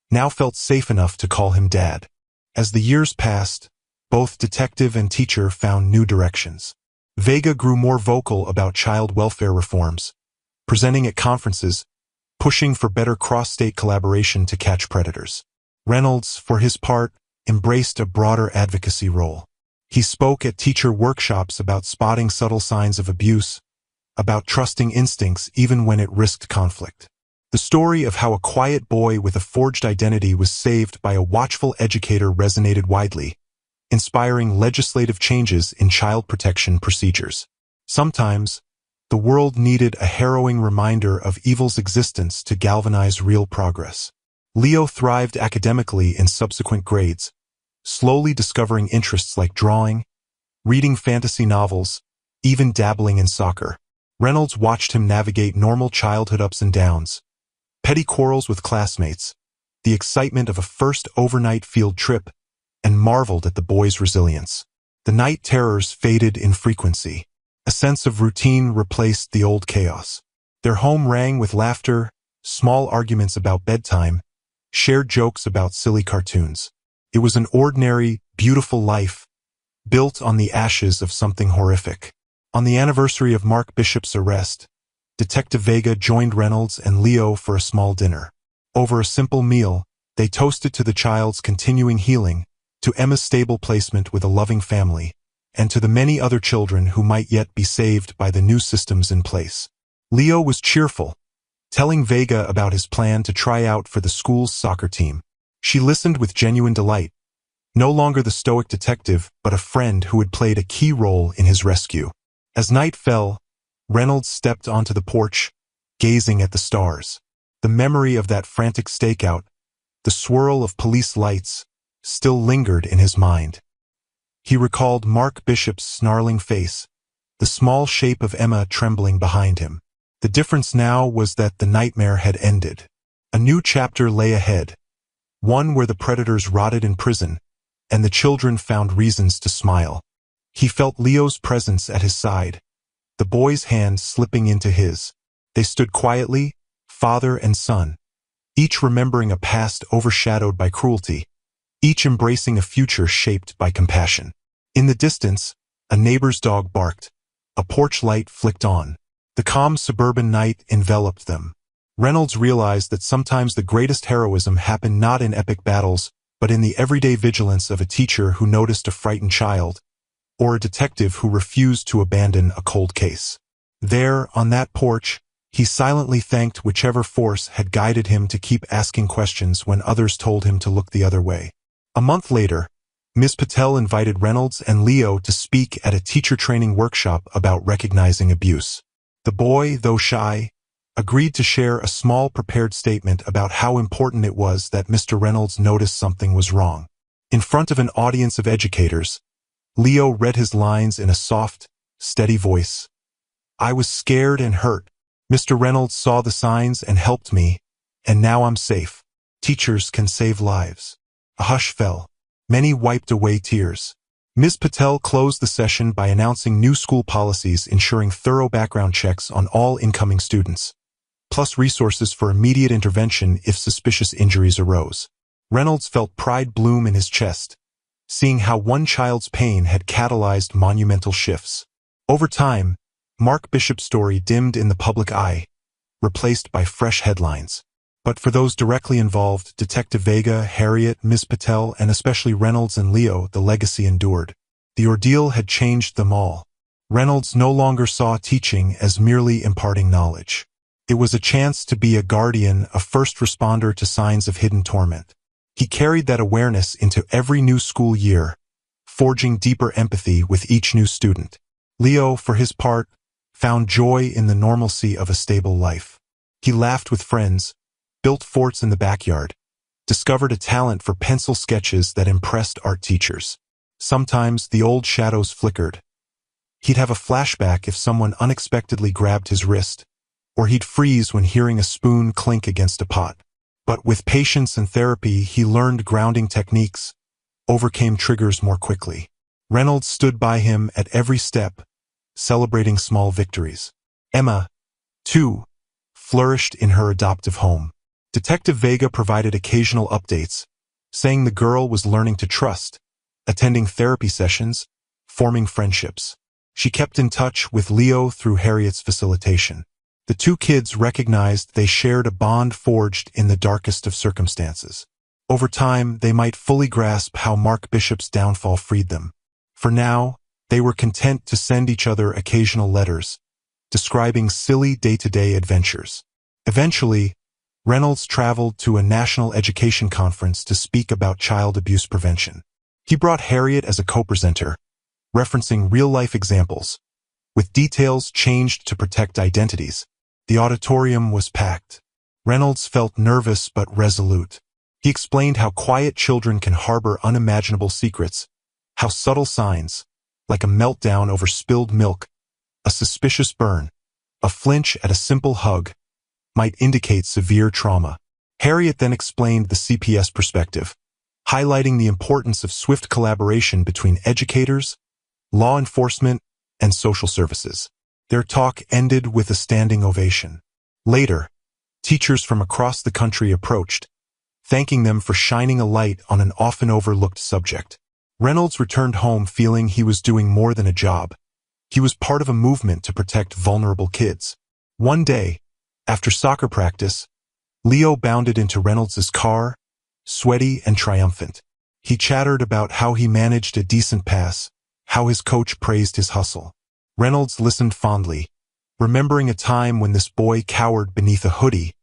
now felt safe enough to call him Dad. As the years passed, both detective and teacher found new directions. Vega grew more vocal about child welfare reforms, presenting at conferences, pushing for better cross-state collaboration to catch predators. Reynolds, for his part, embraced a broader advocacy role. He spoke at teacher workshops about spotting subtle signs of abuse, about trusting instincts even when it risked conflict. The story of how a quiet boy with a forged identity was saved by a watchful educator resonated widely, inspiring legislative changes in child protection procedures. Sometimes, the world needed a harrowing reminder of evil's existence to galvanize real progress. Leo thrived academically in subsequent grades, slowly discovering interests like drawing, reading fantasy novels, even dabbling in soccer. Reynolds watched him navigate normal childhood ups and downs, petty quarrels with classmates, the excitement of a first overnight field trip, and marveled at the boy's resilience. The night terrors faded in frequency. A sense of routine replaced the old chaos. Their home rang with laughter, small arguments about bedtime, shared jokes about silly cartoons. It was an ordinary, beautiful life, built on the ashes of something horrific. On the anniversary of Mark Bishop's arrest, Detective Vega joined Reynolds and Leo for a small dinner. Over a simple meal, they toasted to the child's continuing healing, to Emma's stable placement with a loving family, and to the many other children who might yet be saved by the new systems in place. Leo was cheerful, telling Vega about his plan to try out for the school's soccer team. She listened with genuine delight, no longer the stoic detective, but a friend who had played a key role in his rescue. As night fell, Reynolds stepped onto the porch, gazing at the stars. The memory of that frantic stakeout, the swirl of police lights, still lingered in his mind. He recalled Mark Bishop's snarling face, the small shape of Emma trembling behind him. The difference now was that the nightmare had ended. A new chapter lay ahead, one where the predators rotted in prison, and the children found reasons to smile. He felt Leo's presence at his side, the boy's hand slipping into his. They stood quietly, father and son, each remembering a past overshadowed by cruelty, each embracing a future shaped by compassion. In the distance, a neighbor's dog barked. A porch light flicked on. The calm suburban night enveloped them. Reynolds realized that sometimes the greatest heroism happened not in epic battles, but in the everyday vigilance of a teacher who noticed a frightened child, or a detective who refused to abandon a cold case. There, on that porch, he silently thanked whichever force had guided him to keep asking questions when others told him to look the other way. A month later, Ms. Patel invited Reynolds and Leo to speak at a teacher training workshop about recognizing abuse. The boy, though shy, agreed to share a small prepared statement about how important it was that Mr. Reynolds noticed something was wrong. In front of an audience of educators, Leo read his lines in a soft, steady voice. "I was scared and hurt. Mr. Reynolds saw the signs and helped me, and now I'm safe. Teachers can save lives." A hush fell. Many wiped away tears. Ms. Patel closed the session by announcing new school policies ensuring thorough background checks on all incoming students, plus resources for immediate intervention if suspicious injuries arose. Reynolds felt pride bloom in his chest, seeing how one child's pain had catalyzed monumental shifts. Over time, Mark Bishop's story dimmed in the public eye, replaced by fresh headlines. But for those directly involved, Detective Vega, Harriet, Ms. Patel, and especially Reynolds and Leo, the legacy endured. The ordeal had changed them all. Reynolds no longer saw teaching as merely imparting knowledge. It was a chance to be a guardian, a first responder to signs of hidden torment. He carried that awareness into every new school year, forging deeper empathy with each new student. Leo, for his part, found joy in the normalcy of a stable life. He laughed with friends, built forts in the backyard, discovered a talent for pencil sketches that impressed art teachers. Sometimes the old shadows flickered. He'd have a flashback if someone unexpectedly grabbed his wrist, or he'd freeze when hearing a spoon clink against a pot. But with patience and therapy, he learned grounding techniques, overcame triggers more quickly. Reynolds stood by him at every step, celebrating small victories. Emma, too, flourished in her adoptive home. Detective Vega provided occasional updates, saying the girl was learning to trust, attending therapy sessions, forming friendships. She kept in touch with Leo through Harriet's facilitation. The two kids recognized they shared a bond forged in the darkest of circumstances. Over time, they might fully grasp how Mark Bishop's downfall freed them. For now, they were content to send each other occasional letters, describing silly day-to-day adventures. Eventually, Reynolds traveled to a national education conference to speak about child abuse prevention. He brought Harriet as a co-presenter, referencing real-life examples, with details changed to protect identities. The auditorium was packed. Reynolds felt nervous but resolute. He explained how quiet children can harbor unimaginable secrets, how subtle signs, like a meltdown over spilled milk, a suspicious burn, a flinch at a simple hug, might indicate severe trauma. Harriet then explained the CPS perspective, highlighting the importance of swift collaboration between educators, law enforcement, and social services. Their talk ended with a standing ovation. Later, teachers from across the country approached, thanking them for shining a light on an often overlooked subject. Reynolds returned home feeling he was doing more than a job. He was part of a movement to protect vulnerable kids. One day, after soccer practice, Leo bounded into Reynolds' car, sweaty and triumphant. He chattered about how he managed a decent pass, how his coach praised his hustle. Reynolds listened fondly, remembering a time when this boy cowered beneath a hoodie,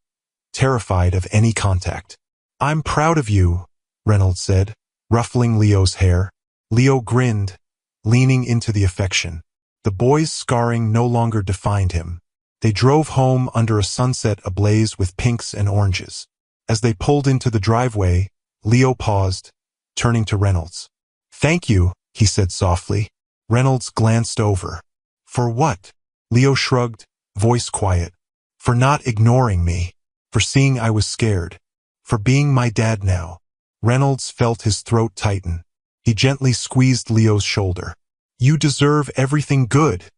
terrified of any contact. "I'm proud of you," Reynolds said, ruffling Leo's hair. Leo grinned, leaning into the affection. The boy's scarring no longer defined him. They drove home under a sunset ablaze with pinks and oranges. As they pulled into the driveway, Leo paused, turning to Reynolds. "Thank you," he said softly. Reynolds glanced over. "For what?" Leo shrugged, voice quiet. "For not ignoring me. For seeing I was scared. For being my dad now." Reynolds felt his throat tighten. He gently squeezed Leo's shoulder. "You deserve everything good,"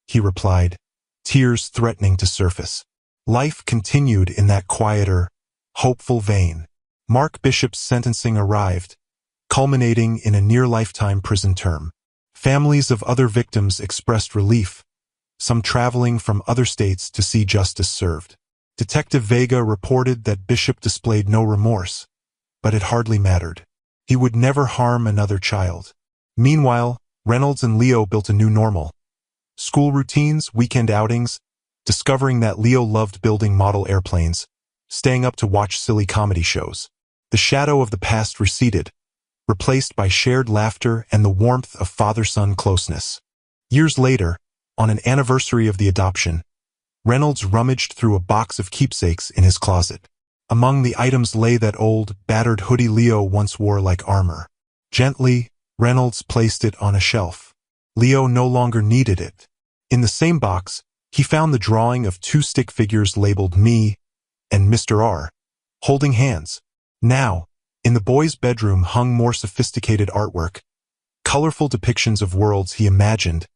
he replied, tears threatening to surface. Life continued in that quieter, hopeful vein. Mark Bishop's sentencing arrived, culminating in a near-lifetime prison term. Families of other victims expressed relief, some traveling from other states to see justice served. Detective Vega reported that Bishop displayed no remorse, but it hardly mattered. He would never harm another child. Meanwhile, Reynolds and Leo built a new normal. School routines, weekend outings, discovering that Leo loved building model airplanes, staying up to watch silly comedy shows. The shadow of the past receded, replaced by shared laughter and the warmth of father-son closeness. Years later, on an anniversary of the adoption, Reynolds rummaged through a box of keepsakes in his closet. Among the items lay that old, battered hoodie Leo once wore like armor. Gently, Reynolds placed it on a shelf. Leo no longer needed it. In the same box, he found the drawing of two stick figures labeled Me and Mr. R, holding hands. Now, in the boy's bedroom hung more sophisticated artwork, colorful depictions of worlds he imagined,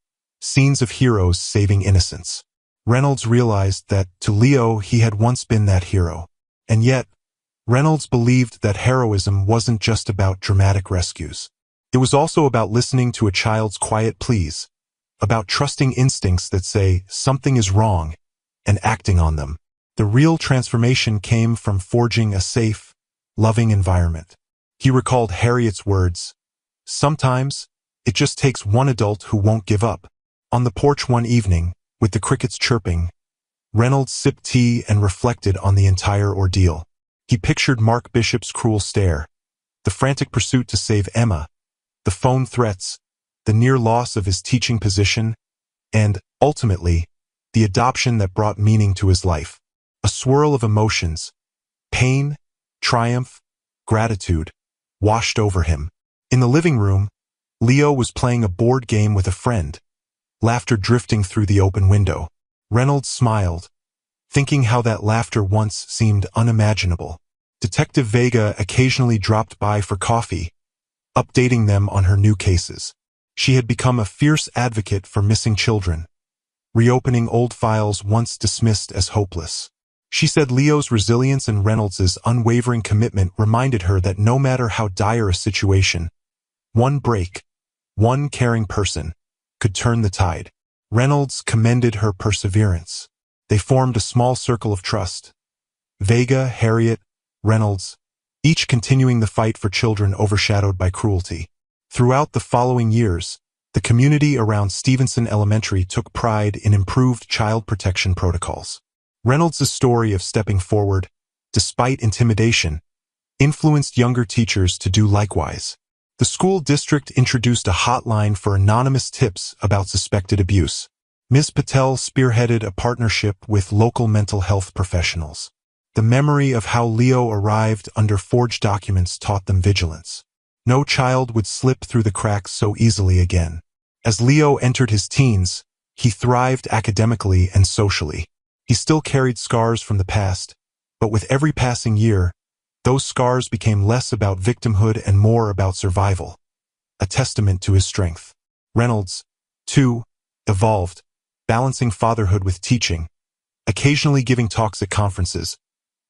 scenes of heroes saving innocence. Reynolds realized that, to Leo, he had once been that hero. And yet, Reynolds believed that heroism wasn't just about dramatic rescues. It was also about listening to a child's quiet pleas, about trusting instincts that say something is wrong and acting on them. The real transformation came from forging a safe, loving environment. He recalled Harriet's words, "Sometimes, it just takes one adult who won't give up." On the porch one evening, with the crickets chirping, Reynolds sipped tea and reflected on the entire ordeal. He pictured Mark Bishop's cruel stare, the frantic pursuit to save Emma, the phone threats, the near loss of his teaching position, and, ultimately, the adoption that brought meaning to his life. A swirl of emotions, pain, triumph, gratitude, washed over him. In the living room, Leo was playing a board game with a friend, laughter drifting through the open window. Reynolds smiled, thinking how that laughter once seemed unimaginable. Detective Vega occasionally dropped by for coffee, updating them on her new cases. She had become a fierce advocate for missing children, reopening old files once dismissed as hopeless. She said Leo's resilience and Reynolds's unwavering commitment reminded her that no matter how dire a situation, one break, one caring person, could turn the tide. Reynolds commended her perseverance. They formed a small circle of trust. Vega, Harriet, Reynolds, each continuing the fight for children overshadowed by cruelty. Throughout the following years, the community around Stevenson Elementary took pride in improved child protection protocols. Reynolds' story of stepping forward, despite intimidation, influenced younger teachers to do likewise. The school district introduced a hotline for anonymous tips about suspected abuse. Ms. Patel spearheaded a partnership with local mental health professionals. The memory of how Leo arrived under forged documents taught them vigilance. No child would slip through the cracks so easily again. As Leo entered his teens, he thrived academically and socially. He still carried scars from the past, but with every passing year, those scars became less about victimhood and more about survival, a testament to his strength. Reynolds, too, evolved, balancing fatherhood with teaching, occasionally giving talks at conferences,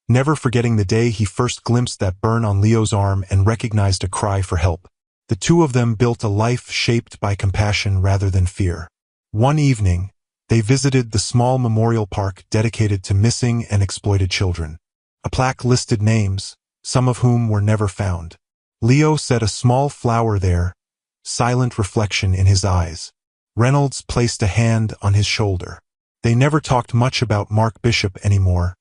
never forgetting the day he first glimpsed that burn on Leo's arm and recognized a cry for help. The two of them built a life shaped by compassion rather than fear. One evening, they visited the small memorial park dedicated to missing and exploited children. A plaque listed names, some of whom were never found. Leo set a small flower there, silent reflection in his eyes. Reynolds placed a hand on his shoulder. They never talked much about Mark Bishop anymore,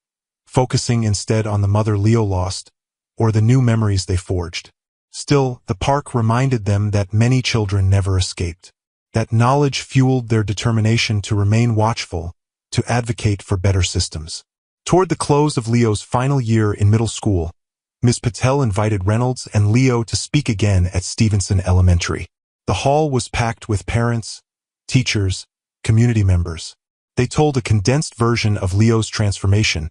focusing instead on the mother Leo lost, or the new memories they forged. Still, the park reminded them that many children never escaped. That knowledge fueled their determination to remain watchful, to advocate for better systems. Toward the close of Leo's final year in middle school, Ms. Patel invited Reynolds and Leo to speak again at Stevenson Elementary. The hall was packed with parents, teachers, community members. They told a condensed version of Leo's transformation,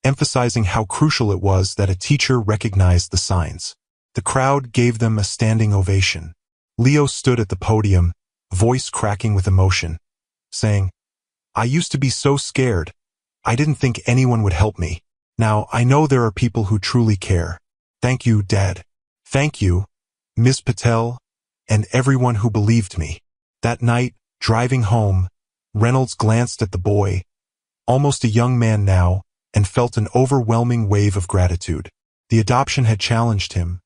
emphasizing how crucial it was that a teacher recognized the signs. The crowd gave them a standing ovation. Leo stood at the podium, voice cracking with emotion, saying, "I used to be so scared. I didn't think anyone would help me. Now I know there are people who truly care. Thank you, Dad. Thank you, Ms. Patel, and everyone who believed me." That night, driving home, Reynolds glanced at the boy, almost a young man now, and felt an overwhelming wave of gratitude. The adoption had challenged him,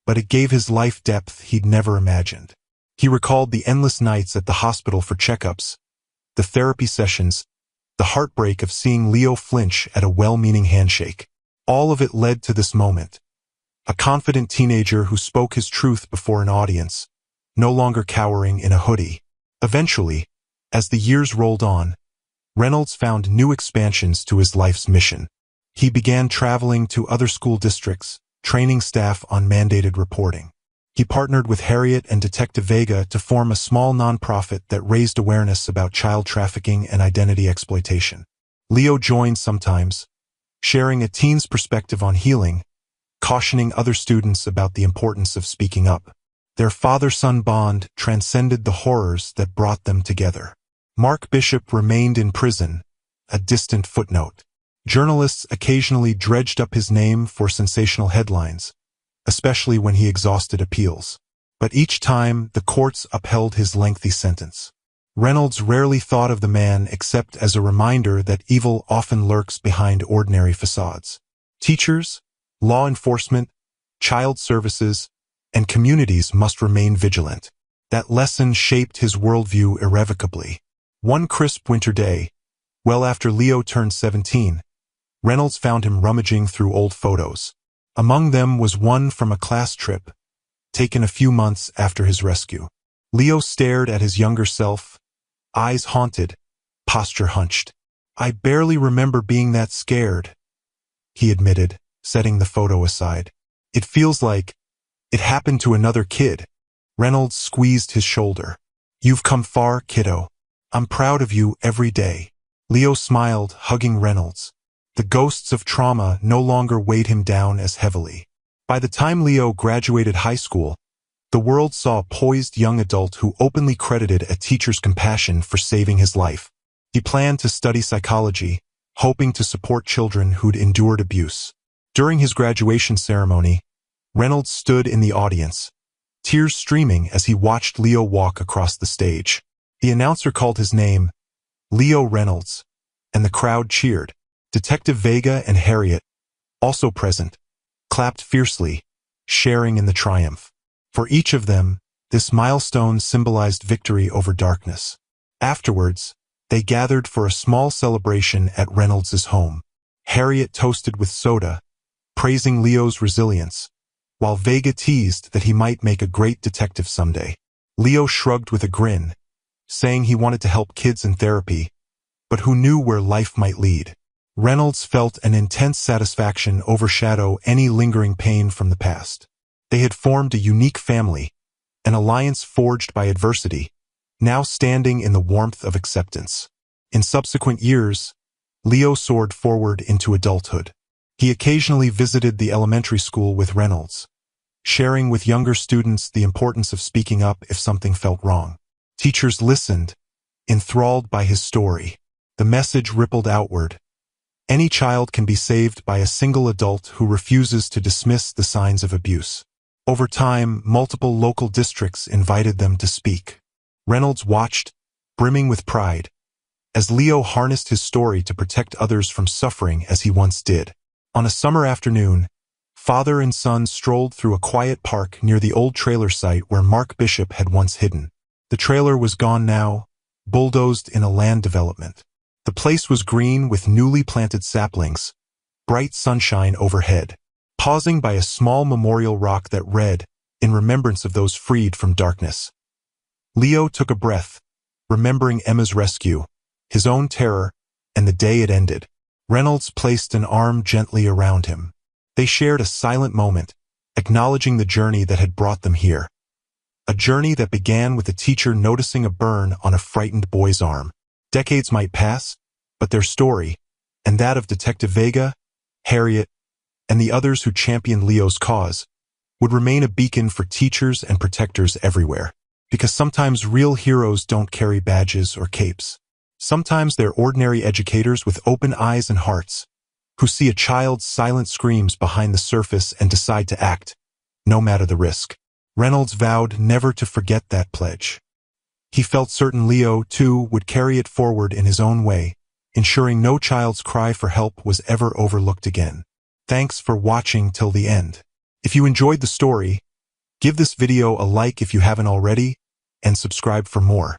but it gave his life depth he'd never imagined. He recalled the endless nights at the hospital for checkups, the therapy sessions, the heartbreak of seeing Leo flinch at a well-meaning handshake. All of it led to this moment. A confident teenager who spoke his truth before an audience, no longer cowering in a hoodie. Eventually, as the years rolled on, Reynolds found new expansions to his life's mission. He began traveling to other school districts, training staff on mandated reporting. He partnered with Harriet and Detective Vega to form a small nonprofit that raised awareness about child trafficking and identity exploitation. Leo joined sometimes, sharing a teen's perspective on healing, cautioning other students about the importance of speaking up. Their father-son bond transcended the horrors that brought them together. Mark Bishop remained in prison, a distant footnote. Journalists occasionally dredged up his name for sensational headlines, especially when he exhausted appeals. but each time the courts upheld his lengthy sentence. Reynolds rarely thought of the man except as a reminder that evil often lurks behind ordinary facades. Teachers, law enforcement, child services, and communities must remain vigilant. That lesson shaped his worldview irrevocably. One crisp winter day, well after Leo turned 17, Reynolds found him rummaging through old photos. Among them was one from a class trip, taken a few months after his rescue. Leo stared at his younger self, eyes haunted, posture hunched. "I barely remember being that scared," he admitted, setting the photo aside. "It feels like it happened to another kid." Reynolds squeezed his shoulder. "You've come far, kiddo. I'm proud of you every day." Leo smiled, hugging Reynolds. The ghosts of trauma no longer weighed him down as heavily. By the time Leo graduated high school, the world saw a poised young adult who openly credited a teacher's compassion for saving his life. He planned to study psychology, hoping to support children who'd endured abuse. During his graduation ceremony, Reynolds stood in the audience, tears streaming as he watched Leo walk across the stage. The announcer called his name, Leo Reynolds, and the crowd cheered. Detective Vega and Harriet, also present, clapped fiercely, sharing in the triumph. For each of them, this milestone symbolized victory over darkness. Afterwards, they gathered for a small celebration at Reynolds' home. Harriet toasted with soda, praising Leo's resilience, while Vega teased that he might make a great detective someday. Leo shrugged with a grin, saying he wanted to help kids in therapy, but who knew where life might lead. Reynolds felt an intense satisfaction overshadow any lingering pain from the past. They had formed a unique family, an alliance forged by adversity, now standing in the warmth of acceptance. In subsequent years, Leo soared forward into adulthood. He occasionally visited the elementary school with Reynolds, sharing with younger students the importance of speaking up if something felt wrong. Teachers listened, enthralled by his story. The message rippled outward. Any child can be saved by a single adult who refuses to dismiss the signs of abuse. Over time, multiple local districts invited them to speak. Reynolds watched, brimming with pride, as Leo harnessed his story to protect others from suffering as he once did. On a summer afternoon, father and son strolled through a quiet park near the old trailer site where Mark Bishop had once hidden. The trailer was gone now, bulldozed in a land development. The place was green with newly planted saplings, bright sunshine overhead. Pausing by a small memorial rock that read, "In remembrance of those freed from darkness," Leo took a breath, remembering Emma's rescue, his own terror, and the day it ended. Reynolds placed an arm gently around him. They shared a silent moment, acknowledging the journey that had brought them here. A journey that began with the teacher noticing a burn on a frightened boy's arm. Decades might pass, but their story, and that of Detective Vega, Harriet, and the others who championed Leo's cause, would remain a beacon for teachers and protectors everywhere. Because sometimes real heroes don't carry badges or capes. Sometimes they're ordinary educators with open eyes and hearts, who see a child's silent screams behind the surface and decide to act, no matter the risk. Reynolds vowed never to forget that pledge. He felt certain Leo, too, would carry it forward in his own way, ensuring no child's cry for help was ever overlooked again. Thanks for watching till the end. If you enjoyed the story, give this video a like if you haven't already, and subscribe for more.